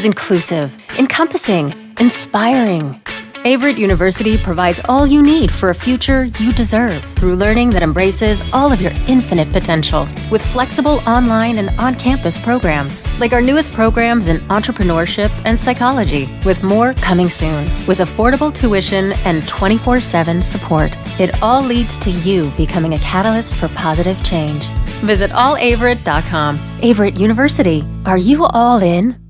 Inclusive, encompassing, inspiring. Averett University provides all you need for a future you deserve through learning that embraces all of your infinite potential with flexible online and on-campus programs like our newest programs in entrepreneurship and psychology, with more coming soon, with affordable tuition and 24/7 support. It all leads to you becoming a catalyst for positive change. Visit allaverett.com. Averett University. Are you all in?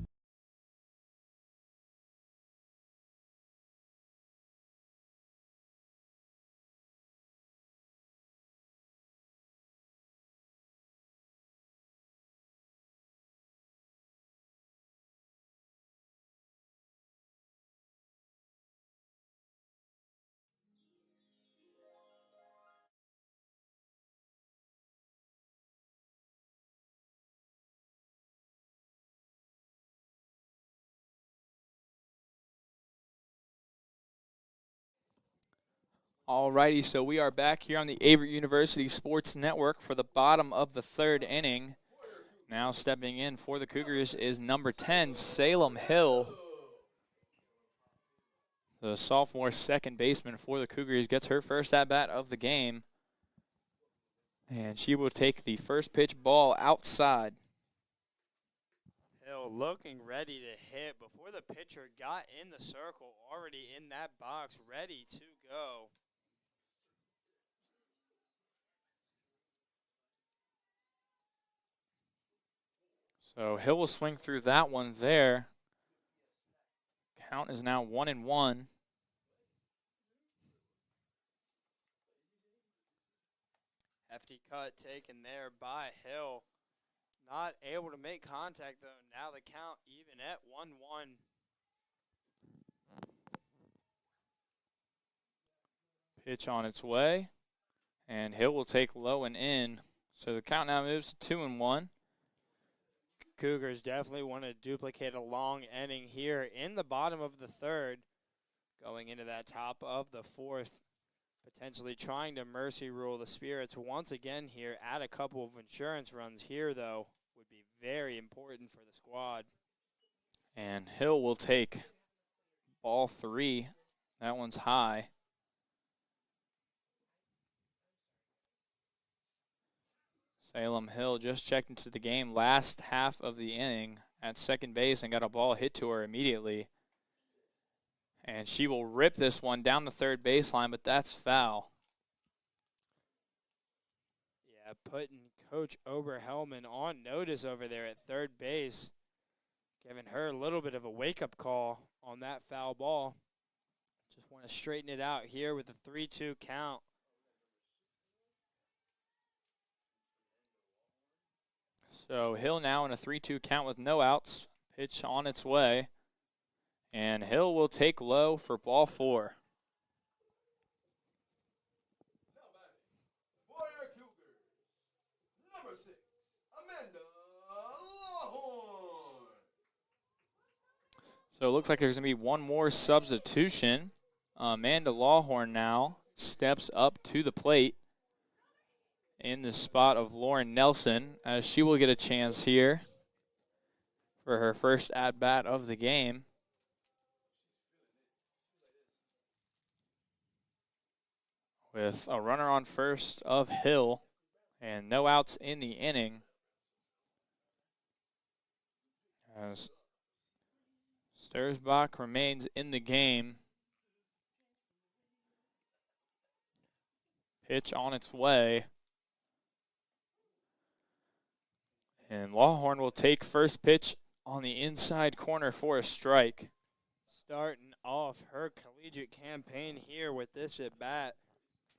Alrighty, so we are back here on the Averett University Sports Network for the bottom of the third inning. Now stepping in for the Cougars is number 10, Salem Hill. The sophomore second baseman for the Cougars gets her first at-bat of the game. And she will take the first pitch ball outside.
Hill looking ready to hit before the pitcher got in the circle, already in that box, ready to go.
So Hill will swing through that one there. Count is now 1-1.
Hefty cut taken there by Hill. Not able to make contact, though. Now the count even at 1-1.
Pitch on its way. And Hill will take low and in. So the count now moves to 2-1.
Cougars definitely want to duplicate a long inning here in the bottom of the third, going into that top of the fourth, potentially trying to mercy rule the Spirits once again here. Add a couple of insurance runs here, though, would be very important for the squad.
And Hill will take ball 3. That one's high. Salem Hill just checked into the game last half of the inning at second base and got a ball hit to her immediately. And she will rip this one down the third baseline, but that's foul.
Yeah, putting Coach Oberhelman on notice over there at third base, giving her a little bit of a wake-up call on that foul ball. Just want to straighten it out here with a 3-2 count.
So Hill now in a 3-2 count with no outs. Pitch on its way. And Hill will take low for ball 4.
Number 6, Amanda Lawhorn.
So it looks like there's going to be one more substitution. Amanda Lawhorn now steps up to the plate in the spot of Lauren Nelson, as she will get a chance here for her first at-bat of the game. With a runner on first of Hill and no outs in the inning, as Sturzbach remains in the game. Pitch on its way. And Lawhorn will take first pitch on the inside corner for a strike.
Starting off her collegiate campaign here with this at-bat.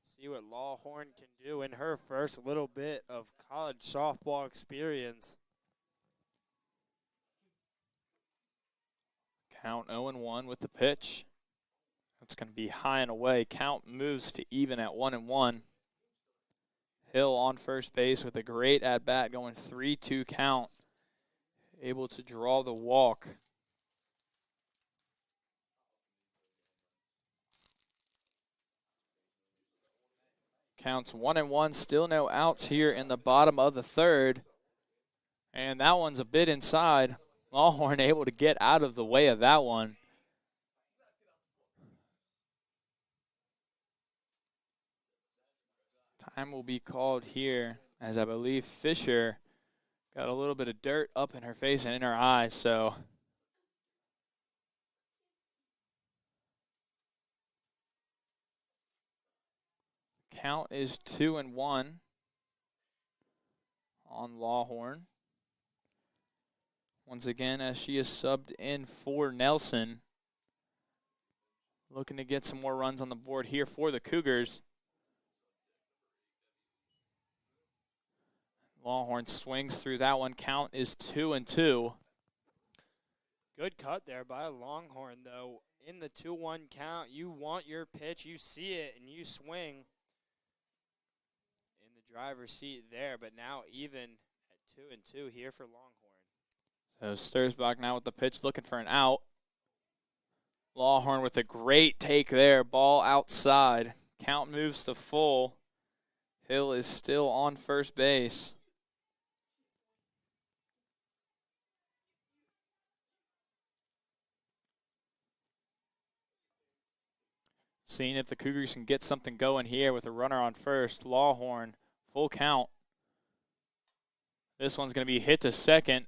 See what Lawhorn can do in her first little bit of college softball experience.
Count 0-1 with the pitch. That's going to be high and away. Count moves to even at 1-1. Hill on first base with a great at-bat, going 3-2 count. Able to draw the walk. Counts 1-1, still no outs here in the bottom of the third. And that one's a bit inside. Lawhorn able to get out of the way of that one. Time will be called here, as I believe Fisher got a little bit of dirt up in her face and in her eyes, so count is 2-1 on Lawhorn. Once again, as she is subbed in for Nelson. Looking to get some more runs on the board here for the Cougars. Lawhorn swings through that one. Count is 2-2.
Good cut there by Longhorn, though. In the 2-1 count, you want your pitch, you see it, and you swing in the driver's seat there. But now even at 2-2 here for Longhorn.
So Sturzbach now with the pitch, looking for an out. Lawhorn with a great take there. Ball outside. Count moves to full. Hill is still on first base. Seeing if the Cougars can get something going here with a runner on first. Lawhorn, full count. This one's going to be hit to second.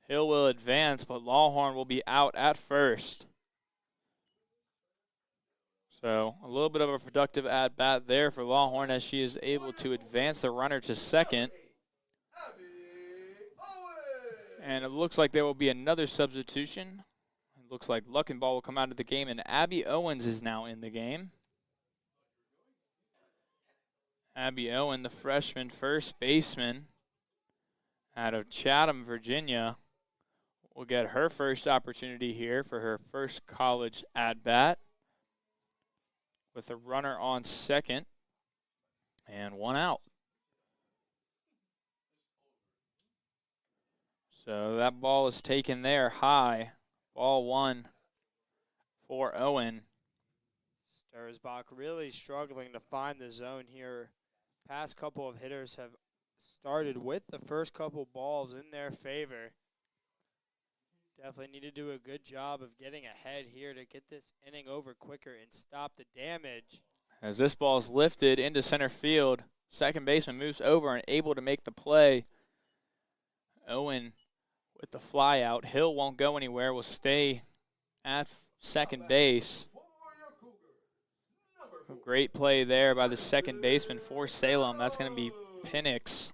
Hill will advance, but Lawhorn will be out at first. So a little bit of a productive at-bat there for Lawhorn as she is able to advance the runner to second. And it looks like there will be another substitution. It looks like Luckenball will come out of the game, and Abby Owens is now in the game. Abby Owen, the freshman first baseman out of Chatham, Virginia, will get her first opportunity here for her first college at-bat with a runner on second and one out. So that ball is taken there high. Ball one for Owen.
Sturzbach really struggling to find the zone here. Past couple of hitters have started with the first couple balls in their favor. Definitely need to do a good job of getting ahead here to get this inning over quicker and stop the damage.
As this ball is lifted into center field, second baseman moves over and able to make the play. Owen with the fly out. Hill won't go anywhere, will stay at second base. A great play there by the second baseman for Salem. That's going to be Penix.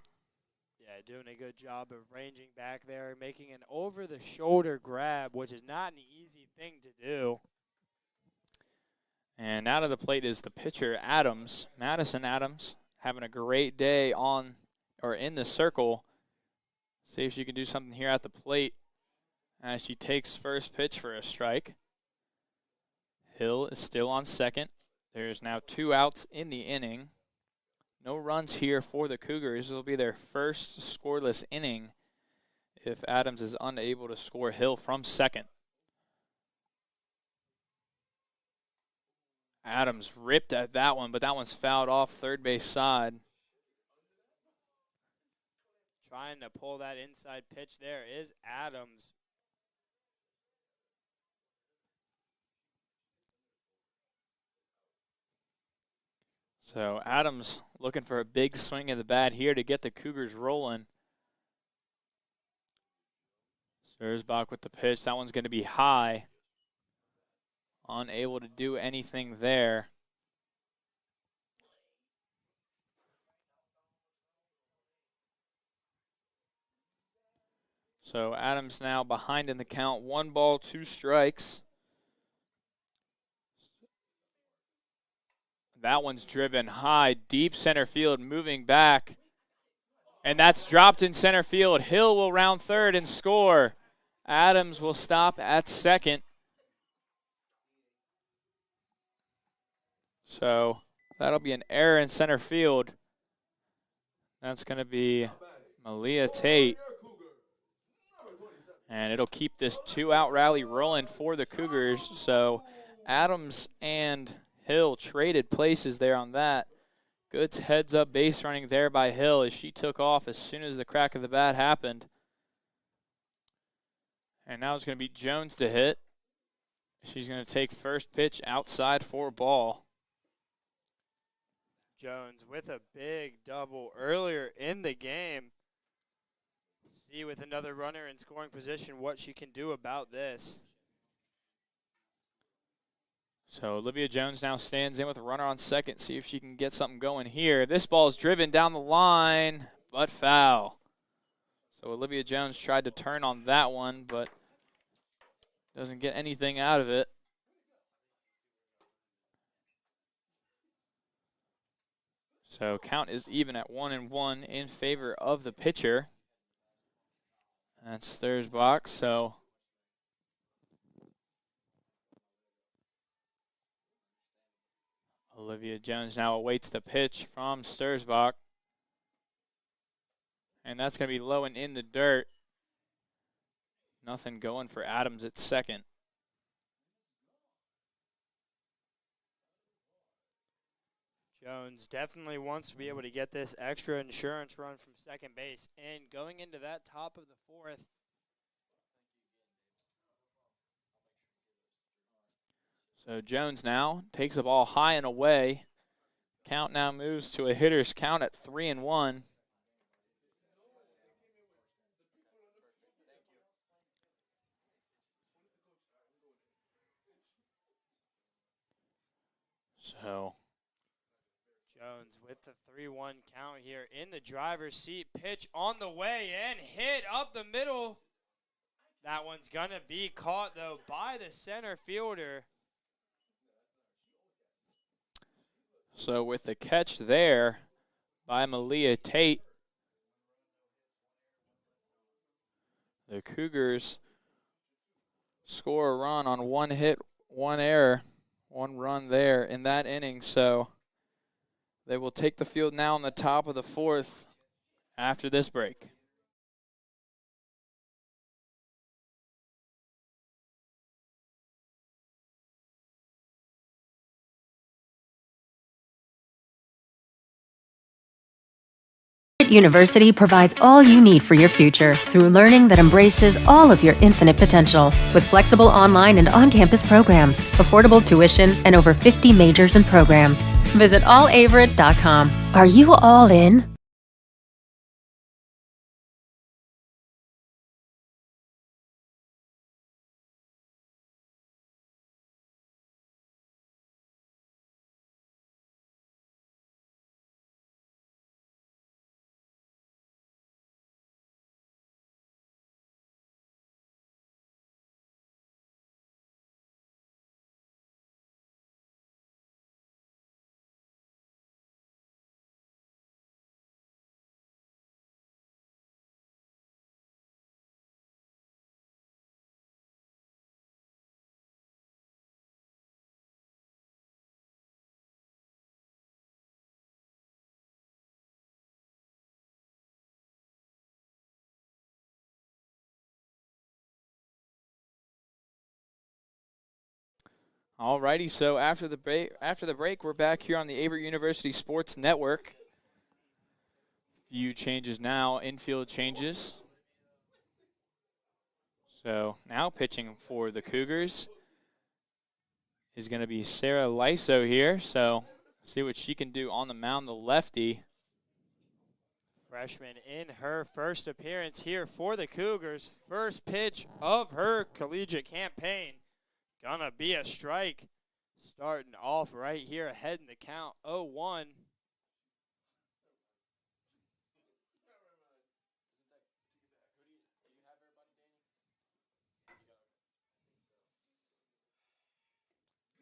Yeah, doing a good job of ranging back there, making an over-the-shoulder grab, which is not an easy thing to do.
And out of the plate is the pitcher, Adams. Madison Adams having a great day on or in the circle. See if she can do something here at the plate as she takes first pitch for a strike. Hill is still on second. There's now 2 outs in the inning. No runs here for the Cougars. It'll be their first scoreless inning if Adams is unable to score Hill from second. Adams ripped at that one, but that one's fouled off third base side.
Trying to pull that inside pitch there is Adams.
So Adams looking for a big swing of the bat here to get the Cougars rolling. Sturzbach with the pitch. That one's going to be high. Unable to do anything there. So Adams now behind in the count. 1 ball, 2 strikes. That one's driven high, deep center field, moving back. And that's dropped in center field. Hill will round third and score. Adams will stop at second. So that'll be an error in center field. That's going to be Malia Tate. And it'll keep this 2-out rally rolling for the Cougars. So Adams and Hill traded places there on that. Good heads-up base running there by Hill as she took off as soon as the crack of the bat happened. And now it's going to be Jones to hit. She's going to take first pitch outside for ball.
Jones with a big double earlier in the game. See with another runner in scoring position what she can do about this.
So Olivia Jones now stands in with a runner on second. See if she can get something going here. This ball is driven down the line, but foul. So Olivia Jones tried to turn on that one, but doesn't get anything out of it. So count is even at 1-1 in favor of the pitcher. That's Thursbach. So Olivia Jones now awaits the pitch from Sturzbach. And that's going to be low and in the dirt. Nothing going for Adams at second.
Jones definitely wants to be able to get this extra insurance run from second base. And going into that top of the fourth,
so Jones now takes the ball high and away. Count now moves to a hitter's count at 3-1. So
Jones with the 3-1 count here in the driver's seat. Pitch on the way and hit up the middle. That one's going to be caught, though, by the center fielder.
So with the catch there by Malia Tate, the Cougars score a run on one hit, one error, one run there in that inning. So they will take the field now on the top of the fourth after this break.
University provides all you need for your future through learning that embraces all of your infinite potential. With flexible online and on-campus programs, affordable tuition, and over 50 majors and programs. Visit allaverett.com. Are you all in?
Alrighty, so after the break, we're back here on the Averett University Sports Network. Few changes now, infield changes. So now pitching for the Cougars is going to be Sarah Lyso here. So see what she can do on the mound, the lefty.
Freshman in her first appearance here for the Cougars. First pitch of her collegiate campaign. Gonna be a strike. Starting off right here ahead in the count, 0-1.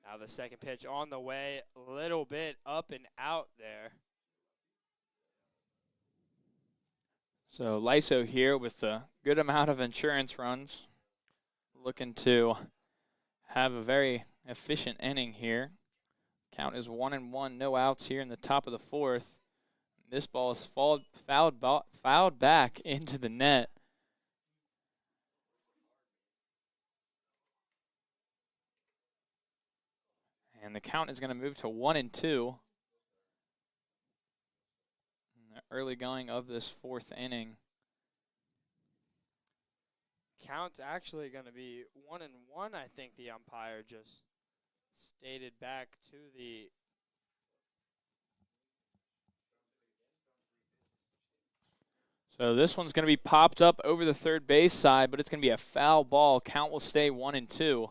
Now the second pitch on the way, a little bit up and out there.
So Lyso here with a good amount of insurance runs. Looking to have a very efficient inning here. Count is 1-1, no outs here in the top of the fourth. This ball is fouled back into the net. And the count is going to move to 1-2. In the early going of this fourth inning.
Count's actually going to be 1-1, I think the umpire just stated back to the
So this one's going to be popped up over the third base side, but it's going to be a foul ball. Count will stay 1-2.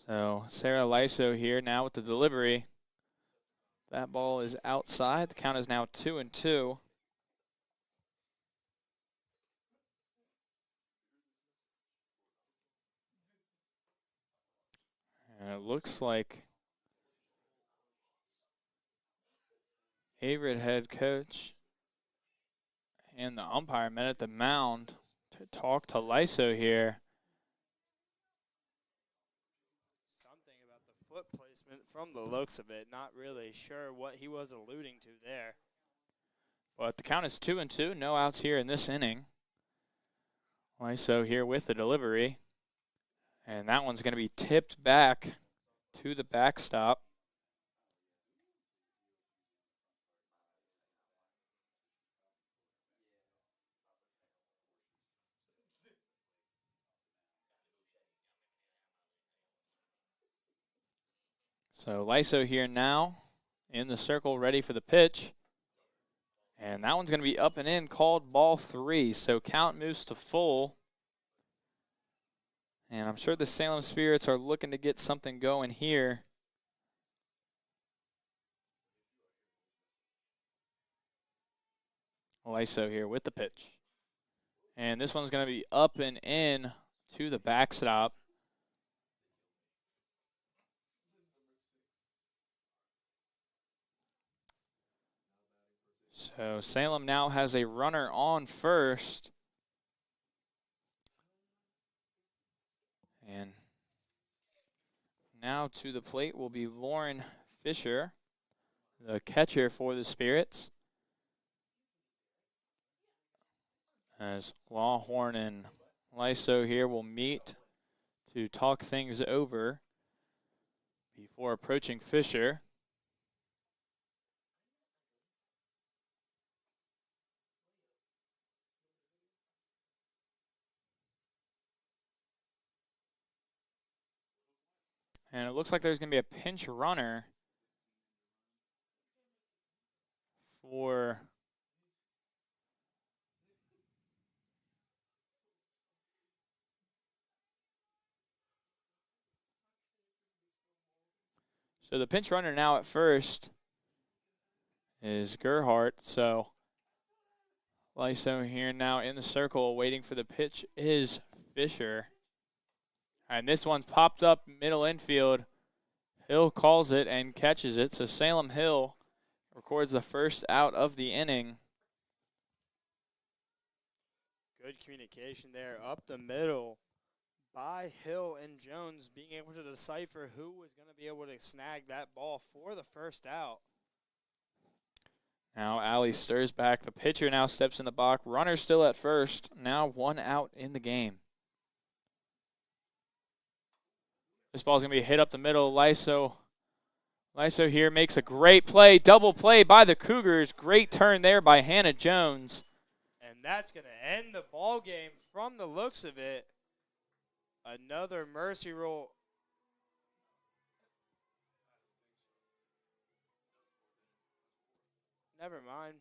So Sarah Lyso here now with the delivery. That ball is outside. The count is now 2-2. And it looks like Averett head coach and the umpire met at the mound to talk to Lyso here.
foot placement from the looks of it. Not really sure what he was alluding to there.
But the count is 2-2. No outs here in this inning. Lyso here with the delivery. And that one's going to be tipped back to the backstop. So Lyso here now in the circle, ready for the pitch. And that one's going to be up and in, called ball 3. So count moves to full. And I'm sure the Salem Spirits are looking to get something going here. Lyso here with the pitch. And this one's going to be up and in to the backstop. So Salem now has a runner on first. And now to the plate will be Lauren Fisher, the catcher for the Spirits. As Lawhorn and Lyso here will meet to talk things over before approaching Fisher. And it looks like there's going to be a pinch runner for so the pinch runner now at first is Gerhardt. So Lyso here now in the circle waiting for the pitch is Fisher. And this one's popped up middle infield. Hill calls it and catches it. So Salem Hill records the first out of the inning.
Good communication there up the middle by Hill and Jones, being able to decipher who was going to be able to snag that ball for the first out.
Now Allie stirs back. The pitcher now steps in the box. Runner still at first. Now 1 out in the game. This ball's going to be hit up the middle. Lyso here makes a great play. Double play by the Cougars. Great turn there by Hannah Jones.
And that's going to end the ball game from the looks of it. Another mercy rule. Never mind.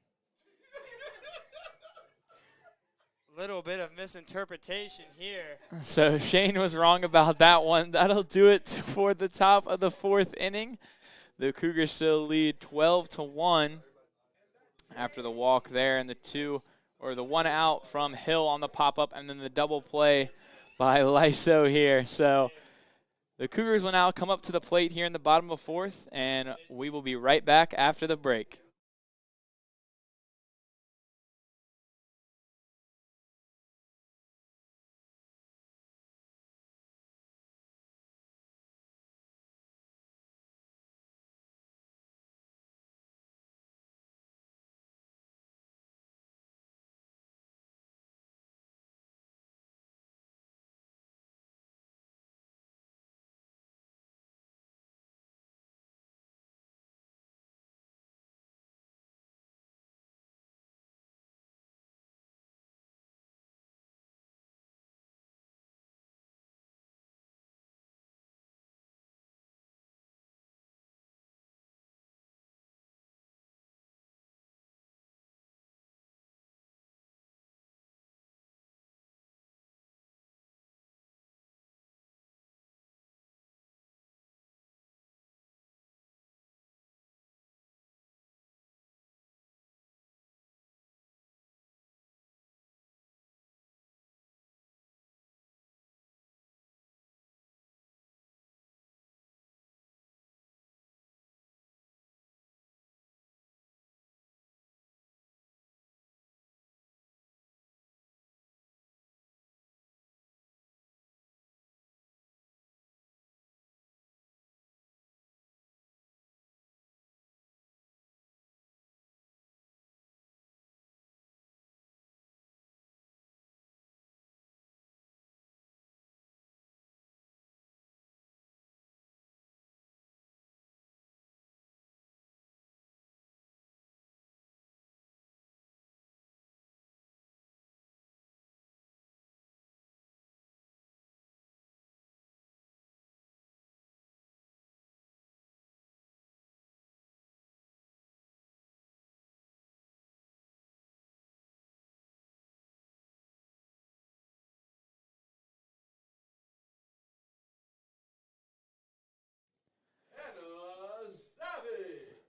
Little bit of misinterpretation here.
So Shane was wrong about that one. That'll do it for the top of the fourth inning. The Cougars still lead 12-1 after the walk there and the 1 out from Hill on the pop-up and then the double play by Lyso here. So The Cougars will now come up to the plate here in the bottom of fourth, and we will be right back after the break.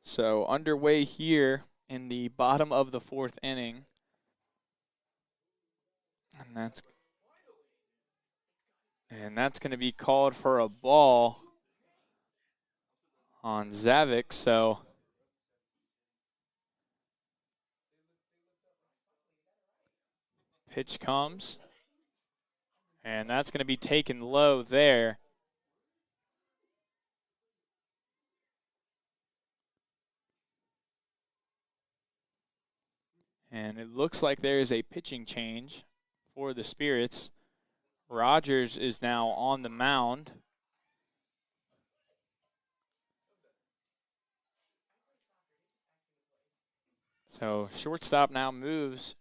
So underway here in the bottom of the fourth inning. And that's going to be called for a ball on Zavik. So pitch comes, and that's going to be taken low there. And it looks like there is a pitching change for the Spirits. Rogers is now on the mound. So shortstop now moves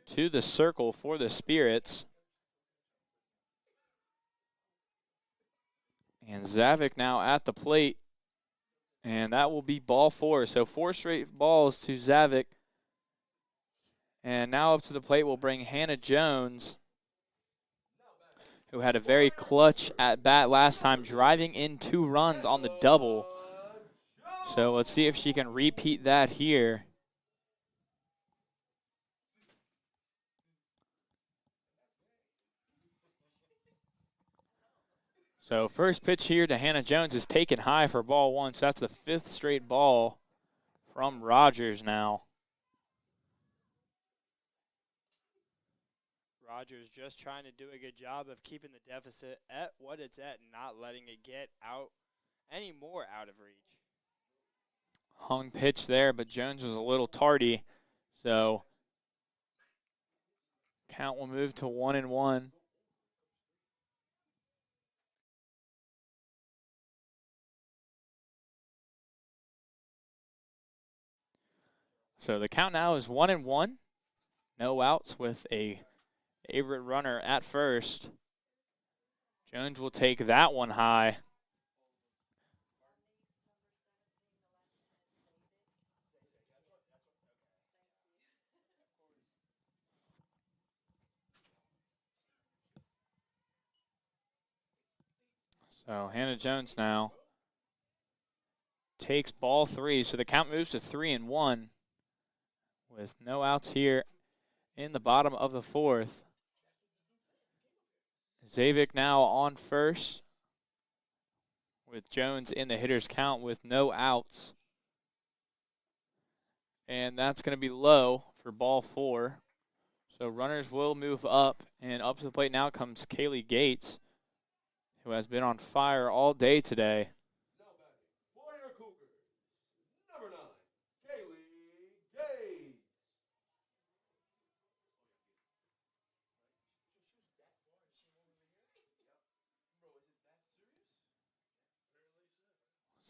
to the circle for the Spirits. And Zavik now at the plate. And that will be ball four. So 4 straight balls to Zavik. And now up to the plate will bring Hannah Jones, who had a very clutch at bat last time, driving in 2 runs on the double. So let's see if she can repeat that here. So first pitch here to Hannah Jones is taken high for ball 1. So that's the 5th straight ball from Rogers now.
Rogers just trying to do a good job of keeping the deficit at what it's at and not letting it get out any more out of reach.
Hung pitch there, but Jones was a little tardy. So count will move to 1-1. So the count now is 1-1. No outs with a Averett runner at first. Jones will take that one high. So Hannah Jones now takes ball 3. So the count moves to 3-1 with no outs here in the bottom of the 4th. Zavik now on first with Jones in the hitter's count with no outs. And that's going to be low for ball 4. So runners will move up, and up to the plate now comes Kaylee Gates, who has been on fire all day today.
Now batting for your Cougars, number 9, Kaylee Gates.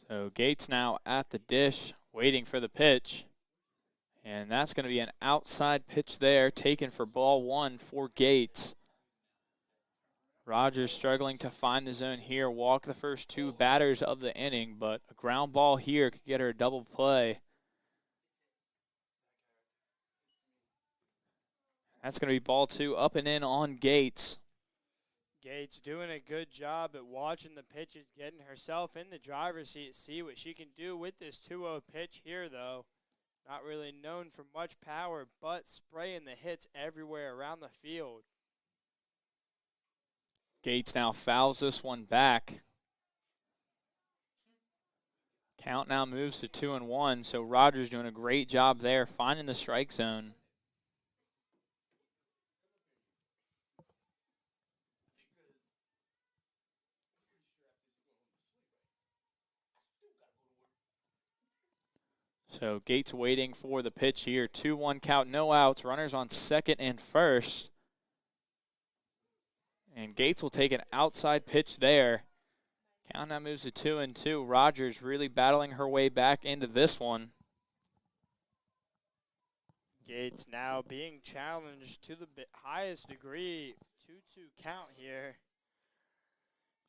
So Gates now at the dish, waiting for the pitch. And that's going to be an outside pitch there, taken for ball 1 for Gates. Rogers struggling to find the zone here, walk the first 2 batters of the inning, but a ground ball here could get her a double play. That's going to be ball 2 up and in on Gates.
Gates doing a good job at watching the pitches, getting herself in the driver's seat, see what she can do with this 2-0 pitch here, though. Not really known for much power, but spraying the hits everywhere around the field.
Gates now fouls this one back. Count now moves to 2-1, so Rogers doing a great job there, finding the strike zone. So Gates waiting for the pitch here. 2-1 count, no outs. Runners on second and first. And Gates will take an outside pitch there. Count now moves to 2-2. Rogers really battling her way back into this one.
Gates now being challenged to the highest degree. 2-2 count here.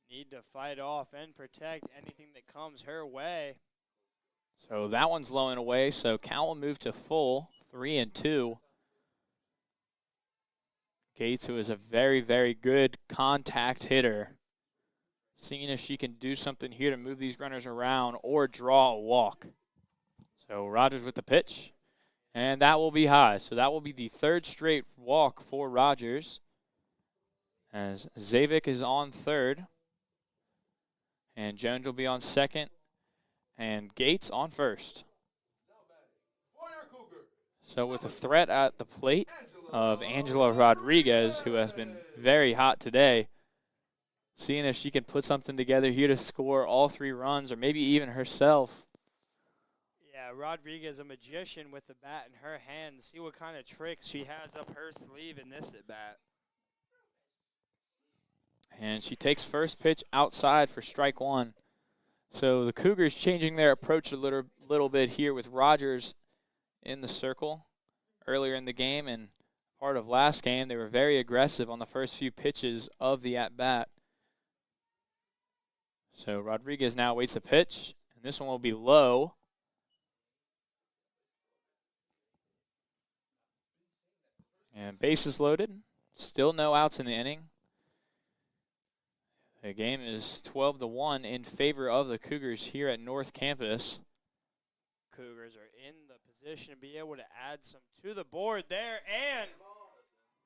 Need to fight off and protect anything that comes her way.
So that one's low and away, so count will move to full, 3-2. Gates, who is a very, very good contact hitter, seeing if she can do something here to move these runners around or draw a walk. So Rogers with the pitch, and that will be high. So that will be the 3rd straight walk for Rogers, as Zavik is on 3rd, and Jones will be on 2nd. And Gates on 1st. So with a threat at the plate of Angela Rodriguez, who has been very hot today, seeing if she can put something together here to score all 3 runs, or maybe even herself.
Yeah, Rodriguez, a magician with the bat in her hand. See what kind of tricks she has up her sleeve in this at bat.
And she takes first pitch outside for strike 1. So the Cougars changing their approach a little bit here with Rogers in the circle earlier in the game, and part of last game they were very aggressive on the first few pitches of the at-bat. So Rodriguez now waits the pitch, and this one will be low. And bases loaded. Still no outs in the inning. The game is 12-1 in favor of the Cougars here at North Campus.
Cougars are in the position to be able to add some to the board there, and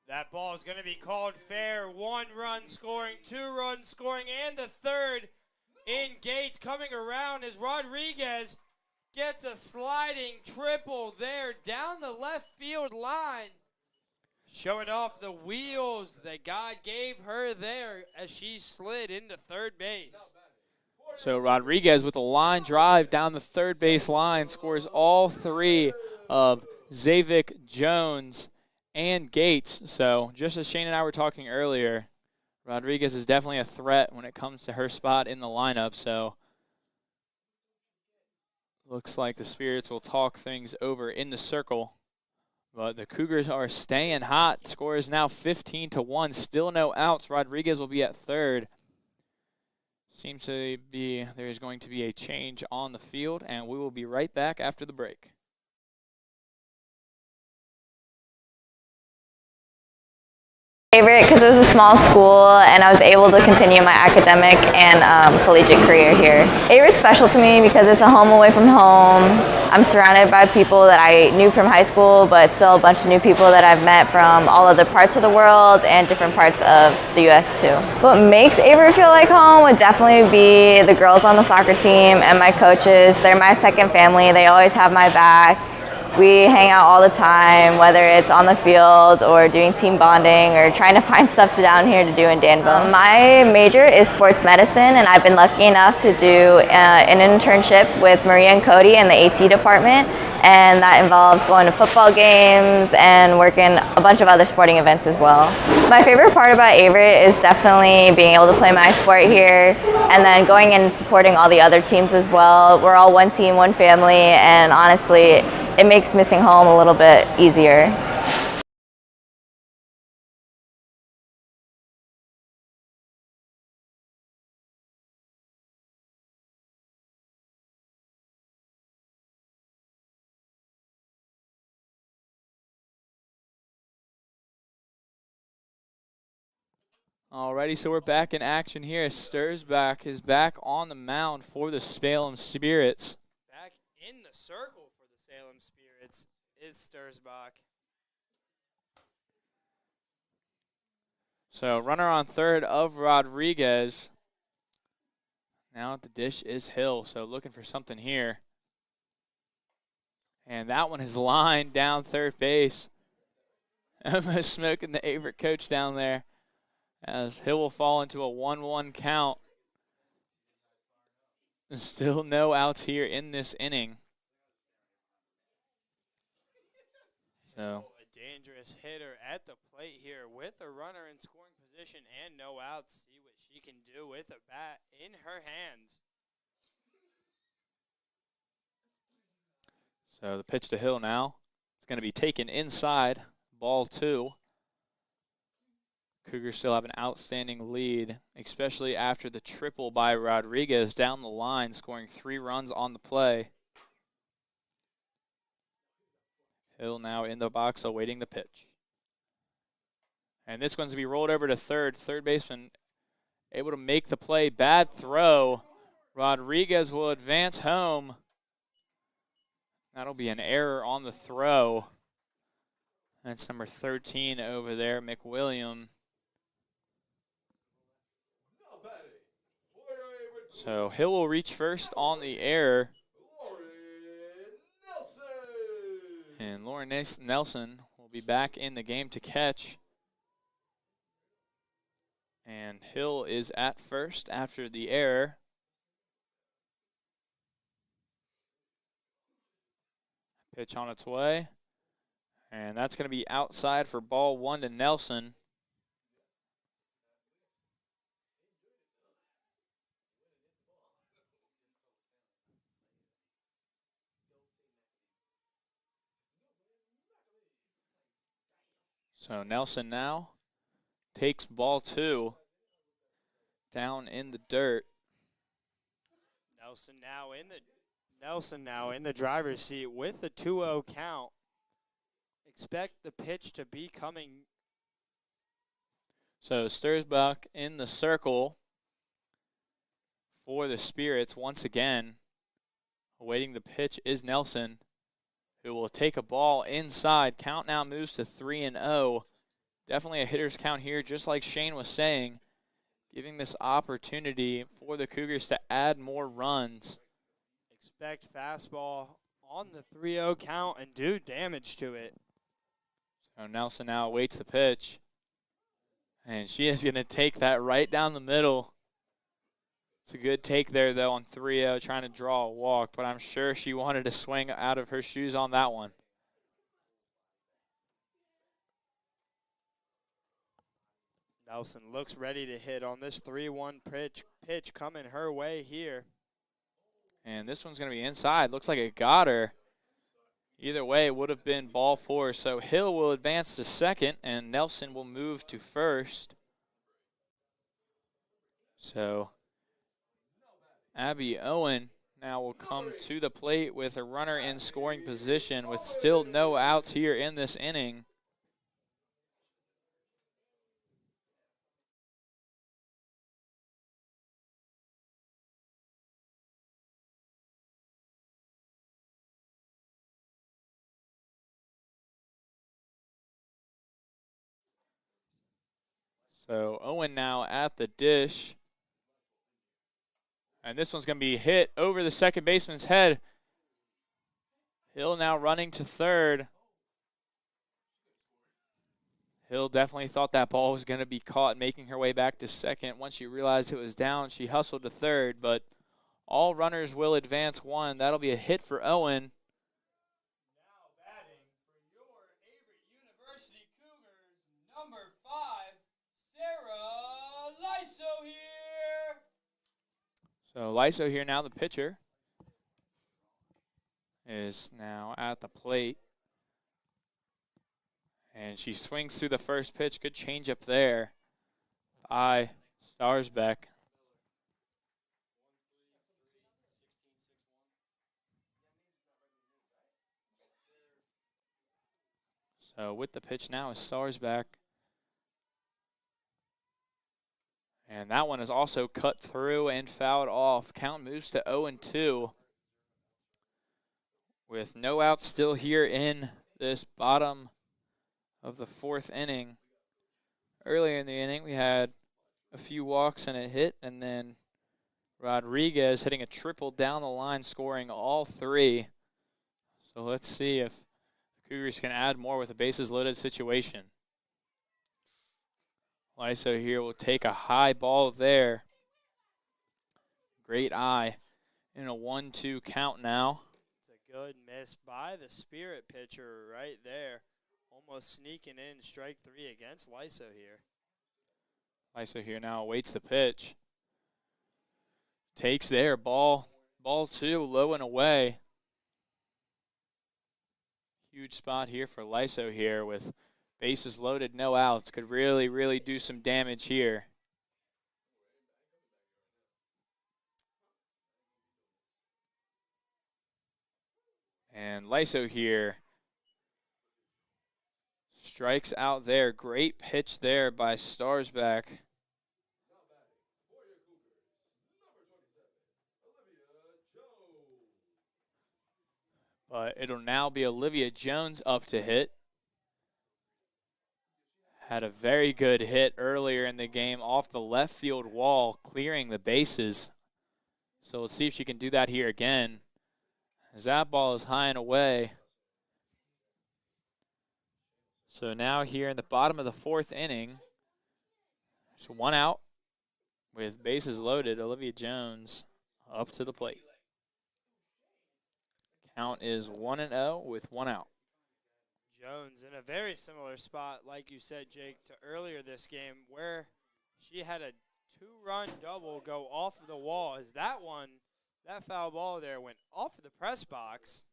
that ball is going to be called fair. 1 run scoring, 2 runs scoring, and the 3rd in Gates coming around as Rodriguez gets a sliding triple there down the left field line. Showing off the wheels that God gave her there as she slid into 3rd base.
So Rodriguez with a line drive down the 3rd base line scores all 3 of Zavik, Jones, and Gates. So just as Shane and I were talking earlier, Rodriguez is definitely a threat when it comes to her spot in the lineup. So looks like the Spirits will talk things over in the circle. But the Cougars are staying hot. Score is now 15-1. Still no outs. Rodriguez will be at 3rd. Seems to be there's going to be a change on the field, and we will be right back after the break.
Averett because it was a small school and I was able to continue my academic and collegiate career here. Averett's special to me because it's a home away from home. I'm surrounded by people that I knew from high school, but still a bunch of new people that I've met from all other parts of the world and different parts of the U.S. too. What makes Averett feel like home would definitely be the girls on the soccer team and my coaches. They're my second family. They always have my back. We hang out all the time, whether it's on the field or doing team bonding or trying to find stuff down here to do in Danville. My major is sports medicine, and I've been lucky enough to do an internship with Maria and Cody in the AT department, and that involves going to football games and working a bunch of other sporting events as well. My favorite part about Averett is definitely being able to play my sport here and then going and supporting all the other teams as well. We're all one team, one family, and honestly, it makes missing home a little bit easier.
Alrighty, so we're back in action here. Sturzbach is back on the mound for the Salem Spirits.
Back in the circle for the Salem Spirits is Sturzbach.
So runner on third of Rodriguez. Now at the dish is Hill, so looking for something here. And that one is lined down third base. Almost smoking the Averett coach down there, as Hill will fall into a 1-1 count. Still no outs here in this inning. So
A dangerous hitter at the plate here with a runner in scoring position and no outs. See what she can do with a bat in her hands.
So the pitch to Hill now. It's going to be taken inside. Ball 2. Cougars still have an outstanding lead, especially after the triple by Rodriguez down the line, scoring 3 runs on the play. Hill now in the box awaiting the pitch. And this one's going to be rolled over to third. Third baseman able to make the play. Bad throw. Rodriguez will advance home. That'll be an error on the throw. That's number 13 over there, McWilliam. So Hill will reach first on the error. And Lauren Nelson will be back in the game to catch. And Hill is at first after the error. Pitch on its way. And that's going to be outside for ball 1 to Nelson. So Nelson now takes ball 2 down in the dirt.
Nelson now in the driver's seat with a 2-0 count. Expect the pitch to be coming.
So Sturzbach in the circle for the Spirits once again. Awaiting the pitch is Nelson, who will take a ball inside. Count now moves to 3-0. Definitely a hitter's count here, just like Shane was saying, giving this opportunity for the Cougars to add more runs.
Expect fastball on the 3-0 count and do damage to it.
So Nelson now awaits the pitch. And she is going to take that right down the middle. It's a good take there, though, on 3-0, trying to draw a walk. But I'm sure she wanted to swing out of her shoes on that one.
Nelson looks ready to hit on this 3-1 pitch coming her way here.
And this one's going to be inside. Looks like it got her. Either way, it would have been ball 4. So Hill will advance to second, and Nelson will move to first. So Abby Owen now will come to the plate with a runner in scoring position with still no outs here in this inning. So Owen now at the dish. And this one's going to be hit over the second baseman's head. Hill now running to third. Hill definitely thought that ball was going to be caught, making her way back to second. Once she realized it was down, she hustled to third, but all runners will advance one. That'll be a hit for Owen.
Now batting for your Averett University Cougars, number 5, Sarah Lyso here.
So Lyso here now, the pitcher, is now at the plate. And she swings through the first pitch. Good changeup there by Starsbeck. So with the pitch now is Starsbeck. And that one is also cut through and fouled off. Count moves to 0-2. With no outs still here in this bottom of the fourth inning. Earlier in the inning, we had a few walks and a hit, and then Rodriguez hitting a triple down the line, scoring all three. So let's see if the Cougars can add more with a bases loaded situation. Lyso here will take a high ball there. Great eye in a 1-2 count now.
It's a good miss by the Spirit pitcher right there. Almost sneaking in strike 3 against Lyso here.
Lyso here now awaits the pitch. Takes there, ball 2, low and away. Huge spot here for Lyso here with bases loaded, no outs. Could really, really do some damage here. And Lyso here strikes out there. Great pitch there by Starsbeck. But it'll now be Olivia Jones up to hit. Had a very good hit earlier in the game off the left field wall, clearing the bases. So let's see if she can do that here again. As that ball is high and away. So now here in the bottom of the fourth inning, there's one out with bases loaded. Olivia Jones up to the plate. Count is 1-0 with one out.
Jones in a very similar spot, like you said, Jake, to earlier this game, where she had a 2-run double go off of the wall. As that foul ball there went off of the press box.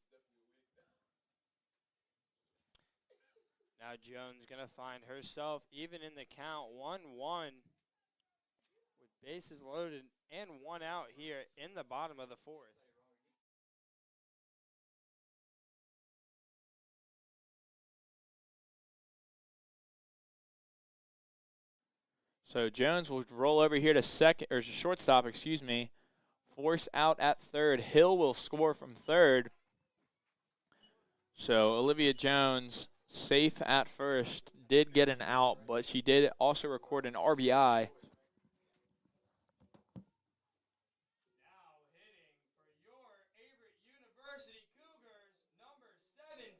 Now Jones going to find herself even in the count, 1-1 with bases loaded and one out here in the bottom of the fourth.
So Jones will roll over here to shortstop, force out at third. Hill will score from third. So Olivia Jones, safe at first, did get an out, but she did also record an RBI.
Now hitting for your Averett University Cougars, number 17,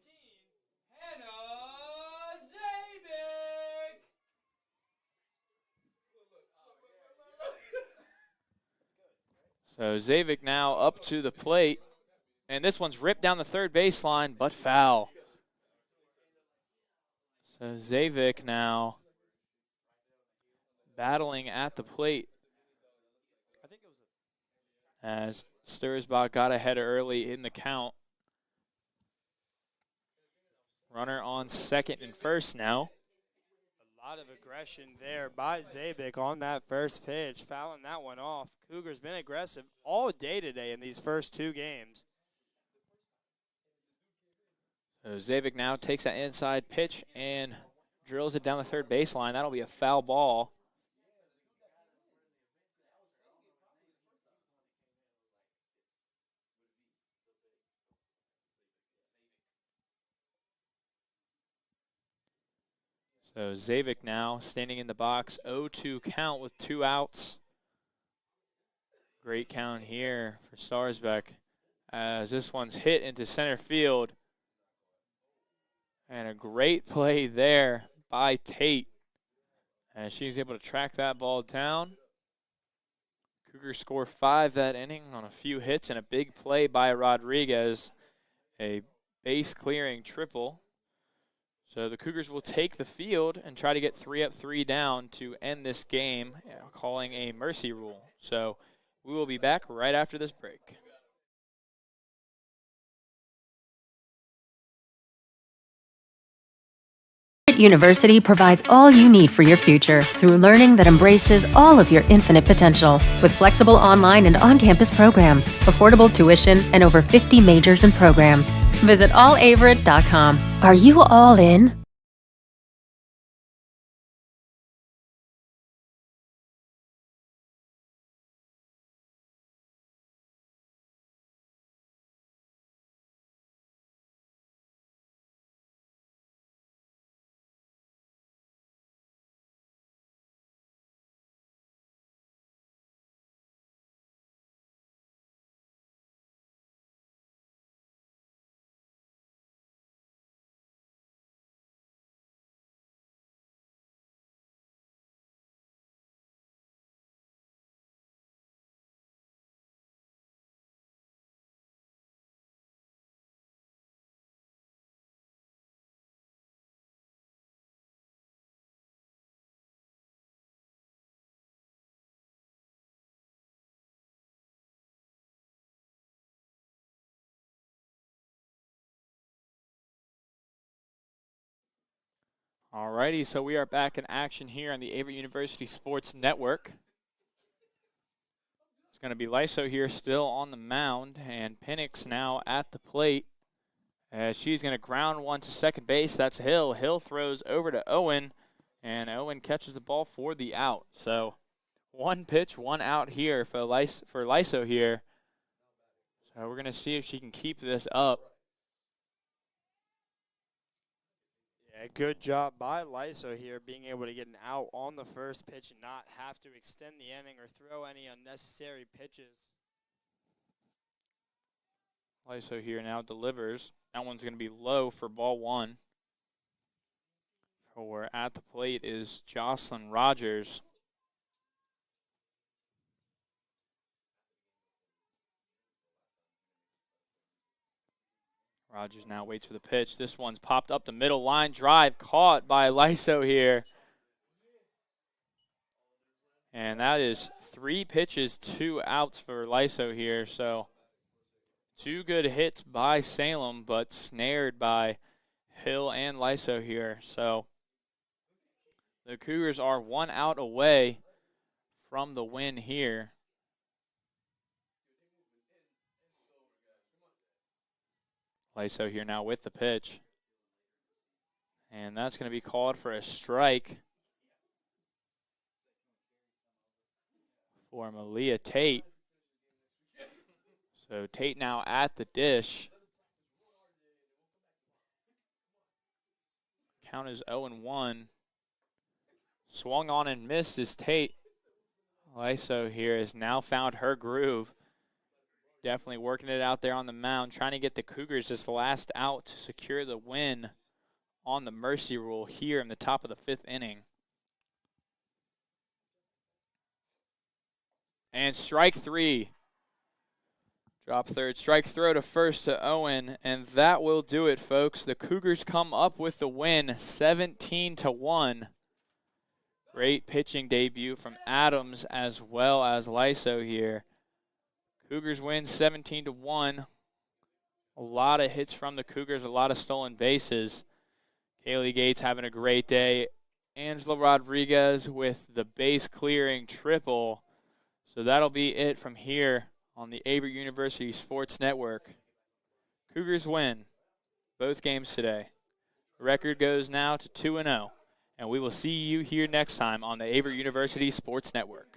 Hannah Zabik.
So Zavik now up to the plate, and this one's ripped down the third baseline, but foul. So Zavik now battling at the plate as Stursbach got ahead early in the count. Runner on second and first now.
A lot of aggression there by Zabik on that first pitch, fouling that one off. Cougars been aggressive all day today in these first two games.
So Zabik now takes that inside pitch and drills it down the third baseline. That'll be a foul ball. So Zavik now standing in the box, 0-2 count with 2 outs. Great count here for Starsbeck as this one's hit into center field. And a great play there by Tate as she's able to track that ball down. Cougars score 5 that inning on a few hits and a big play by Rodriguez, a base clearing triple. So the Cougars will take the field and try to get 3 up, 3 down to end this game, calling a mercy rule. So we will be back right after this break.
University provides all you need for your future through learning that embraces all of your infinite potential. With flexible online and on-campus programs, affordable tuition, and over 50 majors and programs. Visit allaverett.com. Are you all in?
Alrighty, so we are back in action here on the Averett University Sports Network. It's going to be Lyso here still on the mound, and Penix now at the plate. As she's going to ground one to second base. That's Hill. Hill throws over to Owen, and Owen catches the ball for the out. So 1 pitch, 1 out here for Lyso here. So we're going to see if she can keep this up.
Yeah, good job by Lyso here, being able to get an out on the first pitch and not have to extend the inning or throw any unnecessary pitches.
Lyso here now delivers. That one's going to be low for ball 1. For at the plate is Jocelyn Rogers. Rogers now waits for the pitch. This one's popped up the middle line drive, caught by Lyso here. And that is 3 pitches, 2 outs for Lyso here. So 2 good hits by Salem, but snared by Hill and Lyso here. So the Cougars are 1 out away from the win here. Lyso here now with the pitch. And that's going to be called for a strike for Malia Tate. So Tate now at the dish. Count is 0-1. Swung on and missed is Tate. Lyso here has now found her groove. Definitely working it out there on the mound, trying to get the Cougars this last out to secure the win on the mercy rule here in the top of the 5th inning. And strike 3. Drop third, strike throw to first to Owen, and that will do it, folks. The Cougars come up with the win, 17-1. Great pitching debut from Adams as well as Lyso here. Cougars win 17-1. A lot of hits from the Cougars, a lot of stolen bases. Kaylee Gates having a great day. Angela Rodriguez with the base clearing triple. So that'll be it from here on the Averett University Sports Network. Cougars win both games today. The record goes now to 2-0. And we will see you here next time on the Averett University Sports Network.